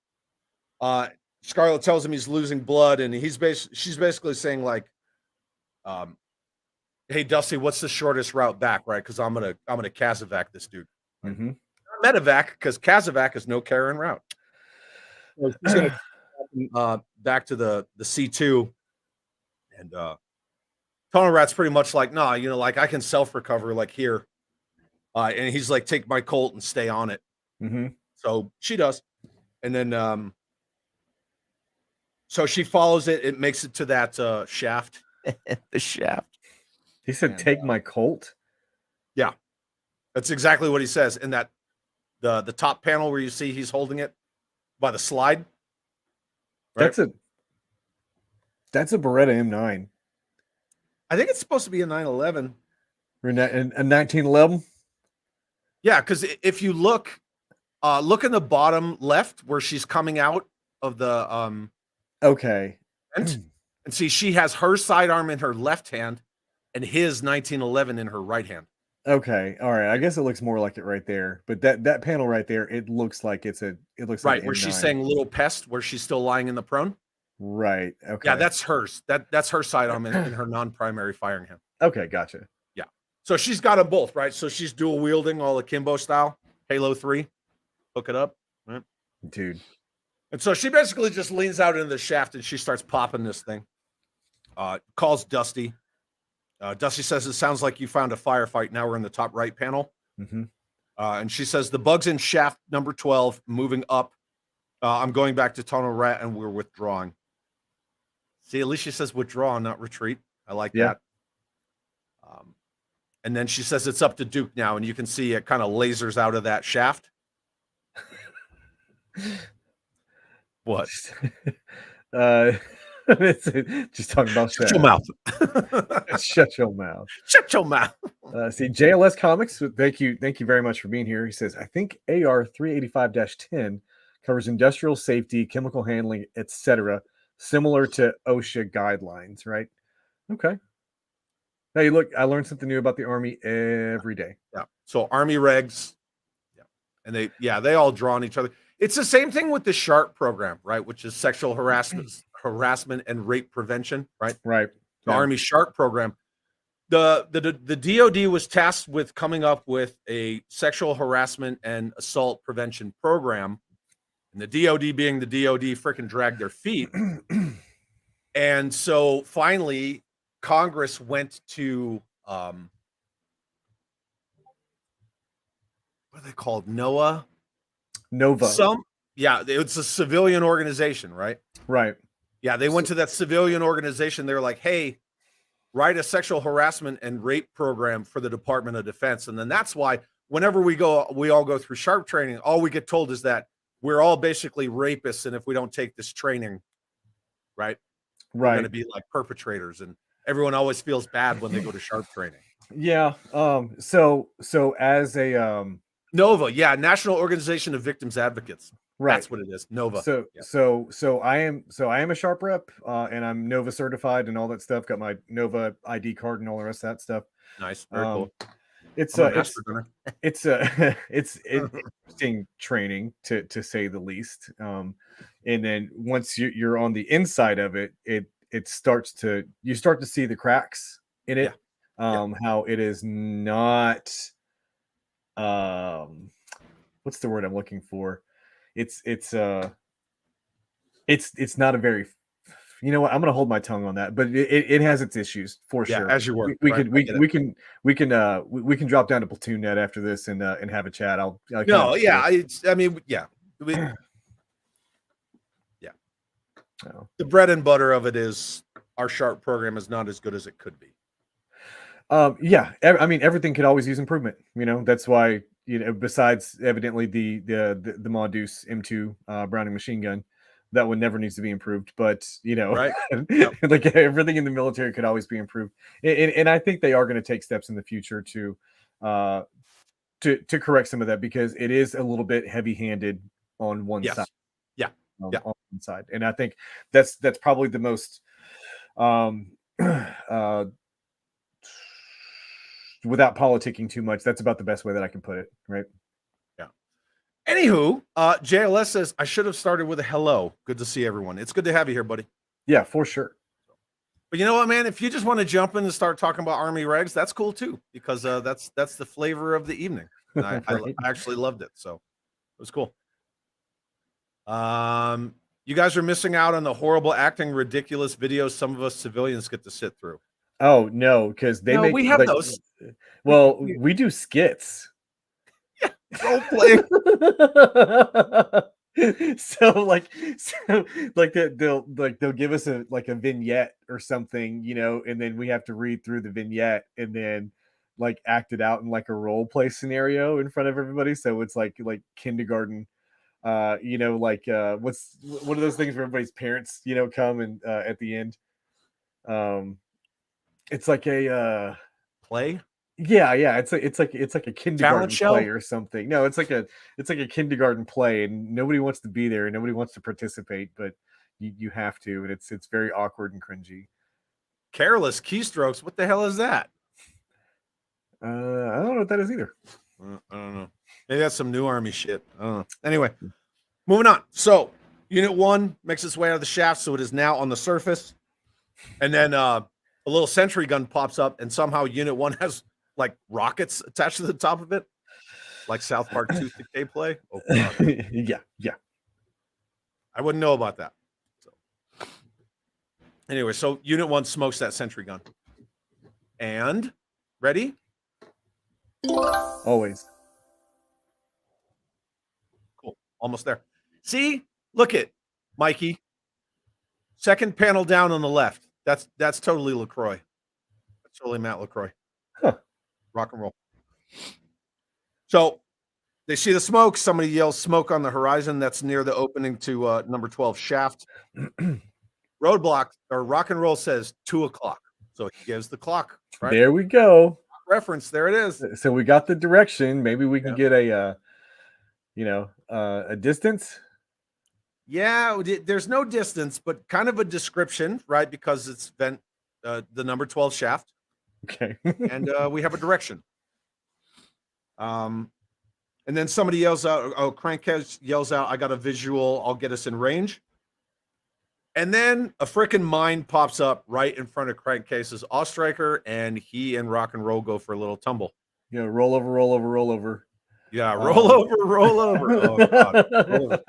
Scarlett tells him he's losing blood, and she's basically saying like, "Hey Dusty, what's the shortest route back?" Right? Because I'm gonna Kazovac this dude. Mm-hmm. Medevac, because Kazovac is no Karen route. So he's gonna back to the C2, and Tunnel Rat's pretty much like, nah, like I can self recover like here, and he's like, take my Colt and stay on it. Mm-hmm. So she does, and then so she follows it. It makes it to that shaft. The shaft. He said, "Take my Colt." Yeah, that's exactly what he says. In that the top panel where you see he's holding it by the slide. Right? That's a Beretta M9. I think it's supposed to be a 911. A 1911. Yeah, because if you look in the bottom left where she's coming out of the Okay. And see, she has her sidearm in her left hand and his 1911 in her right hand. Okay, all right. I guess it looks more like it right there, but that panel right there, it looks like it looks Right, like where she's M9. saying little pest, where she's still lying in the prone. Right. Okay. Yeah, that's hers. That's her sidearm in her non-primary firing hand. Okay. Gotcha. Yeah. So she's got them both, right? So she's dual wielding all akimbo style, Halo 3. Hook it up. Right? Dude. And so she basically just leans out into the shaft and she starts popping this thing. Calls Dusty. Dusty says, it sounds like you found a firefight. Now we're in the top right panel. Mm-hmm. And she says, the bug's in shaft number 12, moving up. I'm going back to Tunnel Rat and we're withdrawing. See, at least she says withdraw, not retreat. I like that. And then she says it's up to Duke now, and you can see it kind of lasers out of that shaft. What? It's just talking about Shut your mouth. Shut your mouth. Shut your mouth. See, JLS Comics, thank you very much for being here. He says, I think AR 385-10 covers industrial safety, chemical handling, etc., similar to OSHA guidelines, right? Okay. Hey, look, I learned something new about the Army every day. Yeah. So Army regs. Yeah. And they all draw on each other. It's the same thing with the SHARP program, right? Which is sexual harassment and rape prevention, right? Right. The Army SHARP program. The DoD was tasked with coming up with a sexual harassment and assault prevention program. And the DoD being the DoD freaking dragged their feet. And so finally, Congress went to what are they called? Nova. It's a civilian organization, right? Right. Yeah, they went to that civilian organization. They were like, hey, write a sexual harassment and rape program for the Department of Defense. And then that's why whenever we all go through SHARP training, all we get told is that we're all basically rapists, and if we don't take this training, right, we're going to be like perpetrators, and everyone always feels bad when they go to SHARP training. Yeah. So as a Nova, yeah, National Organization of Victims Advocates. Right. That's what it is. Nova. So I am a SHARP rep, and I'm Nova certified and all that stuff. Got my Nova ID card and all the rest of that stuff. Nice. Very cool. It's interesting training to say the least. And then once you're on the inside of it, you start to see the cracks in it. How it is not what's the word I'm looking for? It's not a very, you know what, I'm gonna hold my tongue on that, but it has its issues for sure. As you work, we can drop down to platoon net after this and have a chat. The bread and butter of it is our SHARP program is not as good as it could be. I mean, everything could always use improvement. That's why, besides evidently the Modus M2 Browning machine gun, that one never needs to be improved. But right? Like everything in the military could always be improved, and I think they are going to take steps in the future to correct some of that, because it is a little bit heavy-handed on one side. On one side, and I think that's probably the most without politicking too much, that's about the best way that I can put it, right? Yeah. Anywho, JLS says, I should have started with a hello. Good to see everyone. It's good to have you here, buddy. Yeah, for sure. But you know what, man? If you just want to jump in and start talking about Army regs, that's cool too, because that's the flavor of the evening. I actually loved it, so it was cool. You guys are missing out on the horrible acting, ridiculous videos some of us civilians get to sit through. Oh no, because we have those. Well, we do skits. Yeah, role playing. so they'll give us a vignette or something, and then we have to read through the vignette and then act it out in a role play scenario in front of everybody. So it's like kindergarten. What are those things where everybody's parents come and at the end, it's like a play. Yeah, it's like a kindergarten play or something. No, it's like a kindergarten play, and nobody wants to be there and nobody wants to participate, but You have to, and it's very awkward and cringy. Careless keystrokes. What the hell is that? I don't know what that is either. I don't know. Maybe that's some new army shit. I don't know. Anyway, moving on. So Unit 1 makes its way out of the shaft, so it is now on the surface. And then a little sentry gun pops up, and somehow Unit 1 has like rockets attached to the top of it, like South Park Tooth Decay play. Oh, God. Yeah. I wouldn't know about that. So anyway, so Unit 1 smokes that sentry gun. And ready? Always. Cool. Almost there. See? Look it, Mikey. Second panel down on the left. That's totally LaCroix. That's totally Matt LaCroix. Huh. Rock and roll. So they see the smoke. Somebody yells smoke on the horizon. That's near the opening to number 12 shaft. Roadblock or Rock and Roll says 2:00. So he gives the clock. Right? There we go. Reference. There it is. So we got the direction. Maybe we can get a distance. Yeah, there's no distance, but kind of a description, right? Because it's the number 12 shaft. Okay. And we have a direction. And then somebody yells out, Crankcase yells out, I got a visual, I'll get us in range. And then a freaking mine pops up right in front of Crankcase's Ostriker, and he and Rock and Roll go for a little tumble. Yeah, roll over. Yeah, roll over. Oh, God. Roll over.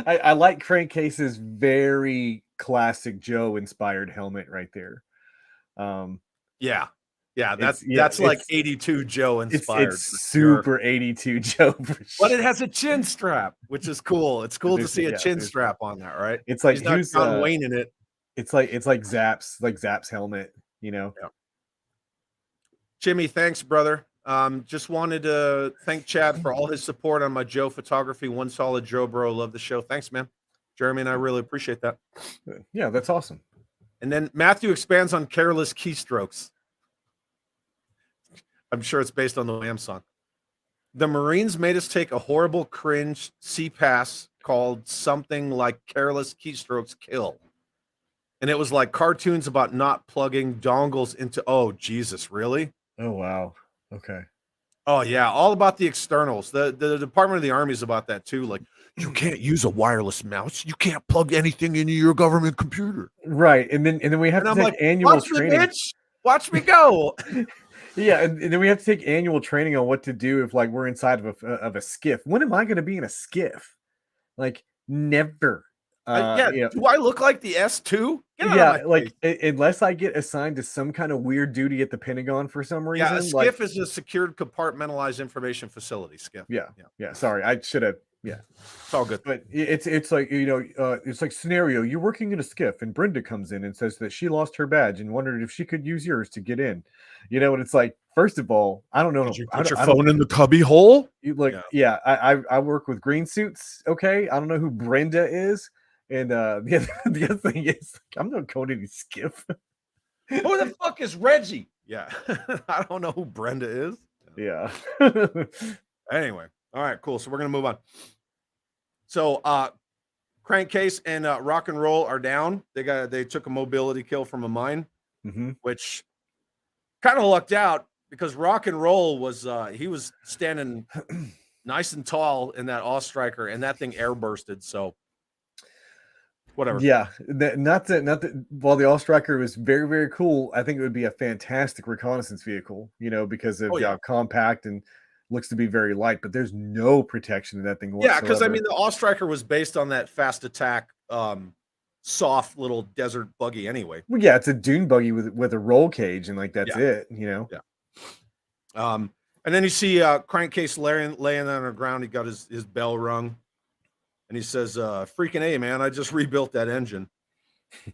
I like Crankcase's very classic Joe inspired helmet right there. Yeah, that's like 82 Joe inspired. It's super 82 Joe. But it has a chin strap, which is cool. It's cool to see a chin strap on that, right? It's like he's not John Wayne in it. It's like Zap's helmet, Yeah. Jimmy, thanks, brother. Just wanted to thank Chad for all his support on my Joe photography. One solid Joe, bro. Love the show. Thanks, man. Jeremy and I really appreciate that. Yeah, that's awesome. And then Matthew expands on careless keystrokes. I'm sure it's based on the Wham song. The Marines made us take a horrible cringe C-pass called something like Careless Keystrokes Kill. And it was like cartoons about not plugging dongles into, oh, Jesus, really? Oh, wow. Okay. Oh, yeah, all about the externals. The Department of the Army is about that, too. Like, you can't use a wireless mouse. You can't plug anything into your government computer. Right. And then we have to take annual training. Me, bitch. Watch me go. Yeah, and then we have to take annual training on what to do if like we're inside of a skiff. When am I going to be in a skiff? Like never. Do I look like the S2? Unless I get assigned to some kind of weird duty at the Pentagon for some reason. Yeah, a skiff is a secured compartmentalized information facility. Skiff. Yeah. Sorry, I should have. Yeah, it's all good. But it's like it's like scenario. You're working in a skiff, and Brenda comes in and says that she lost her badge and wondered if she could use yours to get in. And it's like, first of all, I don't know. Did you put your phone in the cubby hole? I work with green suits. Okay, I don't know who Brenda is, and the other thing is I'm not going to any skiff. Who the fuck is Reggie? Yeah, I don't know who Brenda is. Yeah. Anyway. All right, cool. So we're going to move on. So Crankcase and Rock and Roll are down. They took a mobility kill from a mine, which kind of lucked out because Rock and Roll was he was standing nice and tall in that Ostriker, and that thing air bursted. So whatever. Yeah, not that. While the Ostriker was very, very cool, I think it would be a fantastic reconnaissance vehicle. Because of compact and looks to be very light, but there's no protection in that thing whatsoever. Yeah, because I mean the Ostriker was based on that fast attack, soft little desert buggy anyway. Well, yeah, it's a dune buggy with a roll cage, and like that's it. Yeah. And then you see Crankcase laying on the ground. He got his bell rung, and he says, "Freaking A, man! I just rebuilt that engine."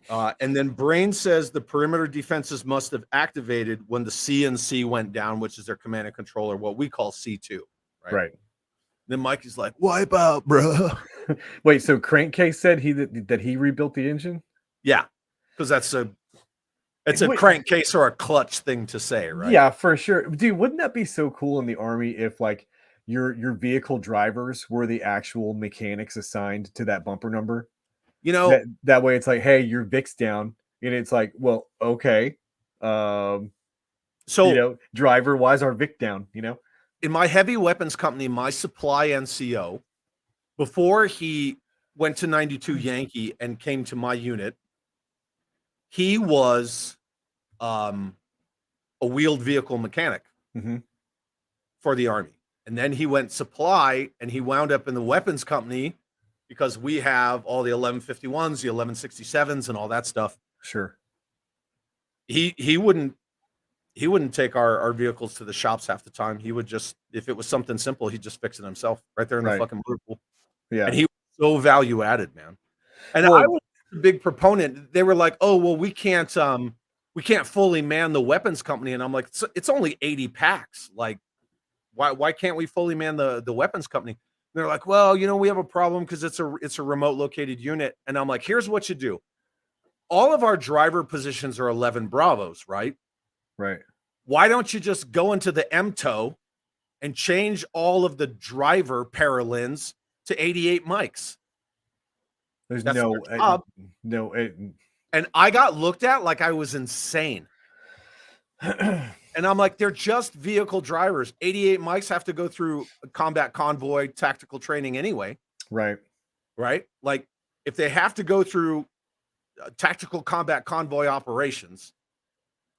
And then Brain says the perimeter defenses must have activated when the CNC went down, which is their command and controller, what we call C2. Right. Then Mikey's like, wipe out, bro. Wait, so Crankcase said that he rebuilt the engine? Yeah, because it's a crankcase or a clutch thing to say, right? Yeah, for sure. Dude, wouldn't that be so cool in the Army if like your vehicle drivers were the actual mechanics assigned to that bumper number? You know, that way it's like, hey, your Vic's down, and it's like, well, okay, so driver, why is our Vic down? in my heavy weapons company, my supply NCO, before he went to 92 Yankee and came to my unit, he was a wheeled vehicle mechanic for the Army. And then he went supply and he wound up in the weapons company because we have all the 1151s, the 1167s, and all that stuff. Sure. He wouldn't take our vehicles to the shops half the time. He would just, if it was something simple, he'd just fix it himself right there in the fucking motor pool. Yeah. And he was so value added, man. And Well, I was a big proponent. They were like, "Oh, well, we can't fully man the weapons company." And I'm like, "It's only 80 packs. Like, why can't we fully man the weapons company?" And they're like, "Well, we have a problem because it's a remote located unit." And I'm like, "Here's what you do. All of our driver positions are 11 Bravos, right? Right. Why don't you just go into the MTO and change all of the driver paralins to 88 mics?" There's That's no their job. And I got looked at like I was insane. And I'm like, they're just vehicle drivers. 88 mics have to go through a combat convoy tactical training anyway. Right. Like, if they have to go through tactical combat convoy operations,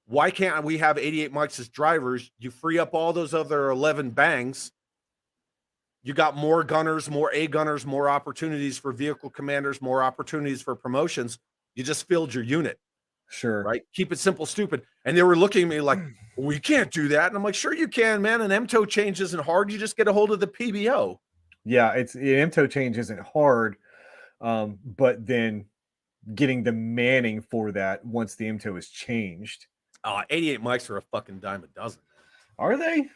why can't we have 88 mics as drivers? You free up all those other 11 bangs. You got more gunners, more A gunners, more opportunities for vehicle commanders, more opportunities for promotions. You just filled your unit. Sure. Right? Keep it simple, stupid. And they were looking at me like, we can't do that. And I'm like, sure you can, man. An MTO change isn't hard. You just get a hold of the PBO. Yeah, an MTO change isn't hard. But then getting the manning for that once the MTO is changed. 88 mics are a fucking dime a dozen. Are they?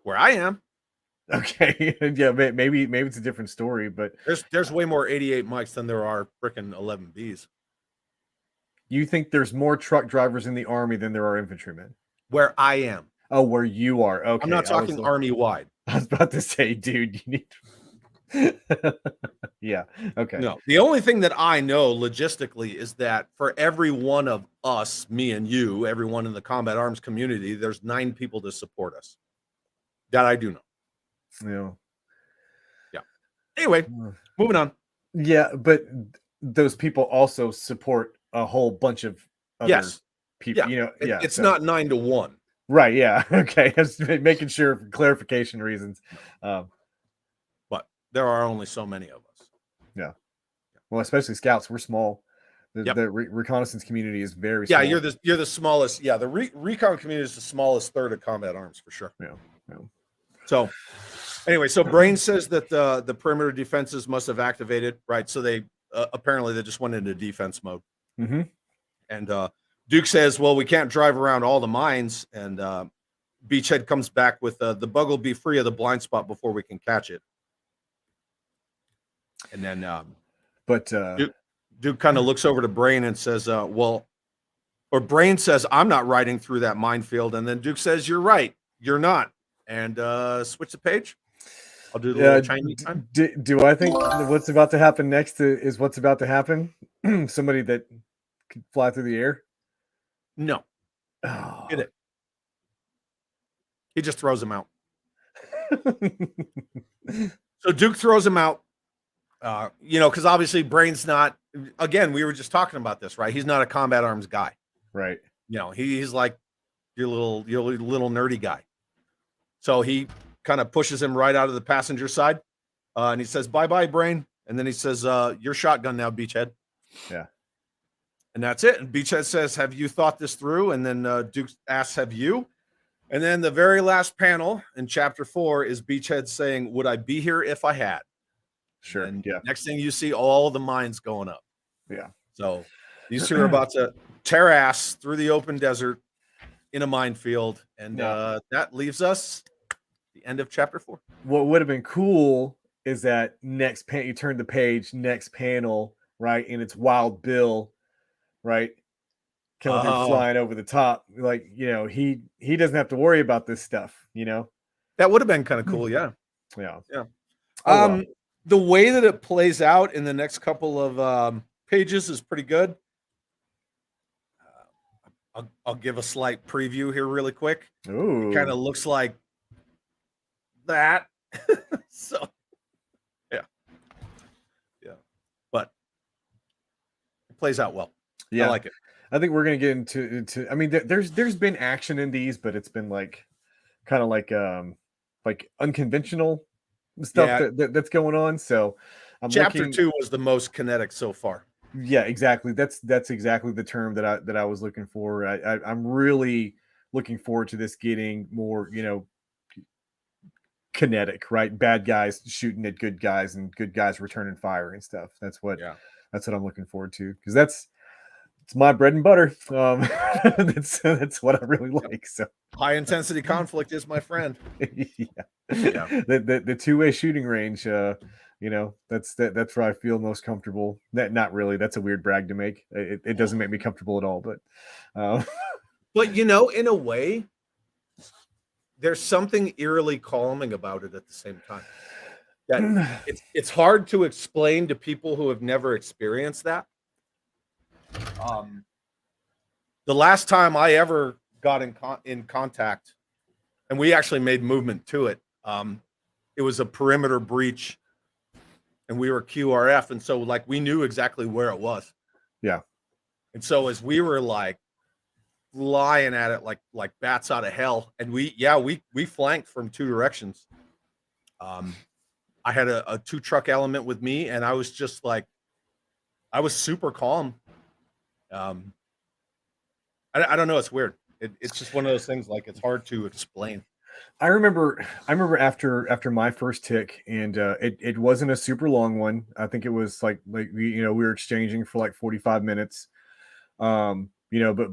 Where I am. Okay. Yeah, maybe it's a different story, but there's way more 88 mics than there are freaking 11Bs. You think there's more truck drivers in the Army than there are infantrymen? Where I am. Oh, where you are. Okay. I'm not talking Army wide. I was about to say, dude, you need yeah. Okay. No, the only thing that I know logistically is that for every one of us, me and you, everyone in the combat arms community, there's 9 people to support us. That I do know. Yeah. Anyway, moving on. Yeah, but those people also support a whole bunch of other people. Yeah. It's not 9 to 1. Right. Yeah. Okay. Just making sure for clarification reasons. But there are only so many of us. Yeah. Well, especially scouts. We're small. The reconnaissance community is very small. Yeah, you're the smallest. Yeah, the recon community is the smallest third of combat arms for sure. Yeah. So anyway, so Brain says that the perimeter defenses must have activated, right? So they apparently they just went into defense mode. Mm-hmm. And Duke says, well, we can't drive around all the mines. And Beachhead comes back with the bug will be free of the blind spot before we can catch it. And then Duke kind of looks over to Brain and says, Brain says, I'm not riding through that minefield. And then Duke says, you're right. You're not. And switch the page. I'll do the little Chinese time. Do I think what's about to happen next is what's about to happen? Somebody that could fly through the air? No. Oh. Get it. He just throws him out. So Duke throws him out. Because obviously Brain's not, again, we were just talking about this, right? He's not a combat arms guy. Right. He's like your little nerdy guy. So he kind of pushes him right out of the passenger side. And he says, bye-bye, Brain. And then he says, your shotgun now, Beachhead. Yeah. And that's it. And Beachhead says, have you thought this through? And then Duke asks, have you? And then the very last panel in chapter 4 is Beachhead saying, would I be here if I had? Sure. And yeah. Next thing you see, all the mines going up. Yeah. So these two are about to tear ass through the open desert in a minefield. And that leaves us the end of chapter 4. What would have been cool is that you turn the page, next panel, right? And it's Wild Bill, right? Coming through flying over the top. Like, he doesn't have to worry about this stuff, That would have been kind of cool. Yeah. Yeah. Yeah. the way that it plays out in the next couple of pages is pretty good. I'll give a slight preview here really quick. Ooh. It kind of looks like that. So yeah. But it plays out well. Yeah. I like it. I think we're gonna get into I mean, there's been action in these, but it's been like kind of like unconventional stuff that's going on. So I'm Chapter 2 was the most kinetic so far. Yeah, exactly. That's exactly the term that I was looking for. I'm really looking forward to this getting more, kinetic, right? Bad guys shooting at good guys and good guys returning fire and stuff. That's what I'm looking forward to, because it's my bread and butter. That's what I really like. So high intensity conflict is my friend. Yeah. The two-way shooting range, that's where I feel most comfortable. Not really. That's a weird brag to make. It doesn't make me comfortable at all, but but in a way, there's something eerily calming about it at the same time. That it's hard to explain to people who have never experienced that. The last time I ever got in contact, and we actually made movement to it, it was a perimeter breach, and we were QRF, and so like we knew exactly where it was. Yeah. And so as we were like flying at it like bats out of hell, and we flanked from two directions. I had a 2-truck element with me, and I was just like, I was super calm. I don't know. It's weird. It's just one of those things. Like, it's hard to explain. I remember after my first tick, and it wasn't a super long one. I think it was like we were exchanging for like 45 minutes. But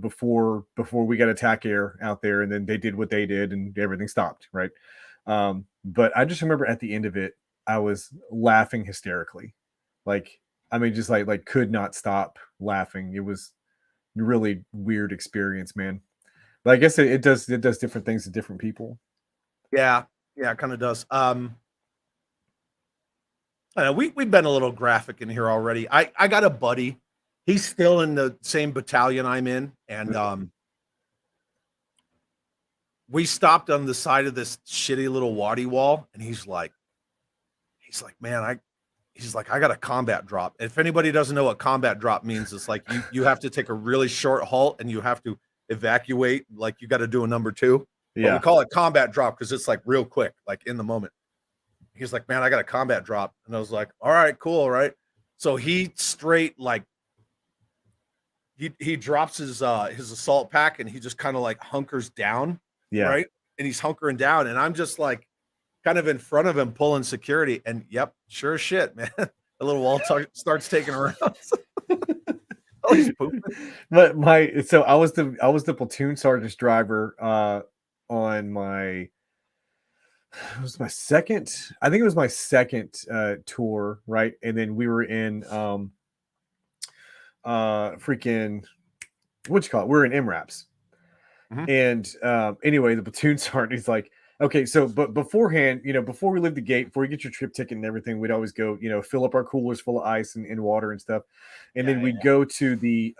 before we got attack air out there, and then they did what they did, and everything stopped, right? But I just remember at the end of it, I was laughing hysterically. Like, I mean, just like could not stop laughing. It was a really weird experience, man. But I guess it does different things to different people. Yeah, it kind of does. I know we've been a little graphic in here already. I got a buddy. He's still in the same battalion I'm in, and we stopped on the side of this shitty little wadi wall, and he's like, man, I got a combat drop. If anybody doesn't know what combat drop means, it's like you have to take a really short halt and you have to evacuate, like you got to do a number 2. Yeah. But we call it combat drop because it's like real quick, like in the moment. He's like, man, I got a combat drop. And I was like, all right, cool, right? So he straight like he drops his assault pack, and he just kind of like hunkers down. Yeah. Right. And he's hunkering down, and I'm just like kind of in front of him pulling security, and yep, sure as shit, man. A little wall starts taking around. Oh, he's pooping. But I was the platoon sergeant's driver on my second tour, right? And then we were in freaking what you call it? We're in MRAPs. Mm-hmm. And anyway, the platoon sergeant, he's like, okay, so but beforehand, before we leave the gate, before you get your trip ticket and everything, we'd always go, fill up our coolers full of ice and water and stuff. And then we'd go to the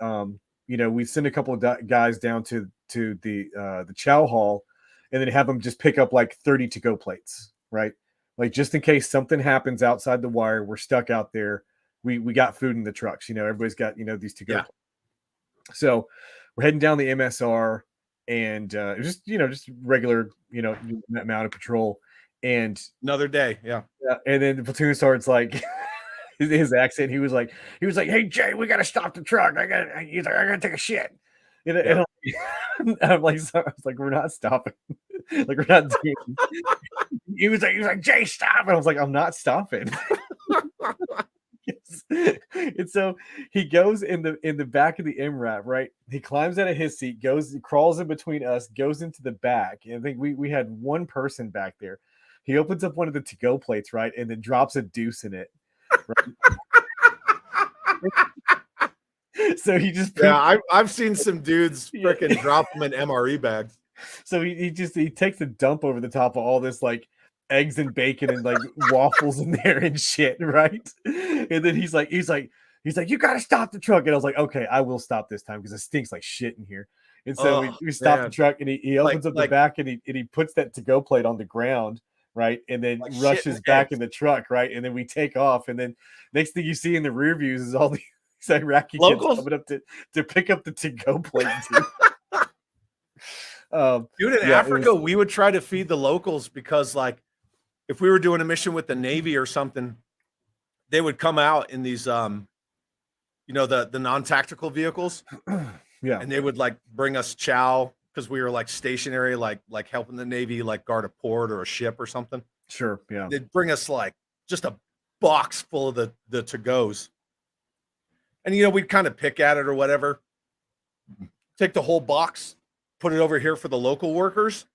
we'd send a couple of guys down to the chow hall, and then have them just pick up like 30 to-go plates, right? Like, just in case something happens outside the wire, we're stuck out there. We got food in the trucks, everybody's got, these to-go plates. So we're heading down the MSR, and just regular, mounted patrol, and another day. Yeah. And then the platoon sergeant's like, his accent, he was like, hey Jay, we got to stop the truck. I gotta take a shit. And I'm like, so I was like, we're not stopping. Like, we're not doing. He was like, Jay, stop. And I was like, I'm not stopping. Yes. And so he goes in the back of the MRAP, right? He climbs out of his seat, crawls in between us, goes into the back. And I think we had one person back there. He opens up one of the to-go plates, right? And then drops a deuce in it. Right? So he just I've seen some dudes freaking drop them in MRE bags. So he takes a dump over the top of all this like eggs and bacon and like waffles in there and shit, right? And then he's like, you gotta stop the truck. And I was like, okay, I will stop this time because it stinks like shit in here. And so Oh, we stop the man. truck and he opens up the Like- back and he puts that to-go plate on the ground, right? And then Like shit rushes and back eggs. in the truck, right? And then we take off. And then next thing you see in the rear views is all these Iraqi Locals? kids coming up to pick up the to-go plate. Dude. Dude, in yeah, Africa, we would try to feed the locals because, like, if we were doing a mission with the Navy or something, they would come out in these, the non-tactical vehicles, yeah, and they would like bring us chow because we were like stationary, like helping the Navy like guard a port or a ship or something. sure, yeah. They'd bring us like just a box full of the to-goes, and we'd kind of pick at it or whatever. Take the whole box, put it over here for the local workers,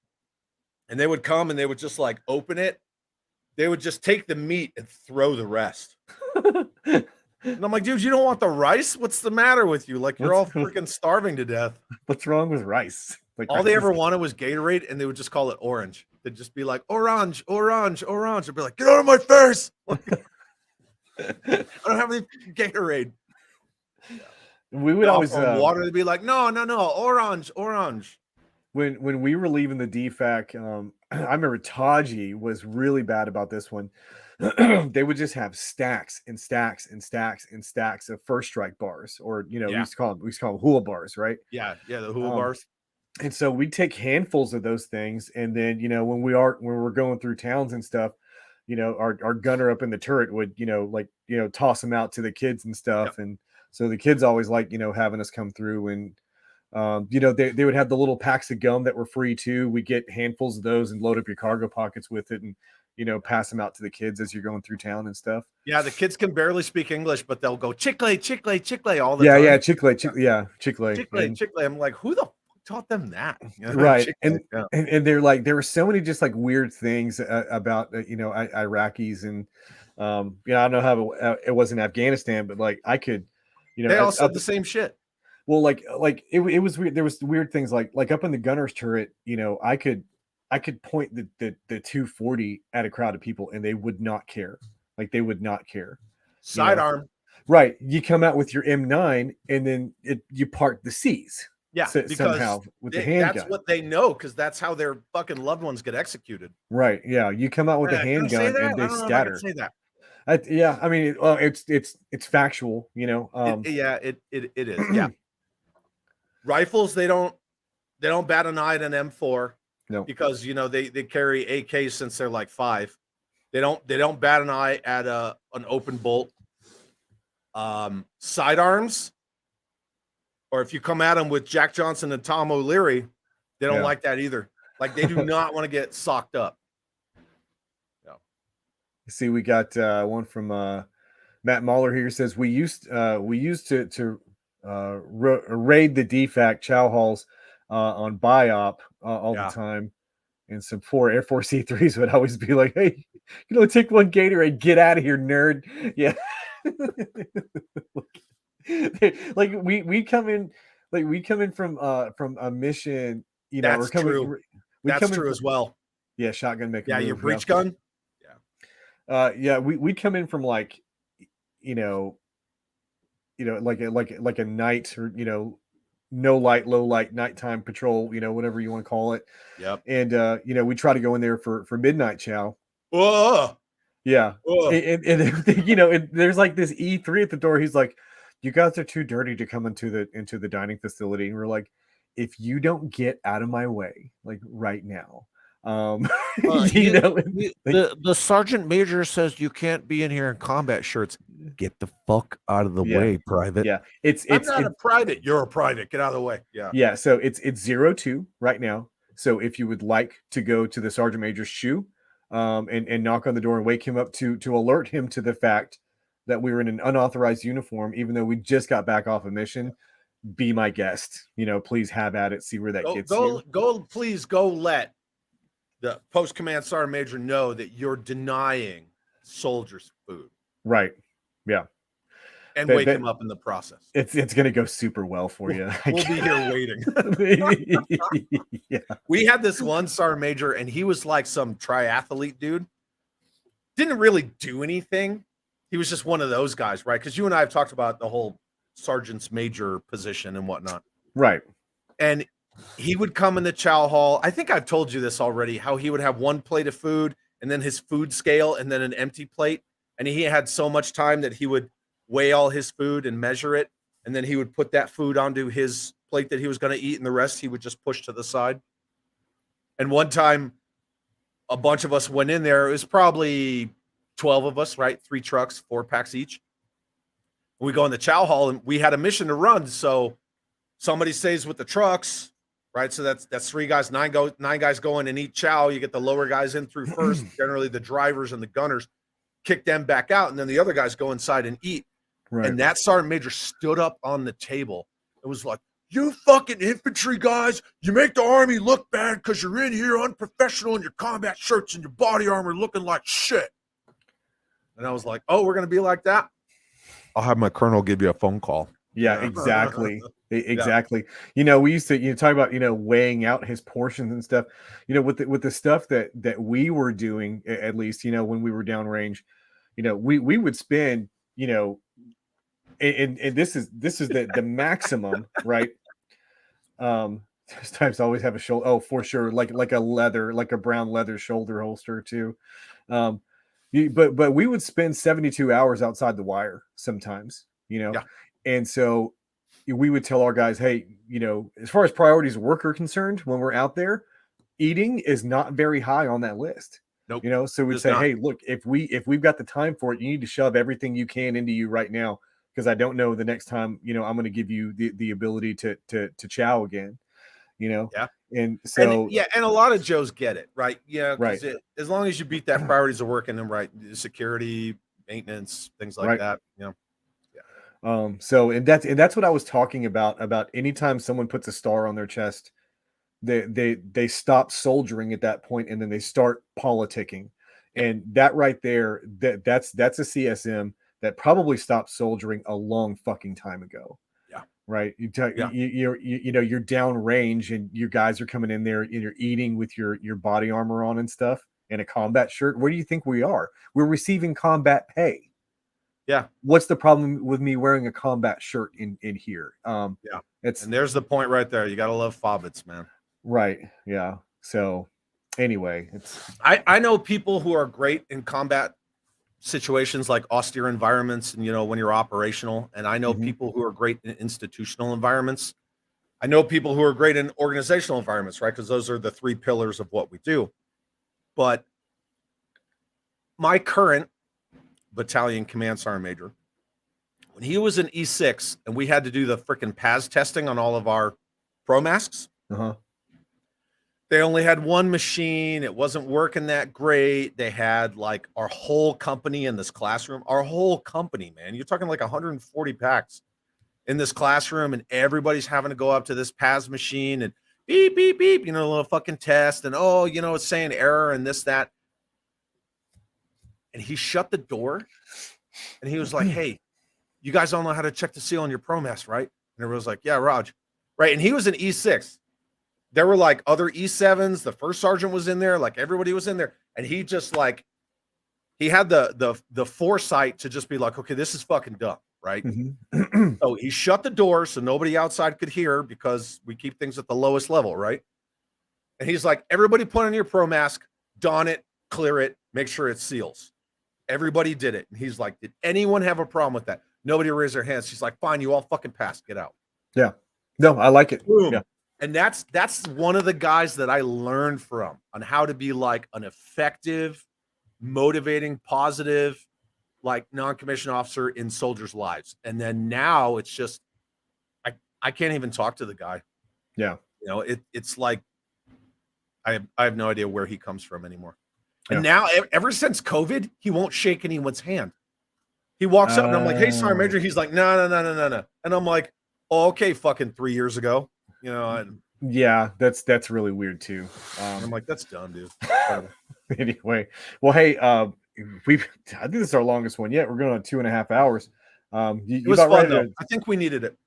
and they would come and they would just like open it. They would just take the meat and throw the rest. And I'm like, dude, you don't want the rice? What's the matter with you? Like, you're all freaking starving to death. What's wrong with rice? Like All they rice ever is- wanted was Gatorade, and they would just call it orange. They'd just be like, orange, orange, orange. I'd be like, get out of my face. I don't have any Gatorade. We would always water. They'd be like, no, orange, orange. when we were leaving the DFAC, I remember Taji was really bad about this one. They would just have stacks and stacks and stacks and stacks of first strike bars, or we used to call them hula bars, right? Yeah, the hula bars. And so we'd take handfuls of those things, and then when we're going through towns and stuff, our gunner up in the turret would toss them out to the kids and stuff, and so the kids always like having us come through, and they would have the little packs of gum that were free too. We get handfuls of those and load up your cargo pockets with it, and pass them out to the kids as you're going through town and stuff. Yeah, the kids can barely speak English, but they'll go chicle, chicle, chicle all the time. Yeah, chicle. Chicle, chicle. I'm like, who the fuck taught them that? Right. Chicle, And they're like, there were so many just like weird things about Iraqis, and I don't know how it was in Afghanistan, but like I could, they all said the same shit. Well, like it was weird. There was weird things like up in the gunner's turret, I could point the 240 at a crowd of people and they would not care. Like they would not care. Sidearm. Right. You come out with your M9 and then you part the C's. Yeah, because somehow with the handgun. That's what they know, because that's how their fucking loved ones get executed. Right. Yeah. You come out with a handgun and they scatter. Say that. I mean, it's factual, it is. Yeah. Rifles, they don't bat an eye at an M4. No. Because they carry AKs since they're like 5. They don't bat an eye at an open bolt. Sidearms, or if you come at them with Jack Johnson and Tom O'Leary, they don't like that either. Like they do not want to get socked up. See, we got one from Matt Mahler here. Says we used to raid the DFAC chow halls on BIOP all the time, and some poor Air Force E3s would always be like, "Hey, take one Gatorade, get out of here, nerd." Yeah, like we come in from a mission. That's we're coming. true. That's true as well. Yeah, shotgun making. Yeah, your breech gun. We come in from like, like a night or no light, low light, nighttime patrol, whatever you want to call it. Yep. And we try to go in there for midnight chow. Whoa. Yeah. Whoa. And there's like this E3 at the door. He's like, "You guys are too dirty to come into the dining facility." And we're like, "If you don't get out of my way, like right now." The sergeant major says you can't be in here in combat shirts. Get the fuck out of the way, private. Yeah, I'm not a private. You're a private. Get out of the way. Yeah. So it's 02 right now. So if you would like to go to the sergeant major's shoe, and knock on the door and wake him up to alert him to the fact that we were in an unauthorized uniform, even though we just got back off a mission, be my guest. Please have at it. See where that gets you. Please go let the post command sergeant major know that you're denying soldiers food. Right. Yeah. and that- wake that- him up in the process. it's gonna go super well for you. We'll be here waiting. Yeah. We had this one sergeant major, and he was like some triathlete dude. Didn't really do anything. He was just one of those guys, right? Because you and I have talked about the whole sergeant's major position and whatnot. Right. And he would come in the chow hall. I think I've told you this already, how he would have one plate of food and then his food scale and then an empty plate. And he had so much time that he would weigh all his food and measure it. And then he would put that food onto his plate that he was going to eat, and the rest he would just push to the side. And one time, a bunch of us went in there. It was probably 12 of us, right? 3 trucks, 4 packs each. We go in the chow hall, and we had a mission to run. So somebody stays with the trucks, right? So that's 3 guys, 9 guys go in and eat chow. You get the lower guys in through first. Generally, the drivers and the gunners kick them back out, and then the other guys go inside and eat. Right. And that sergeant major stood up on the table. It was like, "You fucking infantry guys, you make the army look bad because you're in here unprofessional in your combat shirts and your body armor looking like shit." And I was like, "Oh, we're going to be like that?" I'll have my colonel give you a phone call. Yeah, exactly. Exactly. You know, we used to talk about, weighing out his portions and stuff. With the stuff that we were doing, at least, when we were downrange, we would spend, and this is the maximum, right? Sometimes I always have a shoulder. Oh, for sure, like a brown leather shoulder holster too. But we would spend 72 hours outside the wire sometimes, Yeah. and so we would tell our guys, hey, as far as priorities of work are concerned, when we're out there, eating is not very high on that list. Nope. So we'd It's say, not. hey, look, if we've got the time for it, you need to shove everything you can into you right now, because I don't know the next time, I'm going to give you the ability to chow again, Yeah. And so and a lot of Joes get it, right? Yeah, Right. As long as you beat that priorities of work in them, right? Security, maintenance, things like Right. that. So that's what I was talking about anytime someone puts a star on their chest, they stop soldiering at that point, and then they start politicking. And that right there, that's a CSM that probably stopped soldiering a long fucking time ago. Yeah. Right. Yeah. You're downrange, and your guys are coming in there, and you're eating with your body armor on and stuff, and a combat shirt. Where do you think we are? We're receiving combat pay. Yeah. What's the problem with me wearing a combat shirt in here? Yeah. It's And there's the point right there. You got to love fobbits, man. right. Yeah. So anyway, I know people who are great in combat situations, like austere environments, and when you're operational. And I know Mhm. people who are great in institutional environments. I know people who are great in organizational environments, right? Because those are the 3 pillars of what we do. But my current battalion command sergeant major, when he was in E6 and we had to do the freaking PAS testing on all of our pro masks, uh-huh. they only had one machine. It wasn't working that great. They had like our whole company in this classroom. Our whole company, man. You're talking like 140 packs in this classroom, and everybody's having to go up to this PAS machine and beep, beep, beep, a little fucking test. And it's saying error and this, that. And he shut the door and he was like, "Hey, you guys all know how to check the seal on your pro mask, right?" And everyone was like, "Yeah, Raj." Right. And he was in E6. There were like other E7s. The first sergeant was in there. Like everybody was in there. And he just like, he had the foresight to just be like, "Okay, this is fucking dumb." Right. Mhm. So he shut the door so nobody outside could hear, because we keep things at the lowest level. Right. And he's like, "Everybody put on your pro mask, don it, clear it, make sure it seals." Everybody did it. And he's like, "Did anyone have a problem with that?" Nobody raised their hands. She's like, "Fine, you all fucking pass. Get out." Yeah. No, I like it. Boom. Yeah. And that's one of the guys that I learned from on how to be like an effective, motivating, positive, like non-commissioned officer in soldiers' lives. And then now it's just, I can't even talk to the guy. Yeah. It's like I have no idea where he comes from anymore. Yeah. And now, ever since COVID, he won't shake anyone's hand. He walks up and I'm like, "Hey, Sergeant Major." He's like, "No. And I'm like, "Oh, okay, fucking 3 years ago." And Yeah, that's really weird too. I'm like, "That's dumb, dude." Anyway, well, hey, I think this is our longest one yet. We're going on 2.5 hours. It was fun though. I think we needed it.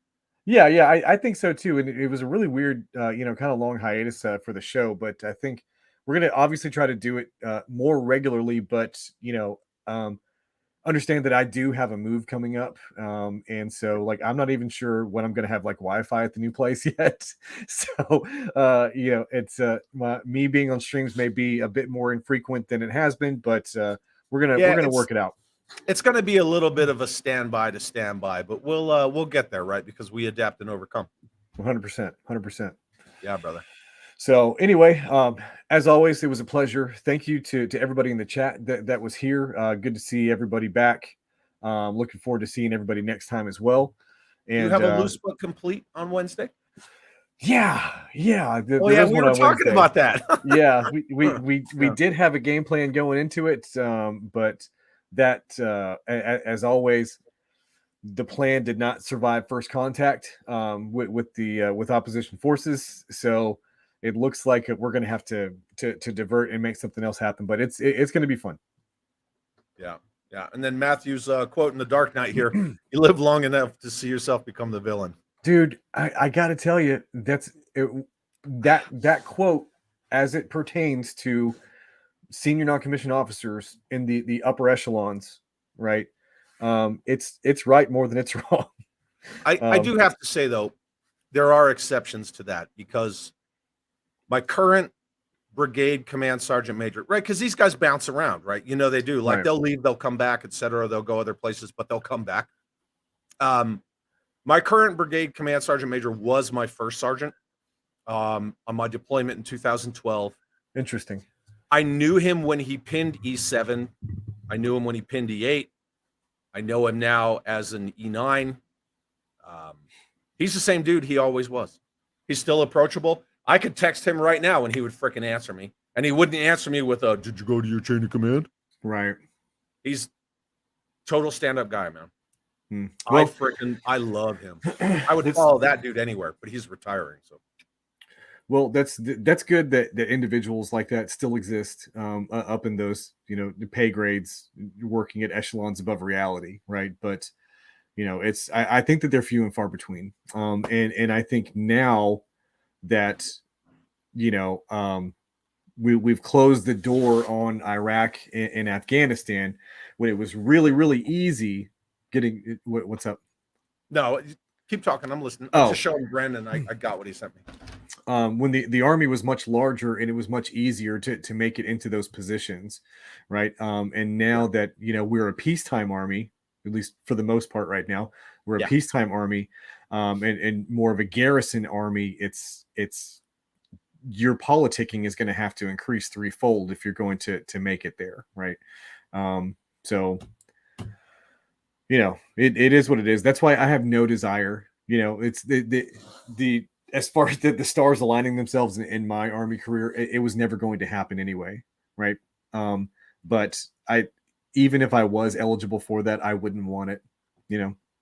Yeah, I think so too. And it was a really weird, kind of long hiatus for the show. But I think we're gonna obviously try to do it more regularly. But understand that I do have a move coming up, and so like I'm not even sure when I'm gonna have like Wi-Fi at the new place yet. So it's me being on streams may be a bit more infrequent than it has been, but we're gonna work it out. It's going to be a little bit of a standby, but we'll get there, right? Because we adapt and overcome. 100%. Yeah, brother. So anyway, as always, it was a pleasure. Thank you to everybody in the chat that was here. Good to see everybody back. Looking forward to seeing everybody next time as well. And you have a loose but complete on Wednesday? Yeah. We were talking about that. Yeah, we did have a game plan going into it, but that as always, the plan did not survive first contact with opposition forces. So it looks like we're going to have to divert and make something else happen. But it's going to be fun. Yeah. And then Matthew's quote in The Dark Knight here: "You live long enough to see yourself become the villain." Dude, I got to tell you, that quote as it pertains to senior non-commissioned officers in the upper echelons, right? It's right more than it's wrong. I do have to say though, there are exceptions to that, because my current brigade command sergeant major, right? Because these guys bounce around, right? They do. Like, they'll leave, they'll come back, etc. They'll go other places, but they'll come back. My current brigade command sergeant major was my first sergeant on my deployment in 2012. Interesting. I knew him when he pinned E7. I knew him when he pinned E8. I know him now as an E9. He's the same dude he always was. He's still approachable. I could text him right now and he would freaking answer me. And he wouldn't answer me with a, "Did you go to your chain of command?" Right. He's total stand-up guy, man. Well, I love him. I would follow that dude anywhere, but he's retiring. So, well, that's good that individuals like that still exist up in those the pay grades, working at echelons above reality, right? But I think that they're few and far between. And I think now that we've closed the door on Iraq and Afghanistan, when it was really, really easy getting what's up. No, keep talking. I'm listening. I'm just showing Brandon. I got what he sent me. When the army was much larger and it was much easier to make it into those positions, right? And now that we're a peacetime army, at least for the most part right now, we're a peacetime army, and more of a garrison army. It's your politicking is going to have to increase threefold if you're going to make it there, right? So it is what it is. That's why I have no desire. It's the as far as the stars aligning themselves in my army career, it was never going to happen anyway, right? But even if I was eligible for that, I wouldn't want it.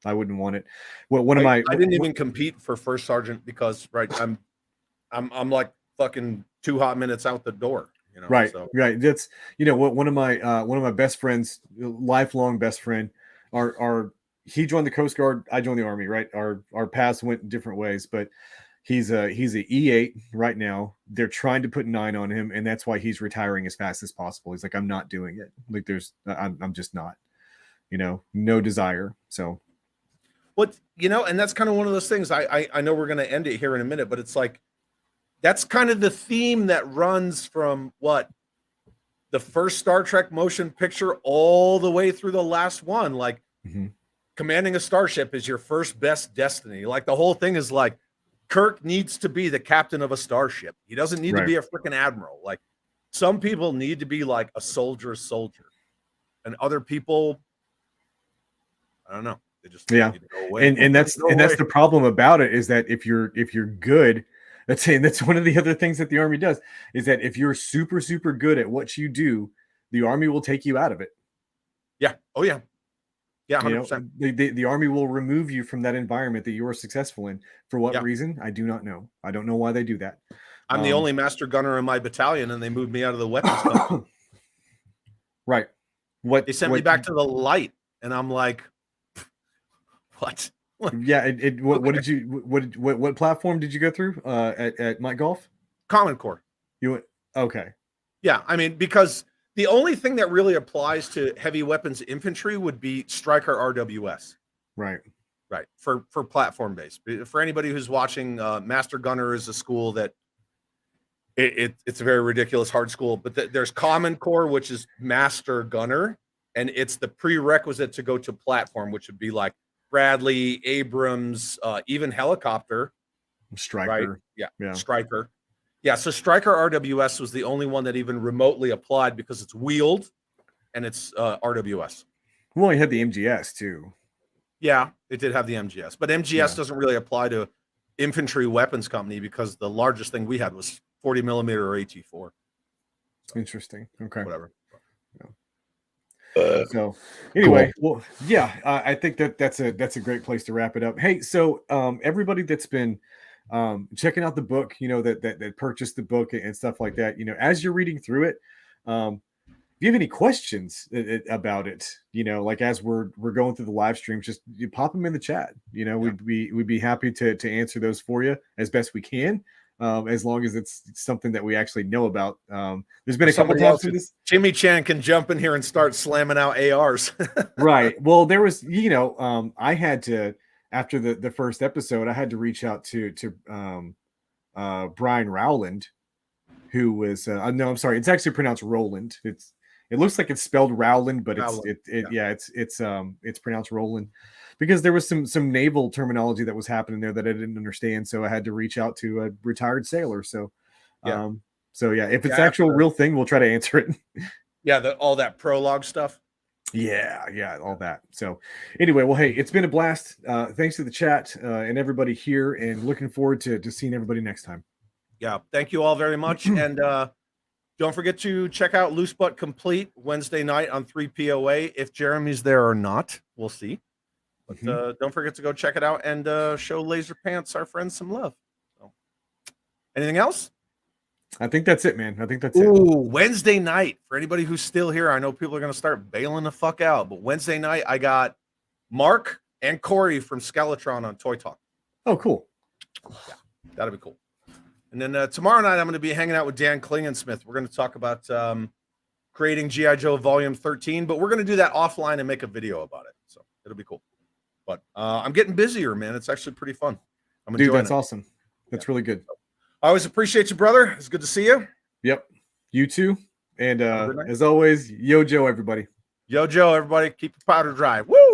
I wouldn't want it. Well, I didn't even compete for first sergeant because I'm like fucking 2 hot minutes out the door. Right. So. Right. That's one of my best friends, lifelong best friend, he joined the Coast Guard. I joined the Army. Right. Our paths went different ways, but he's a E8 right now. They're trying to put 9 on him, and that's why he's retiring as fast as possible. He's like, I'm not doing it. Like, I'm just not. No desire. So. What and that's kind of one of those things. I know we're going to end it here in a minute, but it's like that's kind of the theme that runs from the first Star Trek motion picture all the way through the last one. Like, commanding a starship is your first best destiny. Like, the whole thing is like, Kirk needs to be the captain of a starship. He doesn't need to be a freaking admiral. Like, some people need to be like a soldier, and other people, I don't know. They just need to go away. And that's the problem about it, is that if you're good, that's one of the other things that the Army does, is that if you're super, super good at what you do, the Army will take you out of it. Yeah. Oh yeah. Yeah. 100%. The Army will remove you from that environment that you are successful in. For what reason? I do not know. I don't know why they do that. I'm the only master gunner in my battalion, and they moved me out of the weapons company. Right. They sent me back to the light, and I'm like, What? Yeah. What did you what platform did you go through at Mike Golf? Common Core. You went okay. Yeah, I mean, because the only thing that really applies to heavy weapons infantry would be Striker RWS. Right. Right. For platform based. For anybody who's watching, Master Gunner is a school that it's a very ridiculous hard school, but there's Common Core, which is Master Gunner, and it's the prerequisite to go to platform, which would be like Bradley, Abrams, even helicopter. Striker. Right? Yeah. Striker. Yeah, so Striker RWS was the only one that even remotely applied because it's wheeled and it's RWS. Well, you had the MGS too. Yeah, it did have the MGS, but MGS doesn't really apply to infantry weapons company because the largest thing we had was 40 millimeter or AT4. Interesting. Okay. Whatever. So anyway, well, yeah, I think that's a great place to wrap it up. Hey, so everybody that's been checking out the book, that purchased the book and stuff like that, as you're reading through it, if you have any questions about it, like as we're going through the live stream, just you pop them in the chat. We'd be happy to answer those for you as best we can. As long as it's something that we actually know about. There's been a couple times in this. Jimmy Chan can jump in here and start slamming out ARs. Right. Well, there was, I had to, after the first episode, I had to reach out to Brian Rowland, who was, no, I'm sorry. It's actually pronounced Roland. It looks like it's spelled Rowland, but it's pronounced Roland, because there was some naval terminology that was happening there that I didn't understand. So I had to reach out to a retired sailor. So, if it's actual real thing, we'll try to answer it. Yeah. All that prologue stuff. Yeah, all that. So anyway, well, hey, it's been a blast. Thanks to the chat and everybody here, and looking forward to seeing everybody next time. Yeah. Thank you all very much. And don't forget to check out Loose Butt Complete Wednesday night on 3 POA. If Jeremy's there or not, we'll see. But don't forget to go check it out and show Laser Pants, our friends, some love. So, anything else? I think that's it, man. I think that's it. Wednesday night, for anybody who's still here, I know people are going to start bailing the fuck out, but Wednesday night, I got Mark and Corey from Skeletron on Toy Talk. Oh, cool. Yeah, that'll be cool. And then tomorrow night, I'm going to be hanging out with Dan Klingensmith. We're going to talk about creating G.I. Joe Volume 13, but we're going to do that offline and make a video about it. So it'll be cool. But I'm getting busier, man. It's actually pretty fun. I'm enjoying Dude, that's it. awesome. That's really good. I always appreciate you, brother. It's good to see you. Yep. You too. And as always, yo, Joe, everybody. Yo, Joe, everybody. Keep your powder dry. Woo!